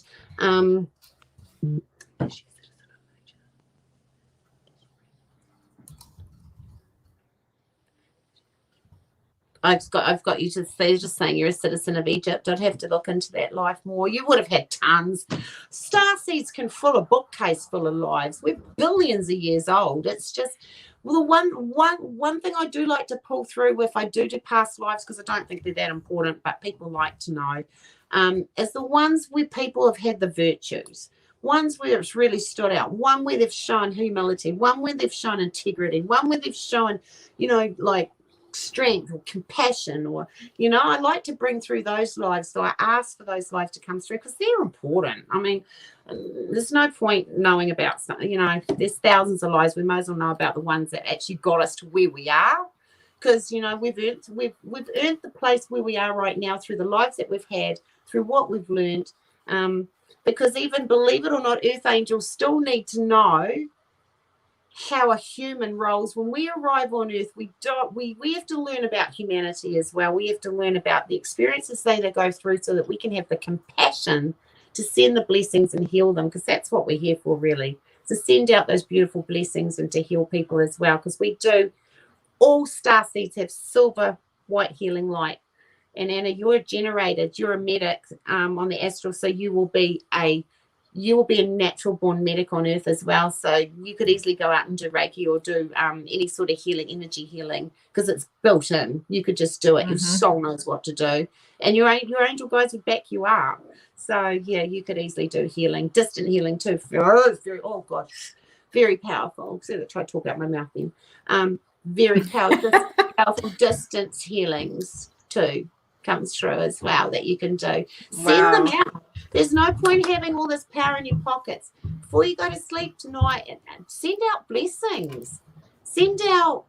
I've got you to say, just saying you're a citizen of Egypt. I'd have to look into that life more. You would have had tons. Starseeds can fill a bookcase full of lives. We're billions of years old. It's just, well, the one thing I do like to pull through if I do past lives, because I don't think they're that important, but people like to know, is the ones where people have had the virtues. Ones where it's really stood out. One where they've shown humility. One where they've shown integrity. One where they've shown, you know, like strength or compassion, or, you know, I like to bring through those lives. So I ask for those lives to come through because they're important. I mean, there's no point knowing about something, you know, there's thousands of lives. We might as well know about the ones that actually got us to where we are, because, you know, we've earned the place where we are right now through the lives that we've had, through what we've learned. Because even, believe it or not, Earth Angels still need to know how a human rolls. When we arrive on Earth, we have to learn about humanity as well. We have to learn about the experiences they go through so that we can have the compassion to send the blessings and heal them, because that's what we're here for, really, to send out those beautiful blessings and to heal people as well, because we do. All starseeds have silver white healing light. And Anna, you're generated, you're a medic on the astral, so you will be a natural born medic on Earth as well. So you could easily go out and do Reiki or do any sort of healing, energy healing, because it's built in. You could just do it. Your soul knows what to do, and your angel guides would back you up. So yeah, you could easily do healing, distant healing too. Oh gosh, very powerful. So I try to talk out my mouth then. Very powerful distance healings too comes through as well that you can do. Send them out. There's no point having all this power in your pockets. Before you go to sleep tonight, send out blessings. Send out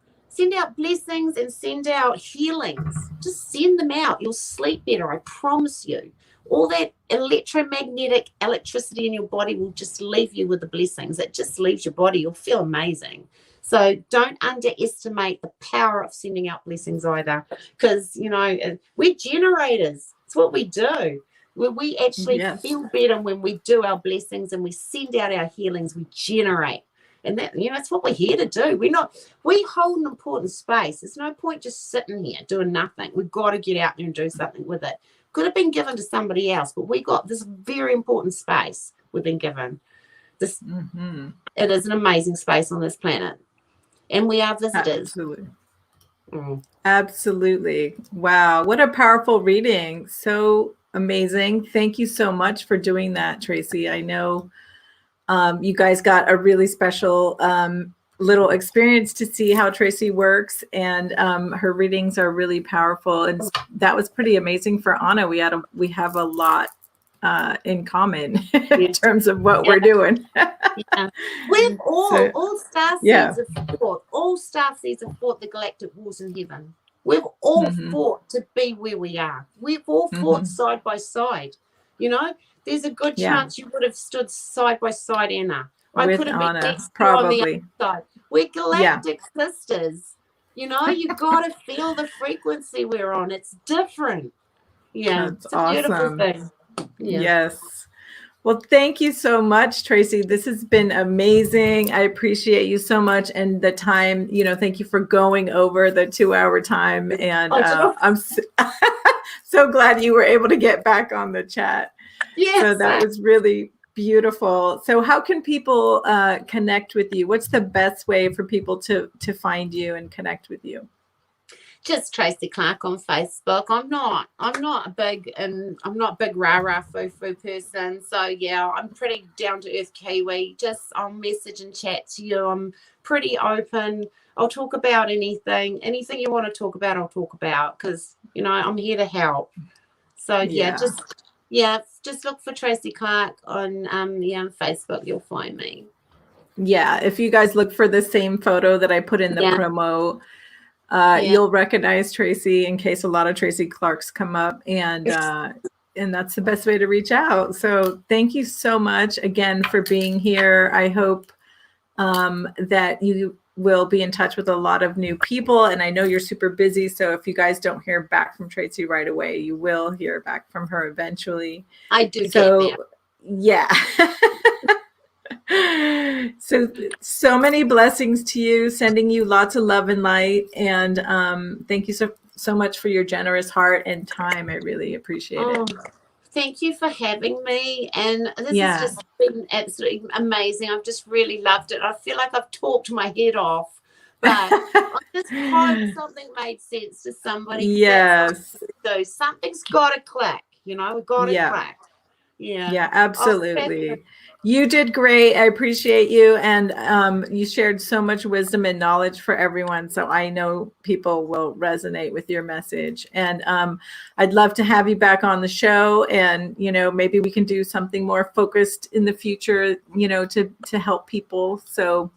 blessings and send out healings. Just send them out. You'll sleep better, I promise you. All that electromagnetic electricity in your body will just leave you with the blessings. It just leaves your body. You'll feel amazing. So don't underestimate the power of sending out blessings either, because, you know, we're generators. It's what we do. We actually feel better when we do our blessings and we send out our healings. We generate. And that, you know, it's what we're here to do. We hold an important space. There's no point just sitting here doing nothing. We've got to get out there and do something with it. Could have been given to somebody else, but we got this very important space we've been given. This It is an amazing space on this planet. And we are visitors. Absolutely. Absolutely. Wow. What a powerful reading. So amazing. Thank you so much for doing that, Tracey. I know you guys got a really special little experience to see how Tracey works, and her readings are really powerful. And that was pretty amazing for Anna. We have a lot in common in terms of what we're doing. We've all Starseeds Yeah. have fought. All Starseeds have fought the galactic wars in heaven. We've all fought to be where we are. We've all fought side by side. You know, there's a good chance you would have stood side by side, Anna. I With could have Anna, been next to probably. you on the other side. We're galactic sisters. You know, you got to feel the frequency we're on. It's different. Yeah, That's it's a beautiful awesome. thing. Yeah. Yes. Well, thank you so much, Tracey. This has been amazing. I appreciate you so much, and the time, thank you for going over the 2-hour time. And I'm so glad you were able to get back on the chat. Yes. So that was really beautiful. So how can people connect with you? What's the best way for people to find you and connect with you? Just Tracey Clark on Facebook. I'm not a big rah-rah foo-foo person. So yeah, I'm pretty down to earth Kiwi. Just I'll message and chat to you. I'm pretty open. I'll talk about anything you want to talk about, I'll talk about, because I'm here to help. So just look for Tracey Clark on Facebook. You'll find me. Yeah, if you guys look for the same photo that I put in the promo, you'll recognize Tracey, in case a lot of Tracey Clarks come up, and that's the best way to reach out. So thank you so much again for being here. I hope that you will be in touch with a lot of new people, and I know you're super busy, so if you guys don't hear back from Tracey right away, you will hear back from her eventually. I do. So yeah. So many blessings to you, sending you lots of love and light, and thank you so much for your generous heart and time. I really appreciate it. Thank you for having me, and this has just been absolutely amazing. I've just really loved it. I feel like I've talked my head off, but I just hope something made sense to somebody. Yes. So something's got to click, we've got to click. Yeah, absolutely. You did great. I appreciate you. And you shared so much wisdom and knowledge for everyone. So I know people will resonate with your message. And I'd love to have you back on the show. And, maybe we can do something more focused in the future, to help people. So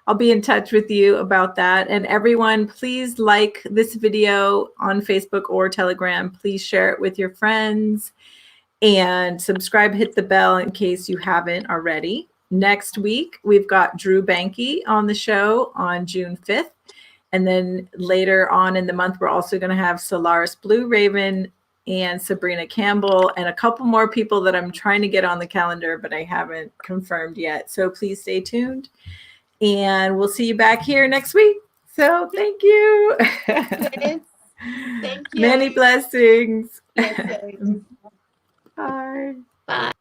I'll be in touch with you about that. And everyone, please like this video on Facebook or Telegram. Please share it with your friends. And subscribe, hit the bell in case you haven't already. Next week, we've got Drew Banky on the show on June 5th. And then later on in the month, we're also going to have Solaris Blue Raven and Sabrina Campbell and a couple more people that I'm trying to get on the calendar, but I haven't confirmed yet. So please stay tuned. And we'll see you back here next week. So thank you. Yes. Thank you. Many blessings. Yes, Bye. Bye.